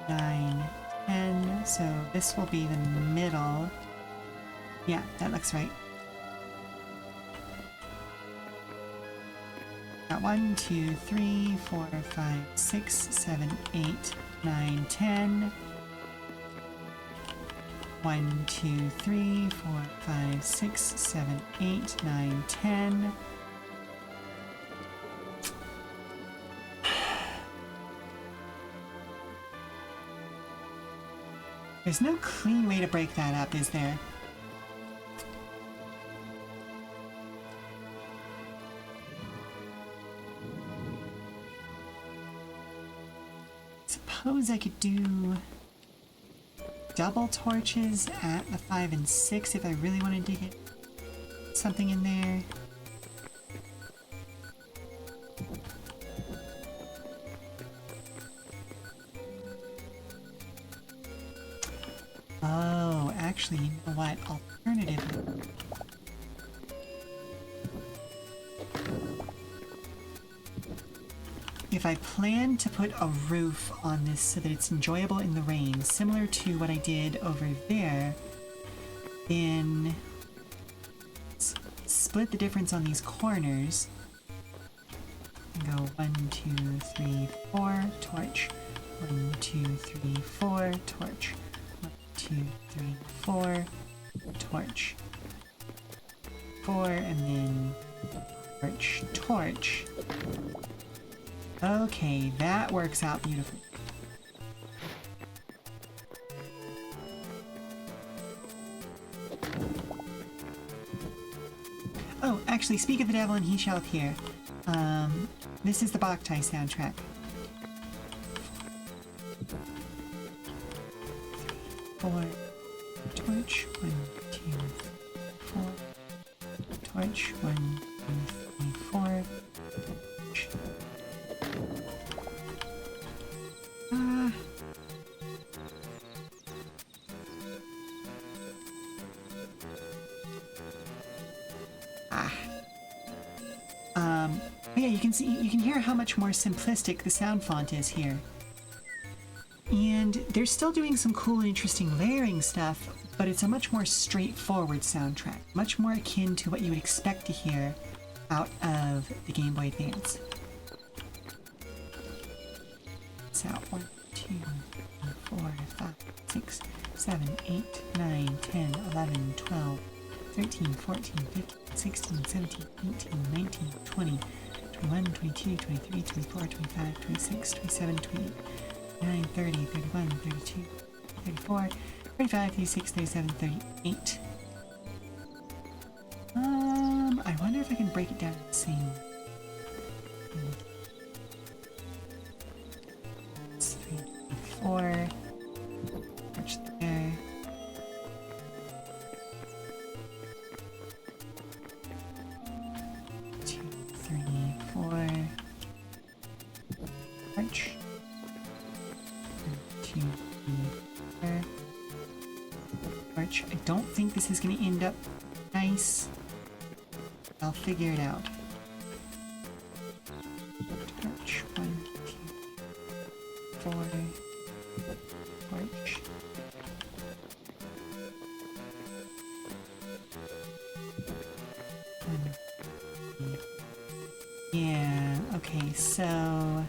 9, 10. So this will be the middle. Yeah, that looks right. Got 1, 2, 3, 4, 5, 6, 7, 8, 9, 10. 1, 2, 3, 4, 5, 6, 7, 8, 9, 10. There's no clean way to break that up, is there? Suppose I could do double torches at the 5 and 6 if I really wanted to get something in there. Oh, actually, you know what? Alternatively, if I plan to put a roof on this so that it's enjoyable in the rain, similar to what I did over there, then split the difference on these corners and go 1, 2, 3, 4, torch. 1, 2, 3, 4, torch. 1, 2, 3, 4, torch. 4, and then torch, torch. Okay, that works out beautifully. Oh, actually, speak of the devil and he shall appear. This is the Boktai soundtrack. 4, torch, 1, 2, 4, torch, 1, 2, 3, 4, torch. Yeah, you can hear how much more simplistic the sound font is here. And they're still doing some cool and interesting layering stuff, but it's a much more straightforward soundtrack, much more akin to what you would expect to hear out of the Game Boy Advance. So 1, 2, 3, 4, 5, 6, 7, 8, 9, 10, 11, 12, 13, 14, 15, 16, 17, 18, 19, 20, 21, 22, 23, 24, 25, 26, 27, 28, 29, 30, 31, 32, 34, 35, 36, 37, 38. I wonder if I can break it down to the same. It's 3, 4. Touch there. Arch. 2, 3, 4. Arch. I don't think this is going to end up nice. I'll figure it out. Arch. 1, 2, 4. Arch. Yeah, okay, so...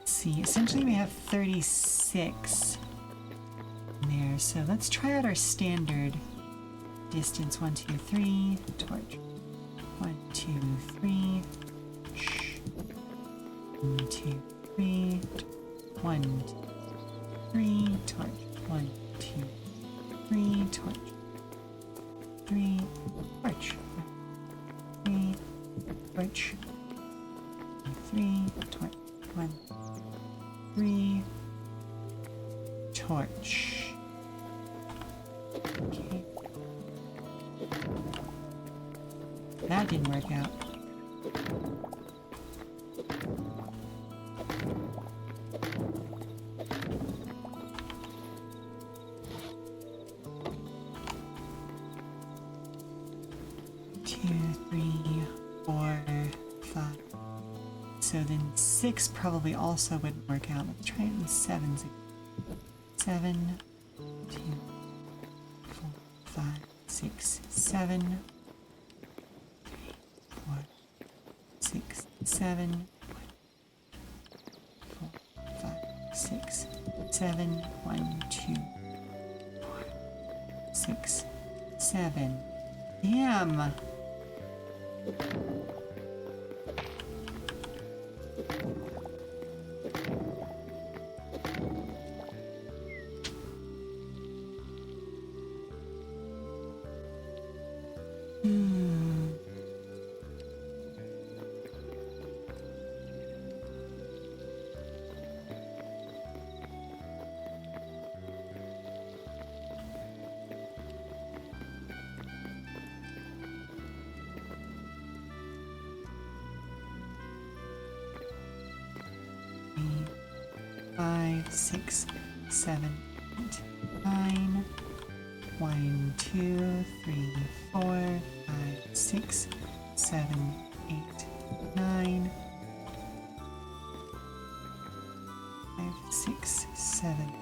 see, essentially we have 36 in there, so let's try out our standard distance. 1, 2, 3, torch. 1, 2, 3, shh. 1, 2, 3, 1, 2, 3, torch. 1, 2, 3, torch. 3, torch. 3, torch. 3, torch. 1, 3, torch. Okay. That didn't work out. So then 6 probably also wouldn't work out. Let's try it in 7s. 7, 2, 4, 5, 6, 7, 3, 4, 6, 7, 4, 5, 6, 7, 1, 2, 4, 6, 7. Damn! 5, 6, 7, 8, 9. 1, 2, 3, 4, 5, 6, 7, 8, 9. 5, 6, 7.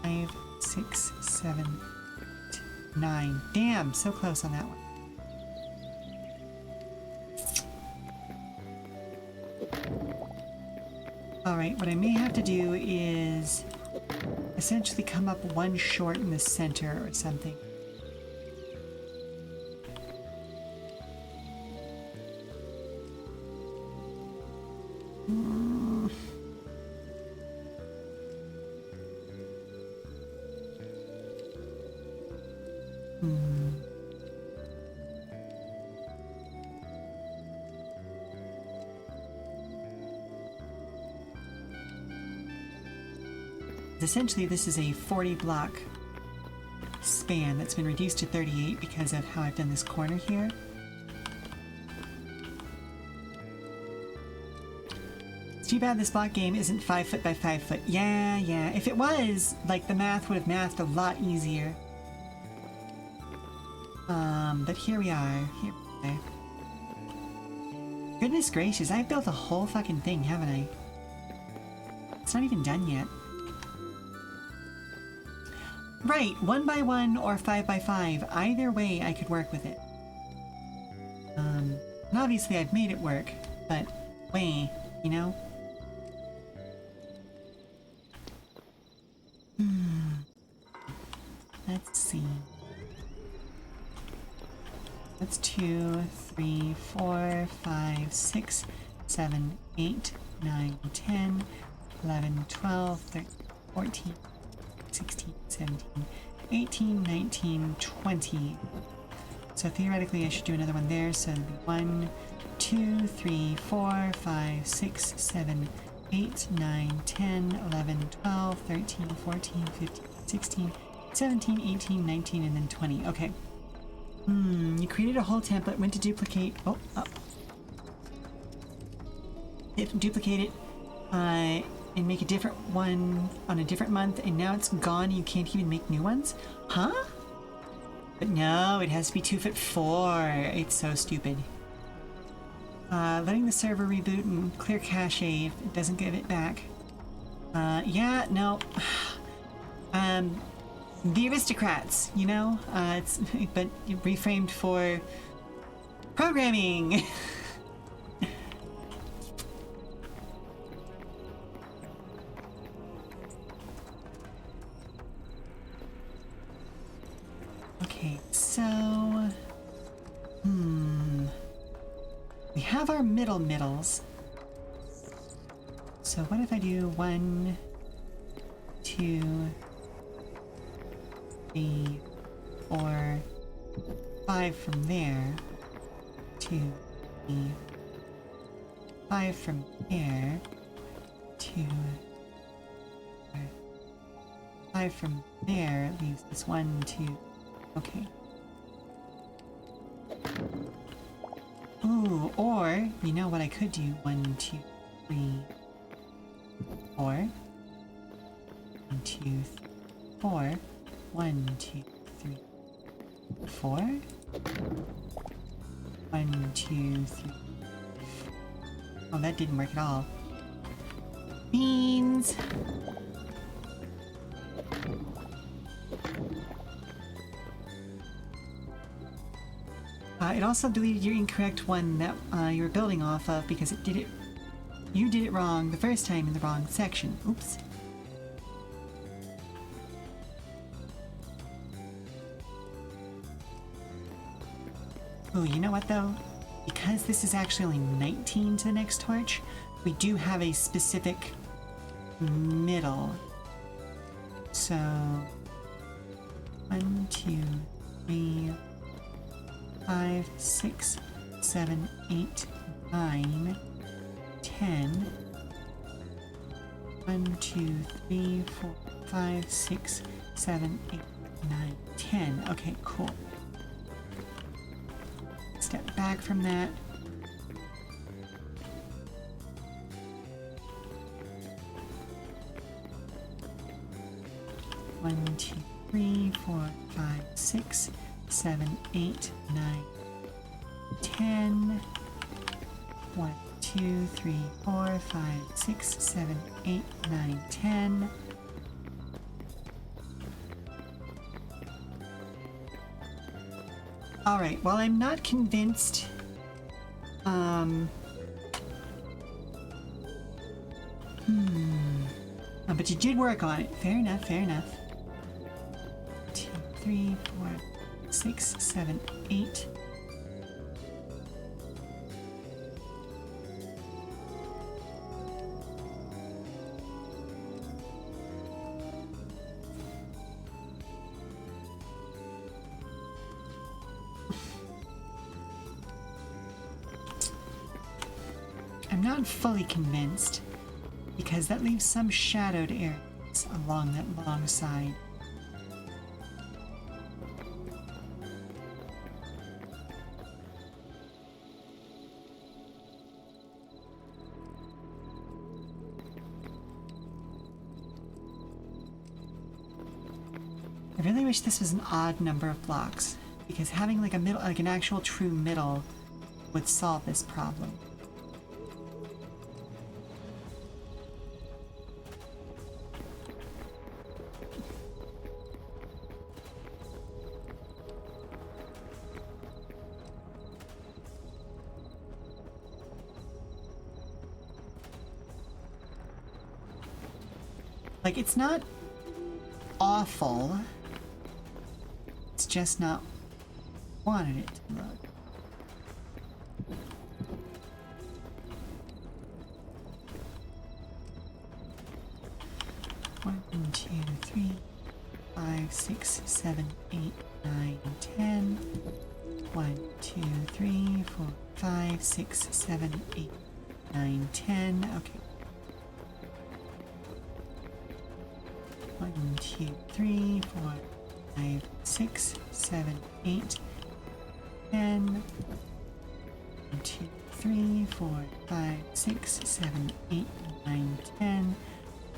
5, 6, 7, 8, 9. Damn, so close on that one. Alright, what I may have to do is essentially come up one short in the center or something. Essentially, this is a 40 block span that's been reduced to 38 because of how I've done this corner here. It's too bad this block game isn't 5 foot by 5 foot. Yeah. If it was, like, the math would have mathed a lot easier. But here we are. Here we are. Goodness gracious, I've built a whole fucking thing, haven't I? It's not even done yet. Right, 1 by 1 or 5 by 5. Either way, I could work with it. And obviously I've made it work, but way, you know? Let's see. That's 2, 3, 4, 5, 6, 7, 8, 9, 10, 11, 12, 13, 14, 16, 17, 18, 19, 20. So theoretically I should do another one there, so it'll be 1, 2, 3, 4, 5, 6, 7, 8, 9, 10, 11, 12, 13, 14, 15, 16, 17, 18, 19, and then 20. Okay. You created a whole template, went to duplicate. Oh, up. Duplicate it, and make a different one on a different month, and now it's gone. You can't even make new ones? Huh? But no, it has to be 2'4". It's so stupid. Letting the server reboot and clear cache if it doesn't give it back. Yeah, no. The aristocrats, you know? It's but reframed for programming. Okay, so we have our middles. So what if I do 1, 2, 3, 4, 5 from there, 2, 3, 5 from there, 2, 4, 5 from there, leaves this 1, 2, okay. Ooh, or, you know what I could do? 1, 2, 3, 4, 1, 2, 3, 4, 1, 2, 3, 4, 1, 2, 3. Oh, that didn't work at all. Beans! It also deleted your incorrect one that you were building off of because it did it. You did it wrong the first time in the wrong section. Oops. Oh, you know what though? Because this is actually only 19 to the next torch, we do have a specific middle. So 1, 2, 3, 5, 6, 7, 8, 9, 10. 1, 2, 3, 4, 5, 6, 7, 8, 9, 10. Okay, cool. Step back from that. 1, 2, 3, 4, 5, 6, 7, 8, 9, 10. 1, 2, 3, 4, 5, 6, 7, 8, 9, 10. All right, well, I'm not convinced. Oh, but you did work on it. Fair enough, fair enough. 2, 3, 4, 6, 7, 8. I'm not fully convinced, because that leaves some shadowed areas along that long side. I really wish this was an odd number of blocks, because having like a middle, like an actual true middle, would solve this problem. Like, it's not awful. It's just not wanted it to look. One, 2, 3, 5, 6, 7, 8, 9, 10. 1, 2, 3, 4, 5, 6, 7, 8, 9, 10. Okay. 1, 2, 3, 4, 5, 6, 7, 8, 10. 1, 2, 3, 4, 5, 6, 7, 8, 9, 10.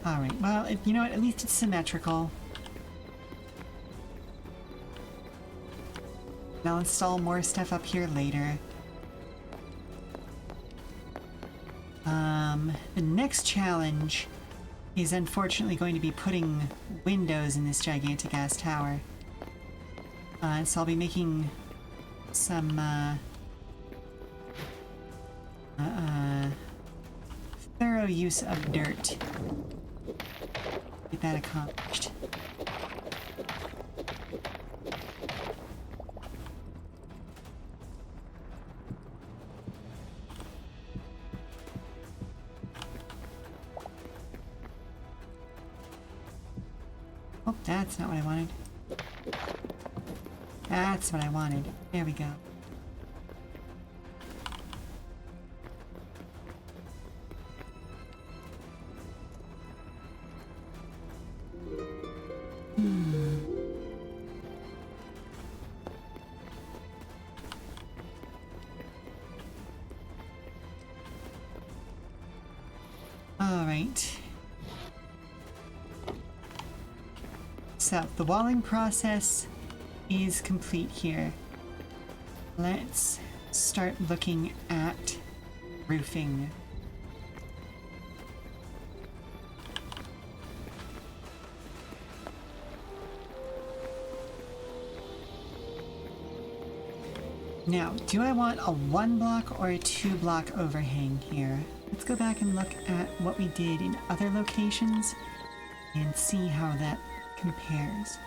Alright, well, you know what? At least it's symmetrical. And I'll install more stuff up here later. The next challenge is unfortunately going to be putting windows in this gigantic ass tower. So I'll be making some thorough use of dirt. Get that accomplished. Oh, that's not what I wanted. That's what I wanted. There we go. All right. So, the walling process is complete here. Let's start looking at roofing. Now, do I want a 1 block or a 2 block overhang here? Let's go back and look at what we did in other locations and see how that compares.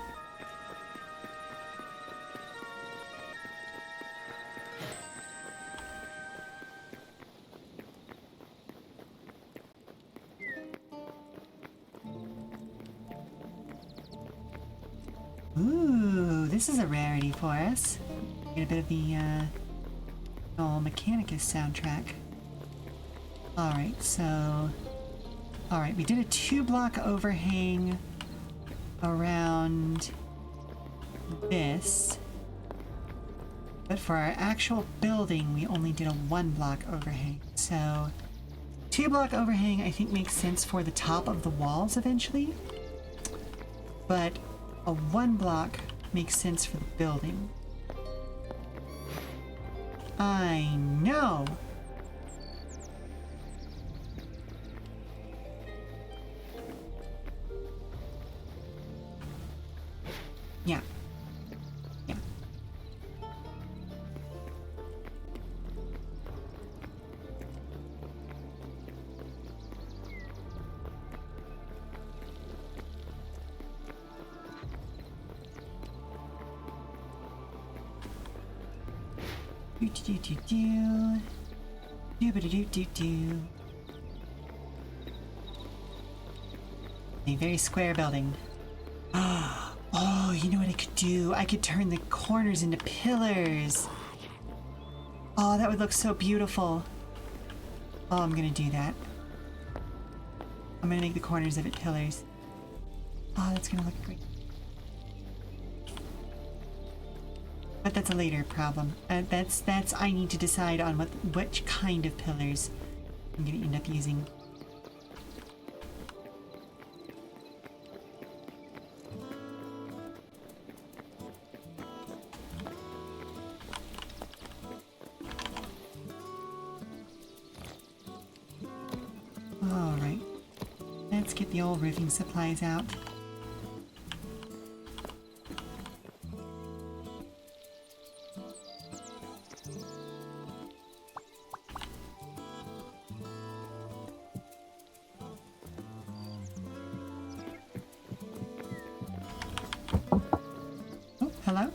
Ooh, this is a rarity for us. Get a bit of the old Mechanicus soundtrack. Alright, so... Alright, we did a 2 block overhang around this. But for our actual building, we only did a 1 block overhang. So, 2 block overhang I think makes sense for the top of the walls eventually. But a 1 block makes sense for the building. I know! Yeah. Yeah. Do do do do do. Do do do do do. A very square building. Oh, you know what I could do? I could turn the corners into pillars. Oh, that would look so beautiful. Oh, I'm gonna do that. I'm gonna make the corners of it pillars. Oh, that's gonna look great. But that's a later problem. That's I need to decide on which kind of pillars I'm gonna end up using. Alright. Let's get the old roofing supplies out. Oh, hello?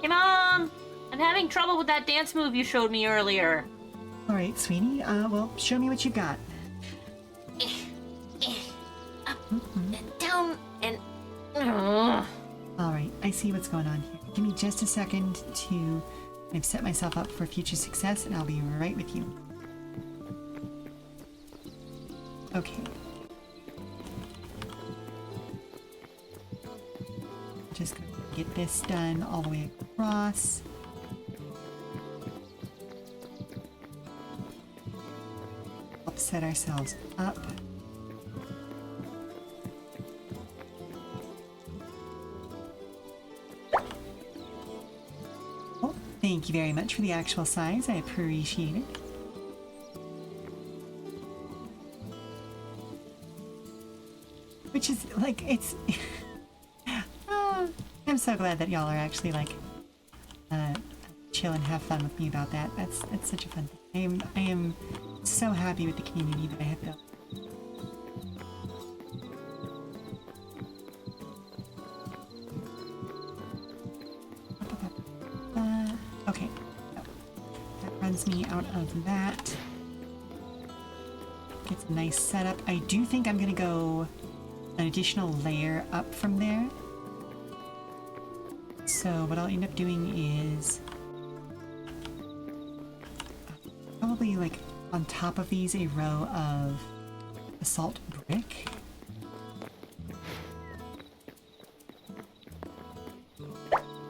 Hey, Mom! I'm having trouble with that dance move you showed me earlier. Alright, sweetie. Well, show me what you got. Up and down and... Alright, I see what's going on here. Give me just a second to... I've set myself up for future success, and I'll be right with you. Okay. Just gonna get this done all the way across. Help set ourselves up. Oh, thank you very much for the actual size. I appreciate it. Which is like, it's... I'm so glad that y'all are actually like chill and have fun with me about that. That's such a fun thing. I am so happy with the community that I have built. Okay, so that runs me out of that. Gets a nice setup. I do think I'm gonna go an additional layer up from there. So what I'll end up doing is probably like on top of these a row of basalt brick.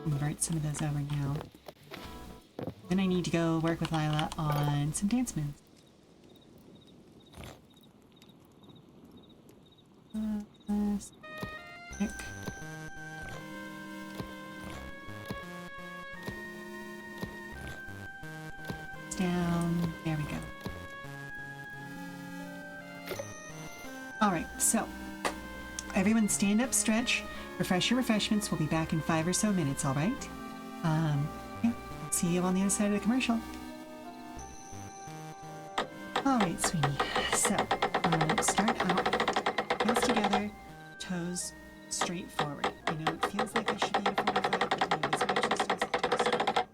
Convert some of those over now. Then I need to go work with Lila on some dance moves. Brick. Down. There we go. Alright, so everyone stand up, stretch, refresh your refreshments. We'll be back in 5 or so minutes, alright? Yeah, see you on the other side of the commercial. Alright, sweetie. So, start out, heels together, toes straight forward. You know, it feels like it should be a 45, but no, this one actually starts with toes straight.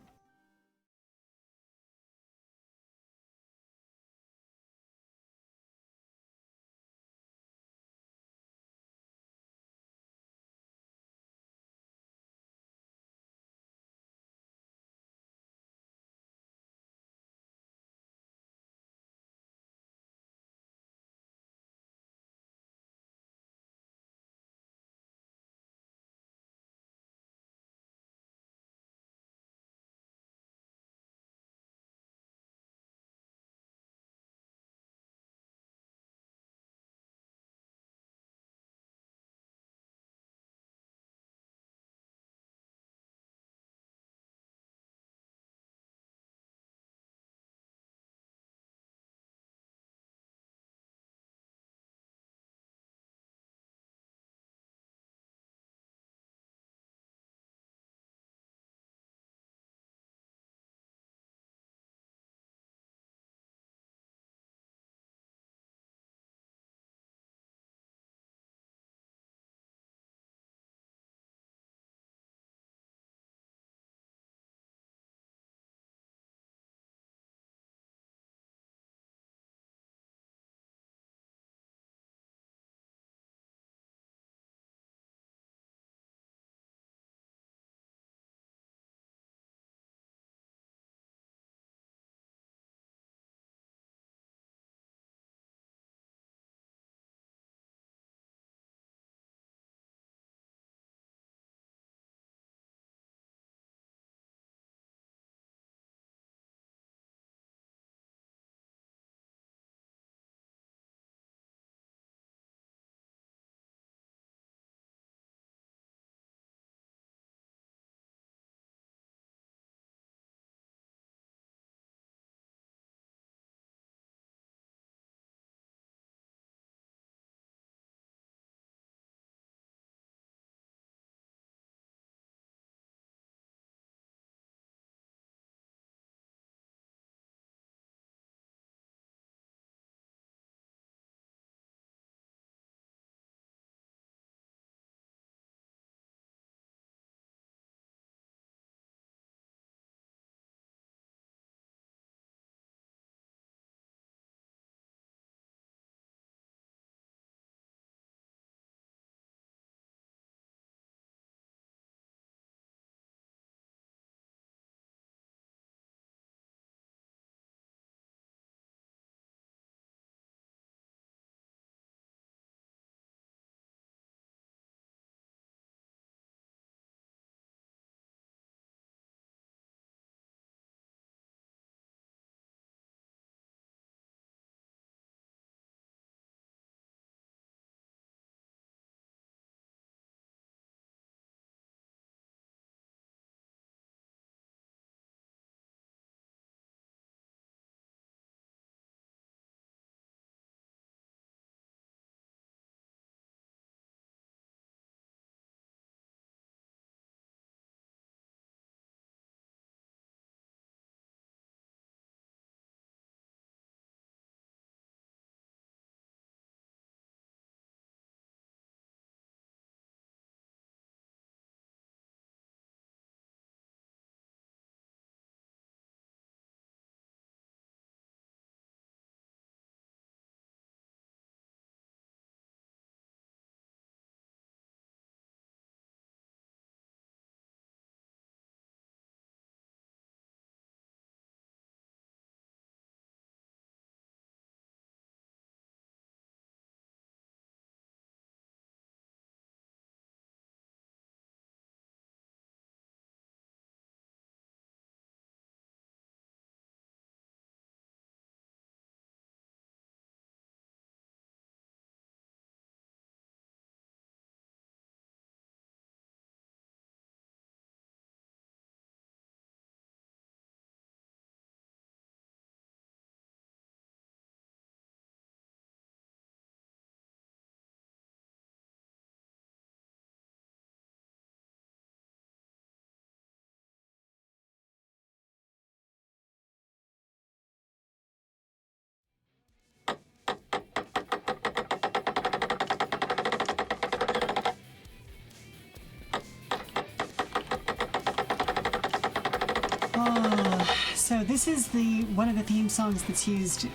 So this is one of the theme songs that's used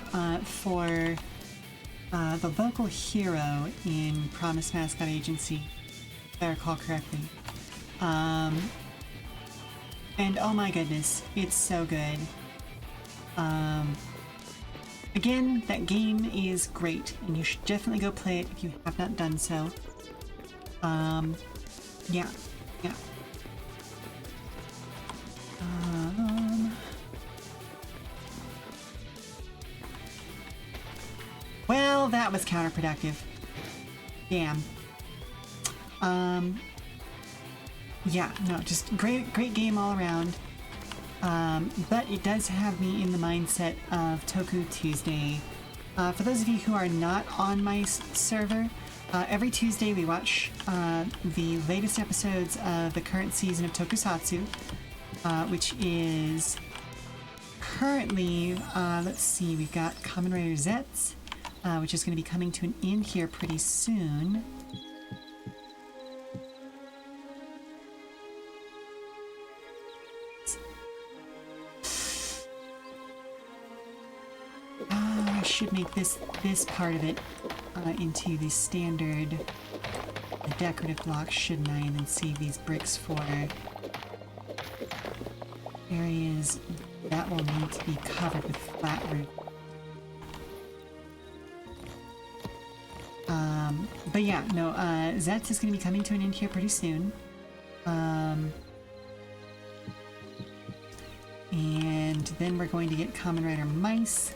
for the local hero in Promise Mascot Agency, if I recall correctly. And oh my goodness, it's so good. Again, that game is great, and you should definitely go play it if you have not done so. Yeah. Well, that was counterproductive. Damn. Yeah, no, just great game all around. But it does have me in the mindset of Toku Tuesday. For those of you who are not on my server, every Tuesday we watch the latest episodes of the current season of Tokusatsu, which is currently, let's see, we've got Kamen Rider Zets, which is going to be coming to an end here pretty soon. I should make this part of it into the standard decorative blocks, shouldn't I? And then save these bricks for areas that will need to be covered with flat roof. But yeah, no, Zets is going to be coming to an end here pretty soon. And then we're going to get Kamen Rider Mice.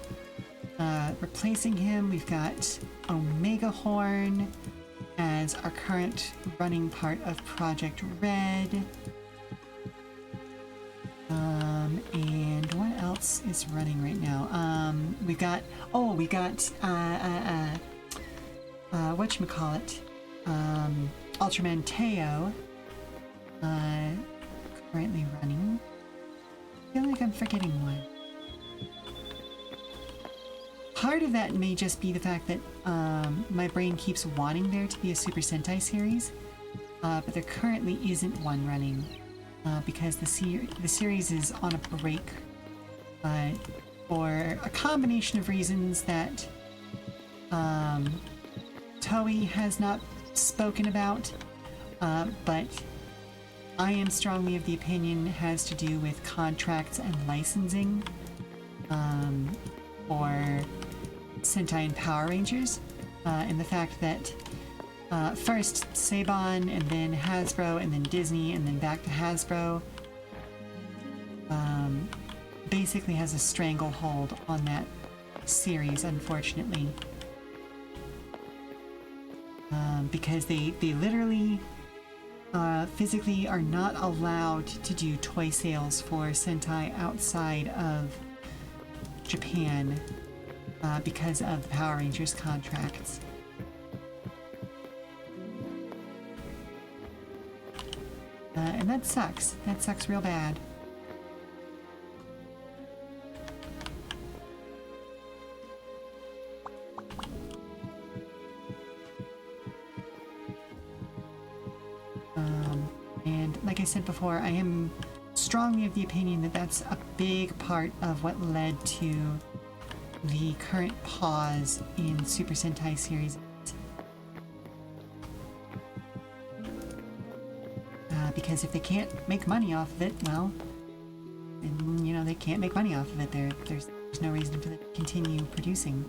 Replacing him, we've got Omega Horn as our current running part of Project Red. And what else is running right now? We got whatchamacallit? Ultraman Teo, currently running. I feel like I'm forgetting one. Part of that may just be the fact that my brain keeps wanting there to be a Super Sentai series, but there currently isn't one running because the series is on a break for a combination of reasons that Toei has not spoken about, but I am strongly of the opinion has to do with contracts and licensing for Sentai and Power Rangers, and the fact that first Saban and then Hasbro and then Disney and then back to Hasbro basically has a stranglehold on that series, unfortunately, because they literally physically are not allowed to do toy sales for Sentai outside of Japan because of the Power Rangers contracts. And that sucks. That sucks real bad. And like I said before, I am strongly of the opinion that that's a big part of what led to the current pause in Super Sentai series. Because if they can't make money off of it, well, then, you know, they can't make money off of it. There's no reason for them to continue producing.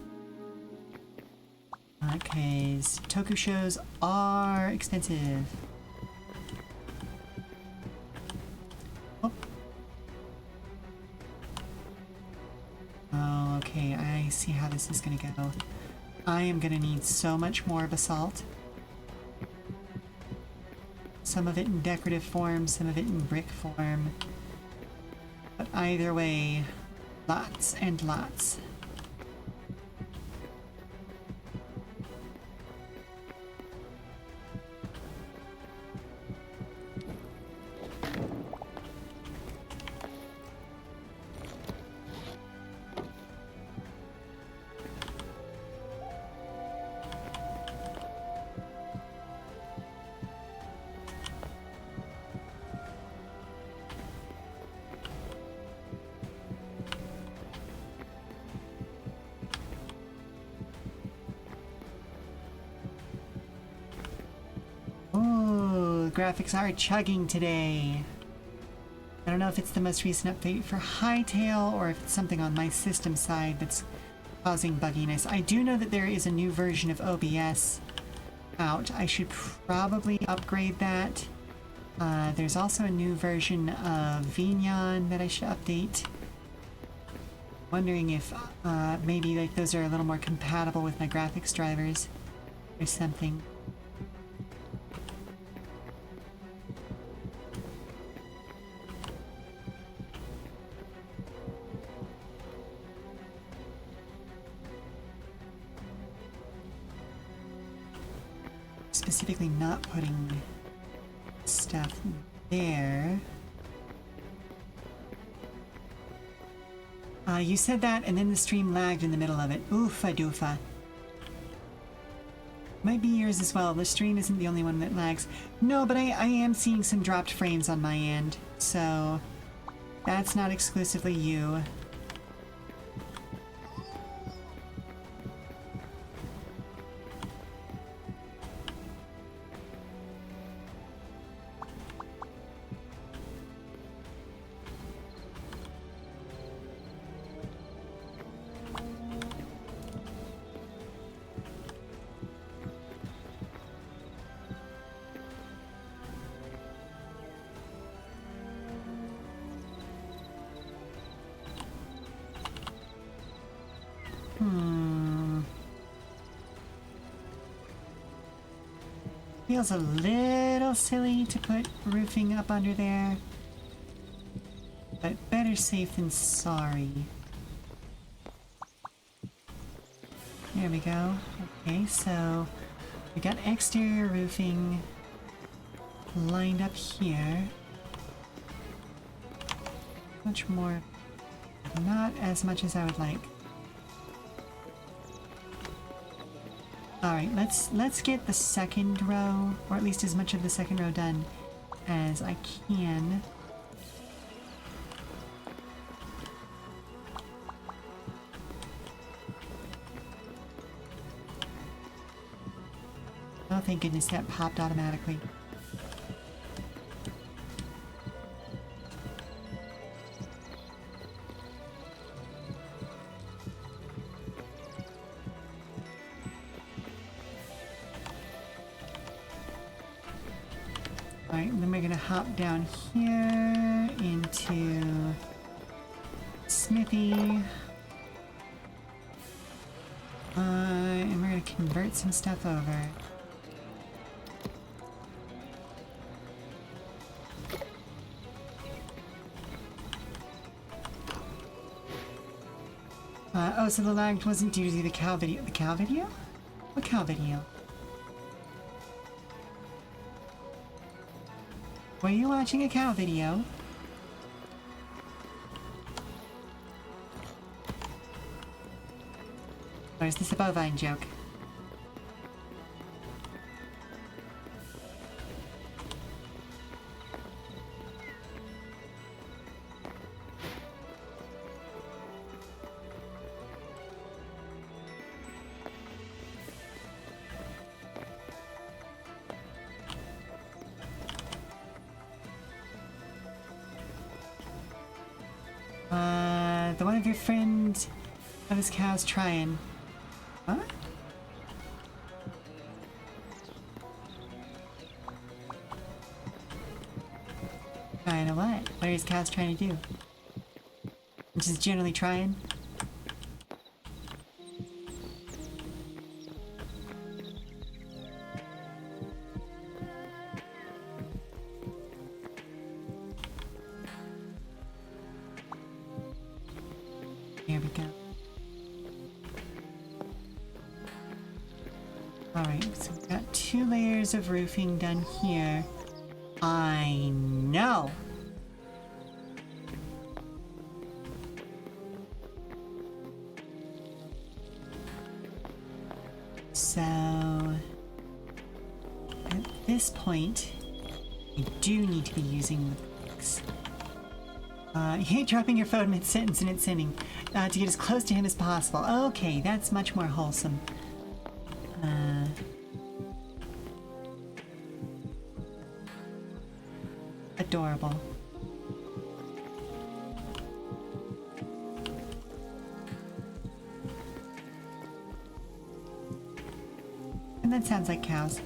Okay, Toku shows are expensive. Oh, okay, I see how this is gonna go. I am gonna need so much more basalt. Some of it in decorative form, some of it in brick form. But either way, lots and lots. graphics are chugging today. I don't know if it's the most recent update for Hytale or if it's something on my system side that's causing bugginess. I do know that there is a new version of OBS out. I should probably upgrade that. There's also a new version of Vignon that I should update. Wondering if maybe like those are a little more compatible with my graphics drivers or something. Specifically not putting stuff there. You said that and then the stream lagged in the middle of it. Oofa doofa. Might be yours as well. The stream isn't the only one that lags. No, but I am seeing some dropped frames on my end. So that's not exclusively you. Feels a little silly to put roofing up under there, but better safe than sorry. There we go. Okay, so we got exterior roofing lined up here. Much more, not as much as I would like. Alright, let's get the second row, or at least as much of the second row done as I can. Oh, thank goodness that popped automatically. Alright, and then we're gonna hop down here into Smithy. And we're gonna convert some stuff over. Oh, so the lag wasn't due to the cow video. The cow video? What cow video? Were you watching a cow video? Or is this a bovine joke? The one of your friends of his cows trying. Huh? Trying to what? What are his cows trying to do? Just generally trying? There we go. Alright, so we've got 2 layers of roofing done here. I know! So, at this point, you do need to be using the bricks. You hate dropping your phone mid-sentence and it's sending to get as close to him as possible. Okay, that's much more wholesome. adorable. And that sounds like cows.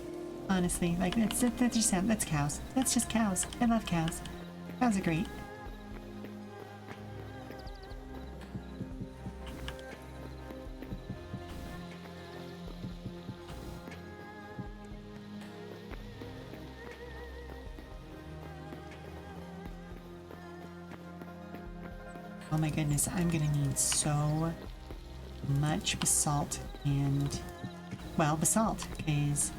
Honestly, like that just sounds, that's cows. That's just cows. I love cows. Cows are great. Oh my goodness, I'm gonna need so much basalt and, well, basalt, because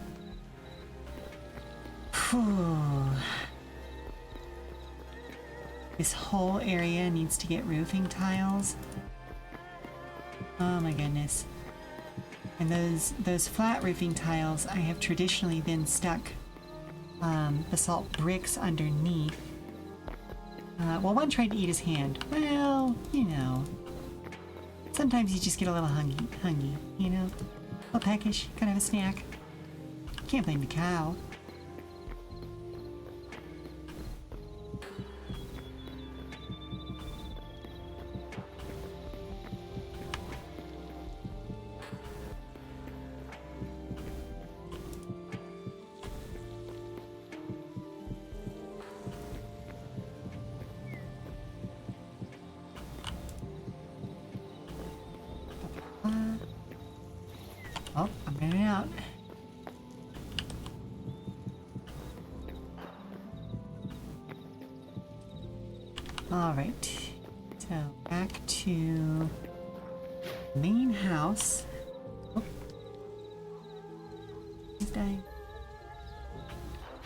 this whole area needs to get roofing tiles. Oh my goodness. And those flat roofing tiles, I have traditionally then stuck basalt bricks underneath. Well, one tried to eat his hand. Well, you know. Sometimes you just get a little hungry, you know? A little peckish, gotta have a snack. Can't blame the cow. Oh, I'm running out. Alright. So, back to main house. Oh. He's dying.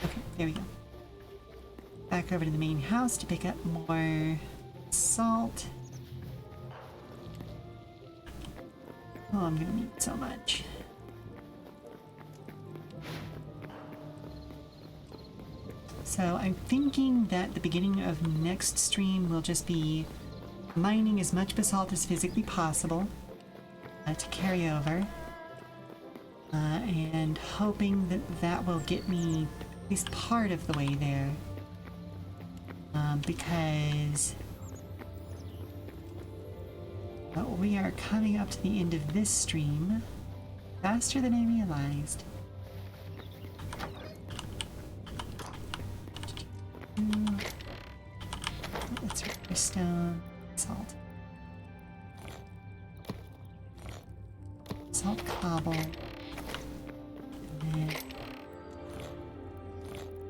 Okay, there we go. Back over to the main house to pick up more salt. Oh, I'm gonna need so much. So I'm thinking that the beginning of next stream will just be mining as much basalt as physically possible to carry over. And hoping that that will get me at least part of the way there. Because we are coming up to the end of this stream faster than I realized. Let's require stone, salt. Salt cobble. And then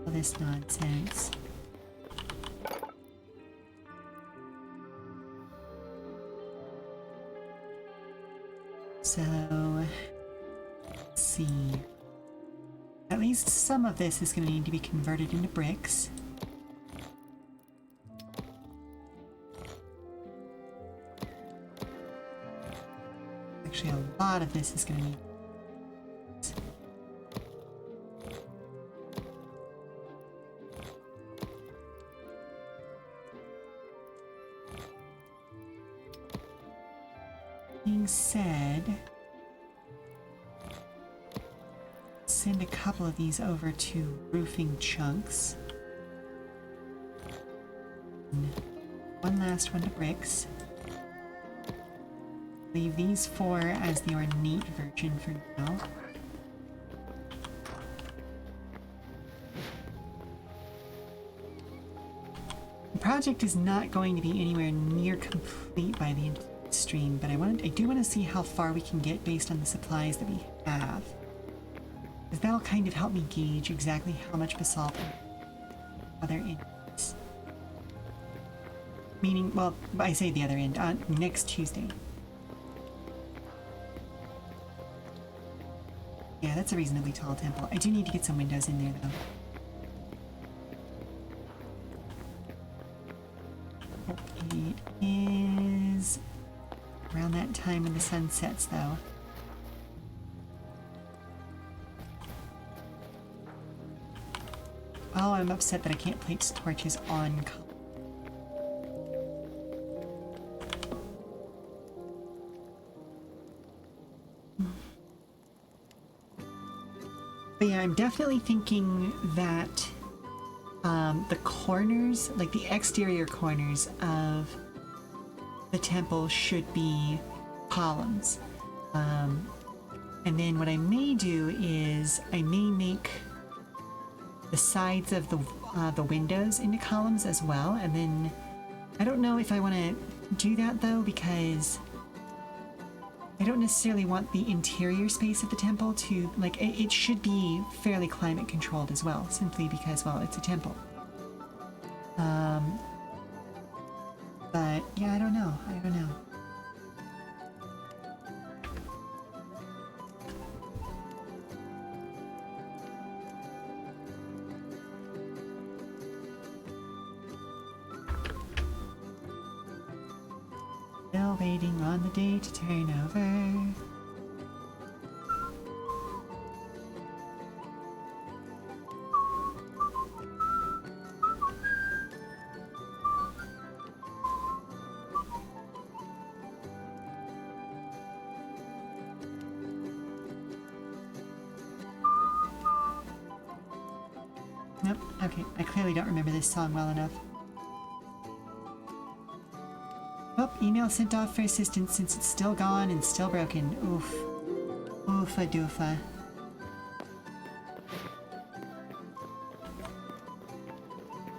all this nonsense. So, let's see. At least some of this is going to need to be converted into bricks. Actually, a lot of this is going to need. Being said, send a couple of these over to roofing chunks. And one last one to bricks. Leave these 4 as the ornate version for now. The project is not going to be anywhere near complete by the end of the stream, but I do want to see how far we can get based on the supplies that we have. Because that'll kind of help me gauge exactly how much basalt other ends. Meaning, well, I say the other end, next Tuesday. Yeah, that's a reasonably tall temple. I do need to get some windows in there, though. It is around that time when the sun sets, though. Oh, I'm upset that I can't place torches on color. But yeah, I'm definitely thinking that the corners, like the exterior corners of the temple should be columns. And then what I may do is I may make the sides of the windows into columns as well. And then I don't know if I want to do that though, because I don't necessarily want the interior space of the temple to, like, it should be fairly climate controlled as well, simply because, well, it's a temple. But yeah, I don't know. Still waiting on the day to turn over. Nope. Okay, I clearly don't remember this song well enough. Oh, email sent off for assistance since it's still gone and still broken. Oof. Oofa doofa.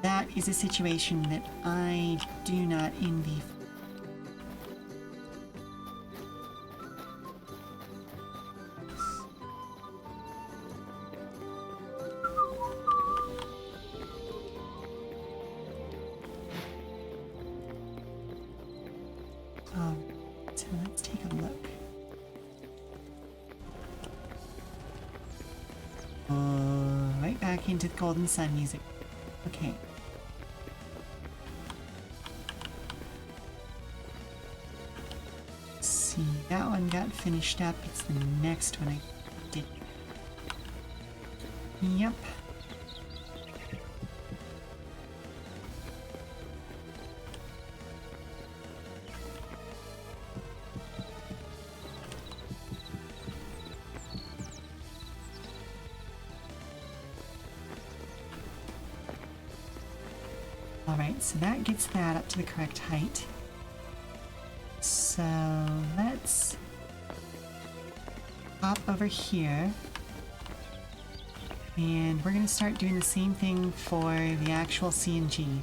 That is a situation that I do not envy. So let's take a look. Right back into the Golden Sun music. Okay. Let's see, that one got finished up. It's the next one I did. Yep. Alright, so that gets that up to the correct height. So let's hop over here. And we're going to start doing the same thing for the actual CNG.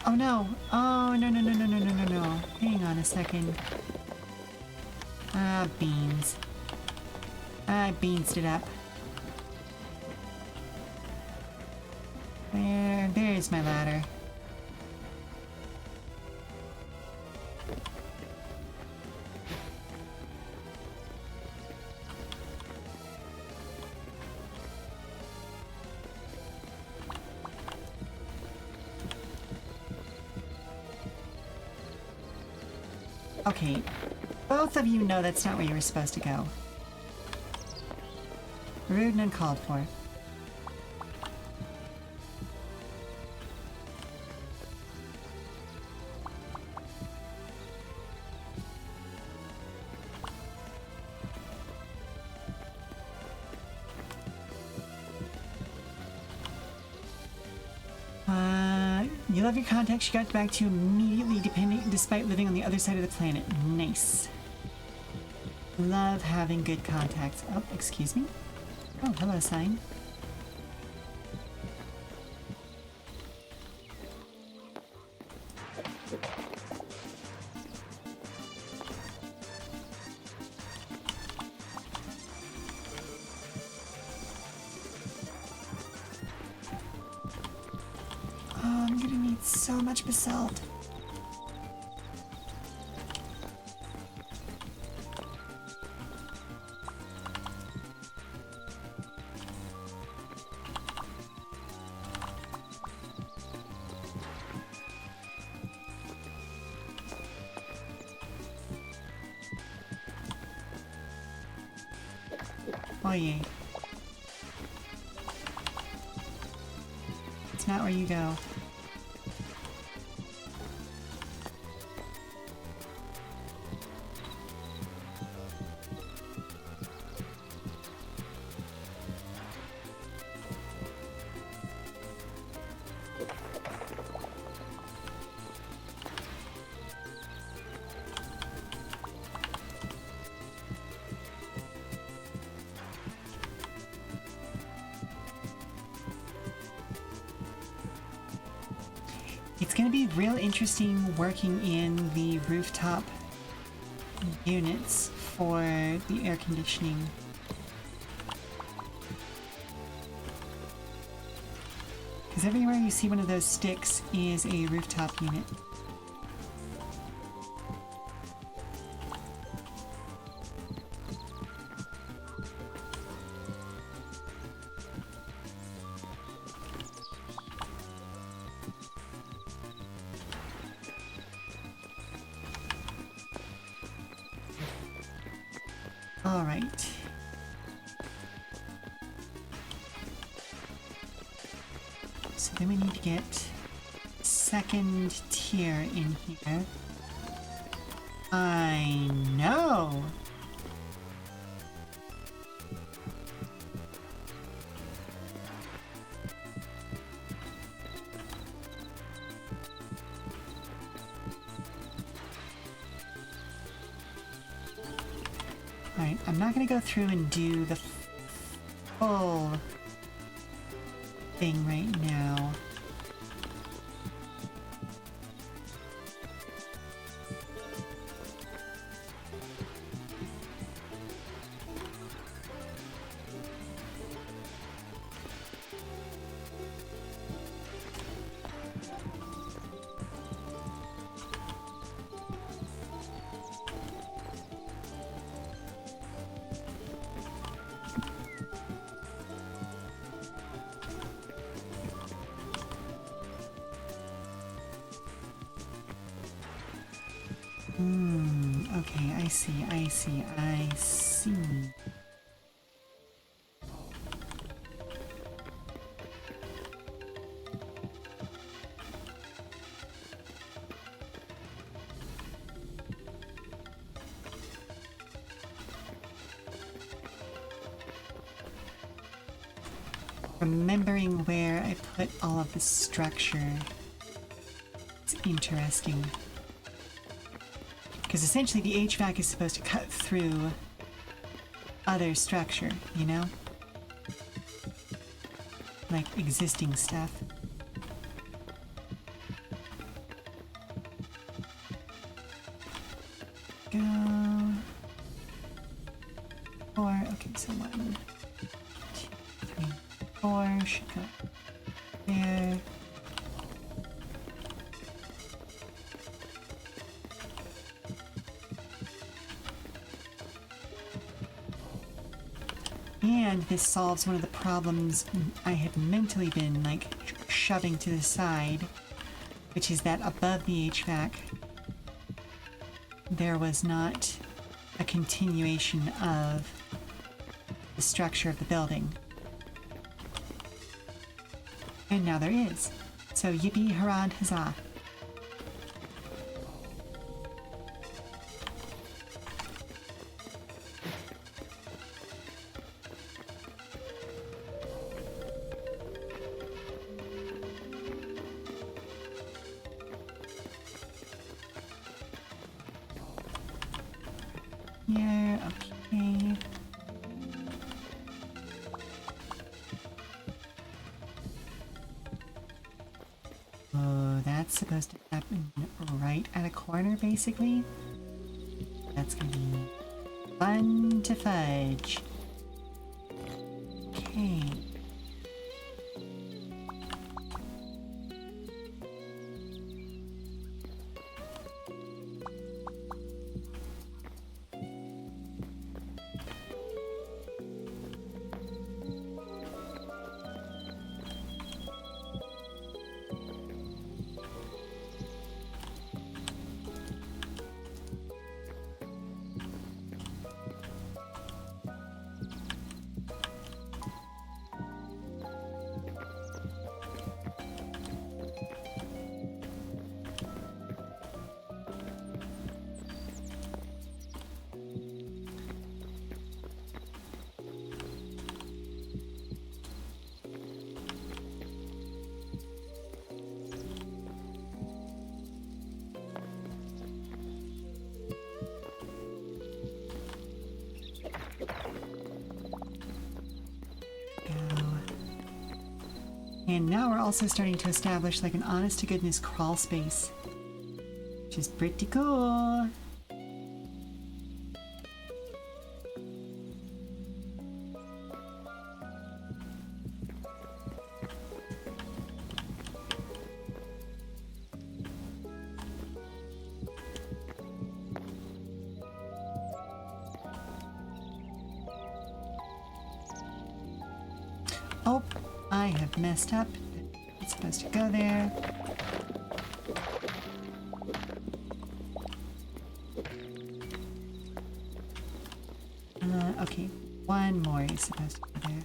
Oh no! Oh no. Hang on a second. Ah, beans. I beansed it up. There's my ladder. Okay, both of you know that's not where you were supposed to go. Rude and uncalled for. You love your contacts. She got back to you immediately, despite living on the other side of the planet. Nice. Love having good contacts. Oh, excuse me. Oh, hello, sign. I'm gonna need so much basalt. Oye. It's not where you go. It's going to be real interesting working in the rooftop units for the air conditioning. Because everywhere you see one of those sticks is a rooftop unit. All right. So then we need to get second tier in here. I know. Alright, I'm not going to go through and do the full thing right now. Okay, I see. Remembering where I put all of the structure. It's interesting. Because essentially the HVAC is supposed to cut through other structure, you know? Like existing stuff. Go. 4, okay, so 1, 2, 3, 4 should go there. And this solves one of the problems I had mentally been, like, shoving to the side, which is that above the HVAC, there was not a continuation of the structure of the building. And now there is. So yippee, hurrah, and huzzah. Yeah, okay. Oh, that's supposed to happen right at a corner, basically. That's gonna be fun to fudge. Okay. And now we're also starting to establish like an honest-to-goodness crawl space, which is pretty cool. Oh, I have messed up. It's supposed to go there. Okay, one more is supposed to go there.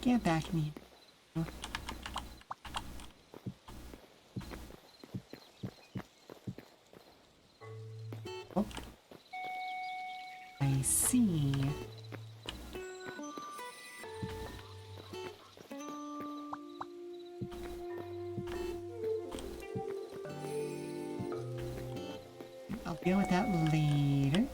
Get back me. Oh. I see. I'll deal with that later.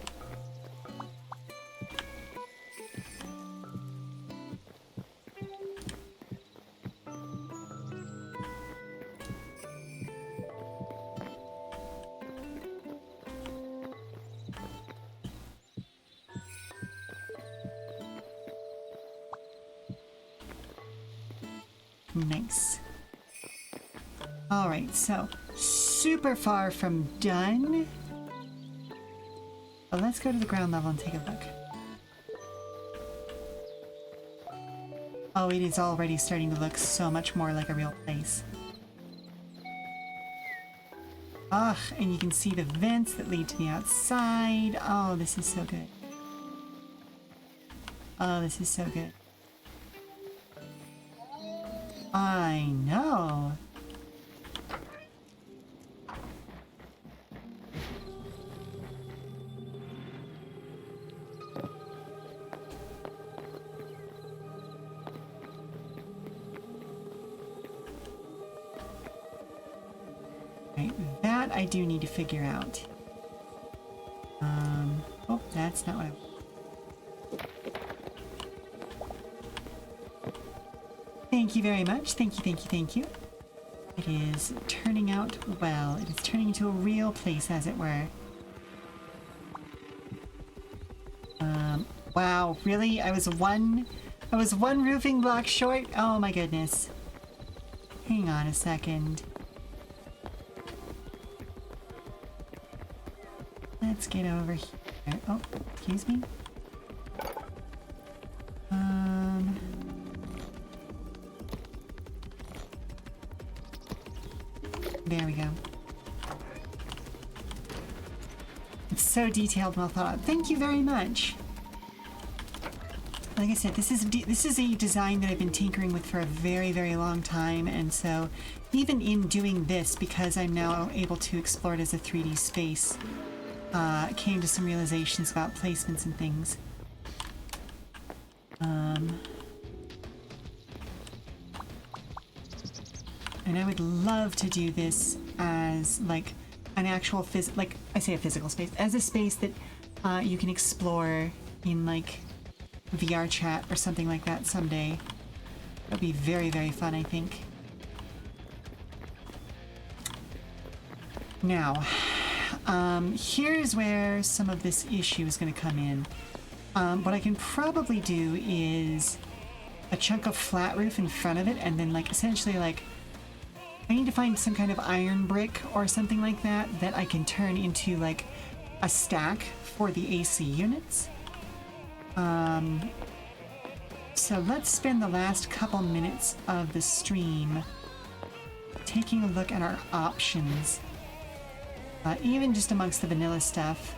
Nice. Alright, so super far from done. But let's go to the ground level and take a look. Oh, it is already starting to look so much more like a real place. Ugh, and you can see the vents that lead to the outside. Oh, this is so good. Oh, this is so good. I know. Right, that I do need to figure out. Oh, that's not what I want. Thank you very much. Thank you, thank you, thank you. It is turning out well. It is turning into a real place, as it were. Wow, really? I was one roofing block short? Oh my goodness. Hang on a second. Let's get over here. Oh, excuse me. There we go. It's so detailed and well thought out. Thank you very much. Like I said, this is a design that I've been tinkering with for a very, very long time, and so even in doing this, because I'm now able to explore it as a 3D space, came to some realizations about placements and things. And I would love to do this as like an actual like I say a physical space, as a space that you can explore in like VR chat or something like that someday. That'd be very, very fun, I think. Now, here's where some of this issue is going to come in. What I can probably do is a chunk of flat roof in front of it, and then like essentially like I need to find some kind of iron brick or something like that that I can turn into like a stack for the AC units. So let's spend the last couple minutes of the stream taking a look at our options, even just amongst the vanilla stuff.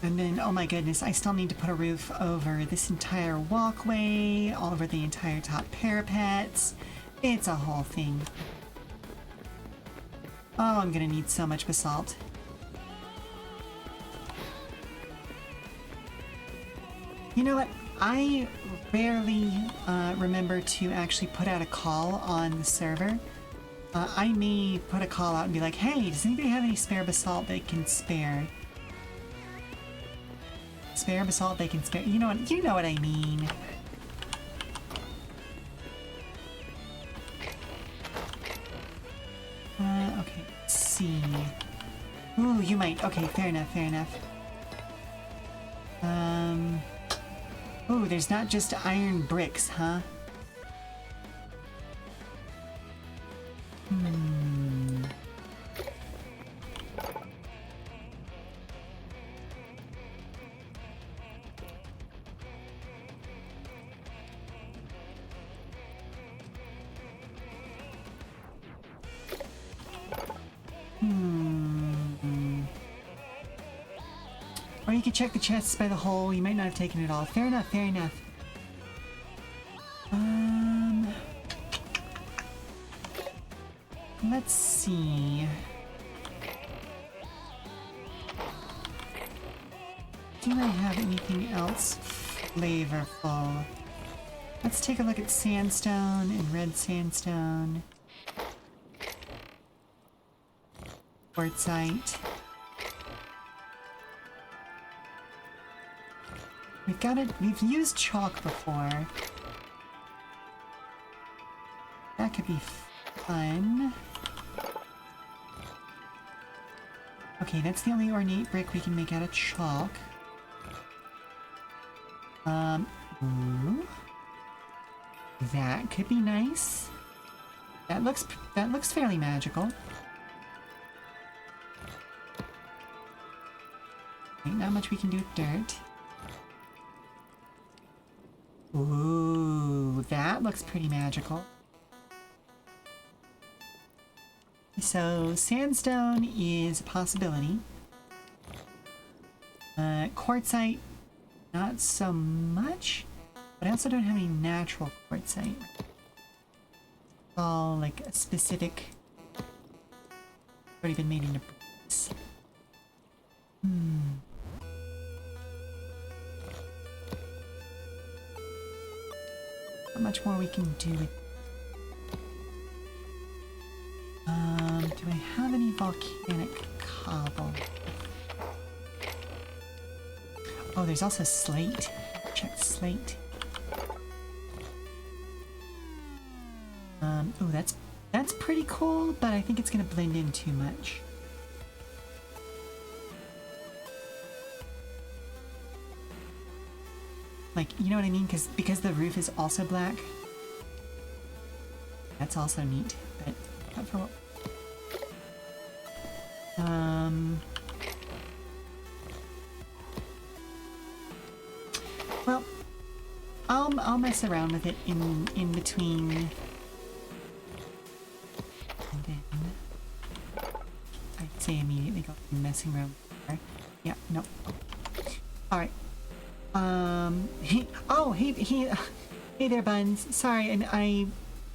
And then, oh my goodness, I still need to put a roof over this entire walkway, all over the entire top parapets. It's a whole thing. Oh, I'm gonna need so much basalt. You know what? I rarely remember to actually put out a call on the server. I may put a call out and be like, hey, does anybody have any spare basalt they can spare? Spare basalt they can spare. You know what I mean. Okay, let's see. Ooh, you might. Okay, fair enough, fair enough. Oh, there's not just iron bricks, huh? Or you could check the chests by the hole. You might not have taken it all. Fair enough, fair enough. Let's see. Do I have anything else flavorful? Let's take a look at sandstone and red sandstone. Quartzite. We've used chalk before. That could be fun. Okay, that's the only ornate brick we can make out of chalk. Ooh. That could be nice. That looks fairly magical. Ain't not much we can do with dirt. Ooh, that looks pretty magical. So, sandstone is a possibility. Quartzite, not so much. But I also don't have any natural quartzite. It's all like a specific... already been made into bricks. Not much more we can do with... do I have any volcanic cobble? Oh, there's also slate. Check slate. Oh, that's pretty cool, but I think it's gonna blend in too much. Like, you know what I mean? Because the roof is also black. That's also neat, but not for what. Well, I'll mess around with it in between. And then I'd say immediately go messing around with her. Yeah, no. Alright. Hey there, Buns. Sorry, and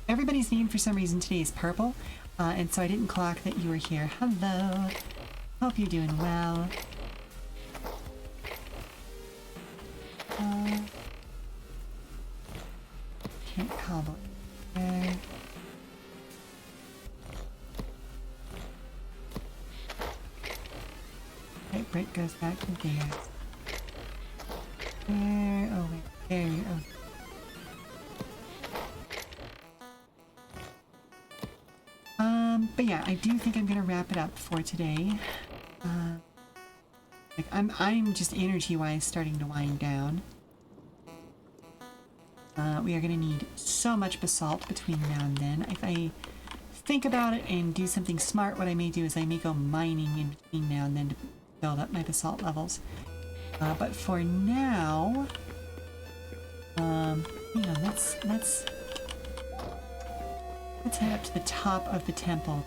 everybody's name for some reason today is purple, and so I didn't clock that you were here. Hello. Hope you're doing well. Can't cobble there. Right, brick goes back to there. There, oh wait, there, oh. But yeah, I do think I'm gonna wrap it up for today. Like I'm just energy-wise starting to wind down. We are gonna need so much basalt between now and then. If I think about it and do something smart, what I may do is I may go mining in between now and then to build up my basalt levels. But for now, hang on, let's head up to the top of the temple.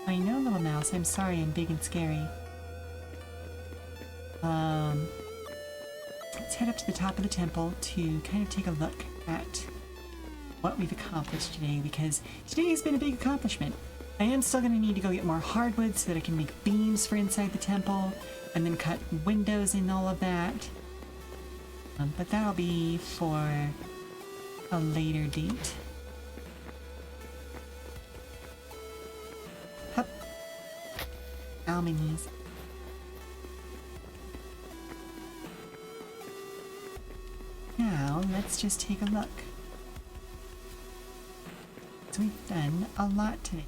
I know, little mouse, I'm sorry, I'm big and scary. Let's head up to the top of the temple to kind of take a look at what we've accomplished today, because today has been a big accomplishment. I am still going to need to go get more hardwood so that I can make beams for inside the temple, and then cut windows and all of that. But that'll be for a later date. Hup. Ow, my knees. Now, let's just take a look. So we've done a lot today.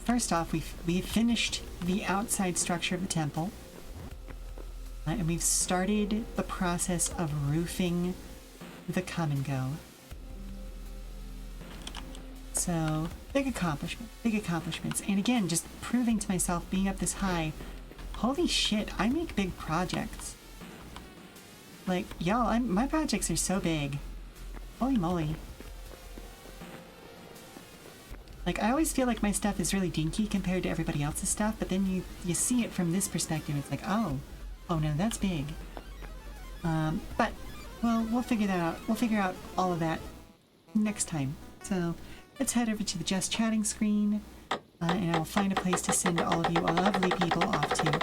First off, we've finished the outside structure of the temple. And we've started the process of roofing the come and go. So, big accomplishments. And again, just proving to myself, being up this high, holy shit, I make big projects. Like, y'all, my projects are so big. Holy moly. Like, I always feel like my stuff is really dinky compared to everybody else's stuff, but then you see it from this perspective, it's like, oh no, that's big. But, well, we'll figure that out. We'll figure out all of that next time. So, let's head over to the Just Chatting screen, and I will find a place to send all of you lovely people off to.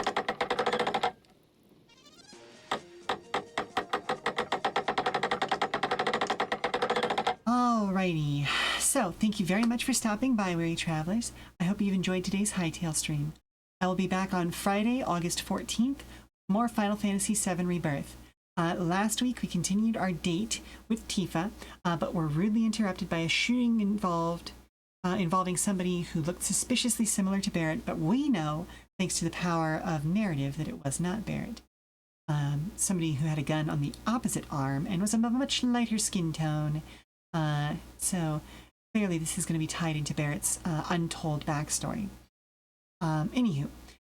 Alrighty, so thank you very much for stopping by, weary travelers. I hope you've enjoyed today's Hytale stream. I will be back on Friday, August 14th, more Final Fantasy VII Rebirth. Last week we continued our date with Tifa, but were rudely interrupted by a shooting involving somebody who looked suspiciously similar to Barrett, but we know, thanks to the power of narrative, that it was not Barrett. Somebody who had a gun on the opposite arm and was of a much lighter skin tone. So clearly this is going to be tied into Barrett's untold backstory. Anywho,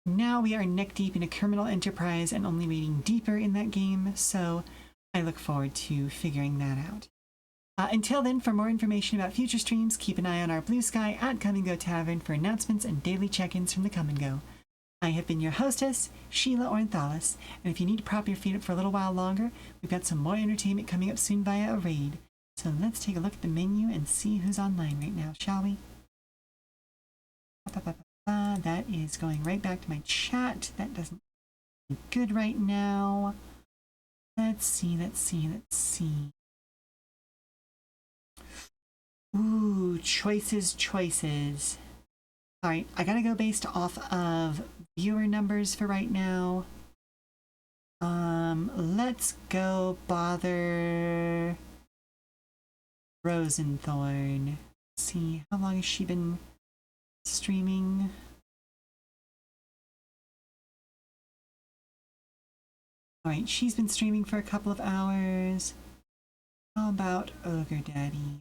now we are neck deep in a criminal enterprise and only wading deeper in that game, so I look forward to figuring that out. Until then, for more information about future streams, keep an eye on our Blue Sky at Come and Go Tavern for announcements and daily check-ins from the Come and Go. I have been your hostess, Sheela Ornthalis, and if you need to prop your feet up for a little while longer, we've got some more entertainment coming up soon via a raid. So let's take a look at the menu and see who's online right now, shall we? That is going right back to my chat. That doesn't look good right now. Let's see. Ooh, choices. Alright, I gotta go based off of viewer numbers for right now. Let's go bother Rosenthorn. Let's see, how long has she been streaming? Alright, she's been streaming for a couple of hours. How about Ogre Daddy?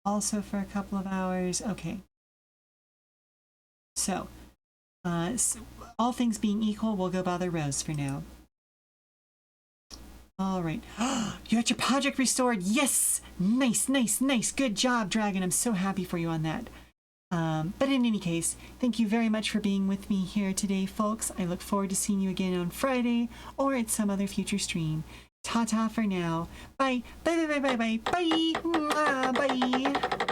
Also for a couple of hours. Okay. So, all things being equal, we'll go bother Rose for now. Alright. You got your project restored! Yes! Nice! Good job, Dragon! I'm so happy for you on that. But in any case, thank you very much for being with me here today, folks. I look forward to seeing you again on Friday or at some other future stream. Ta-ta for now. Bye! Bye! Bye!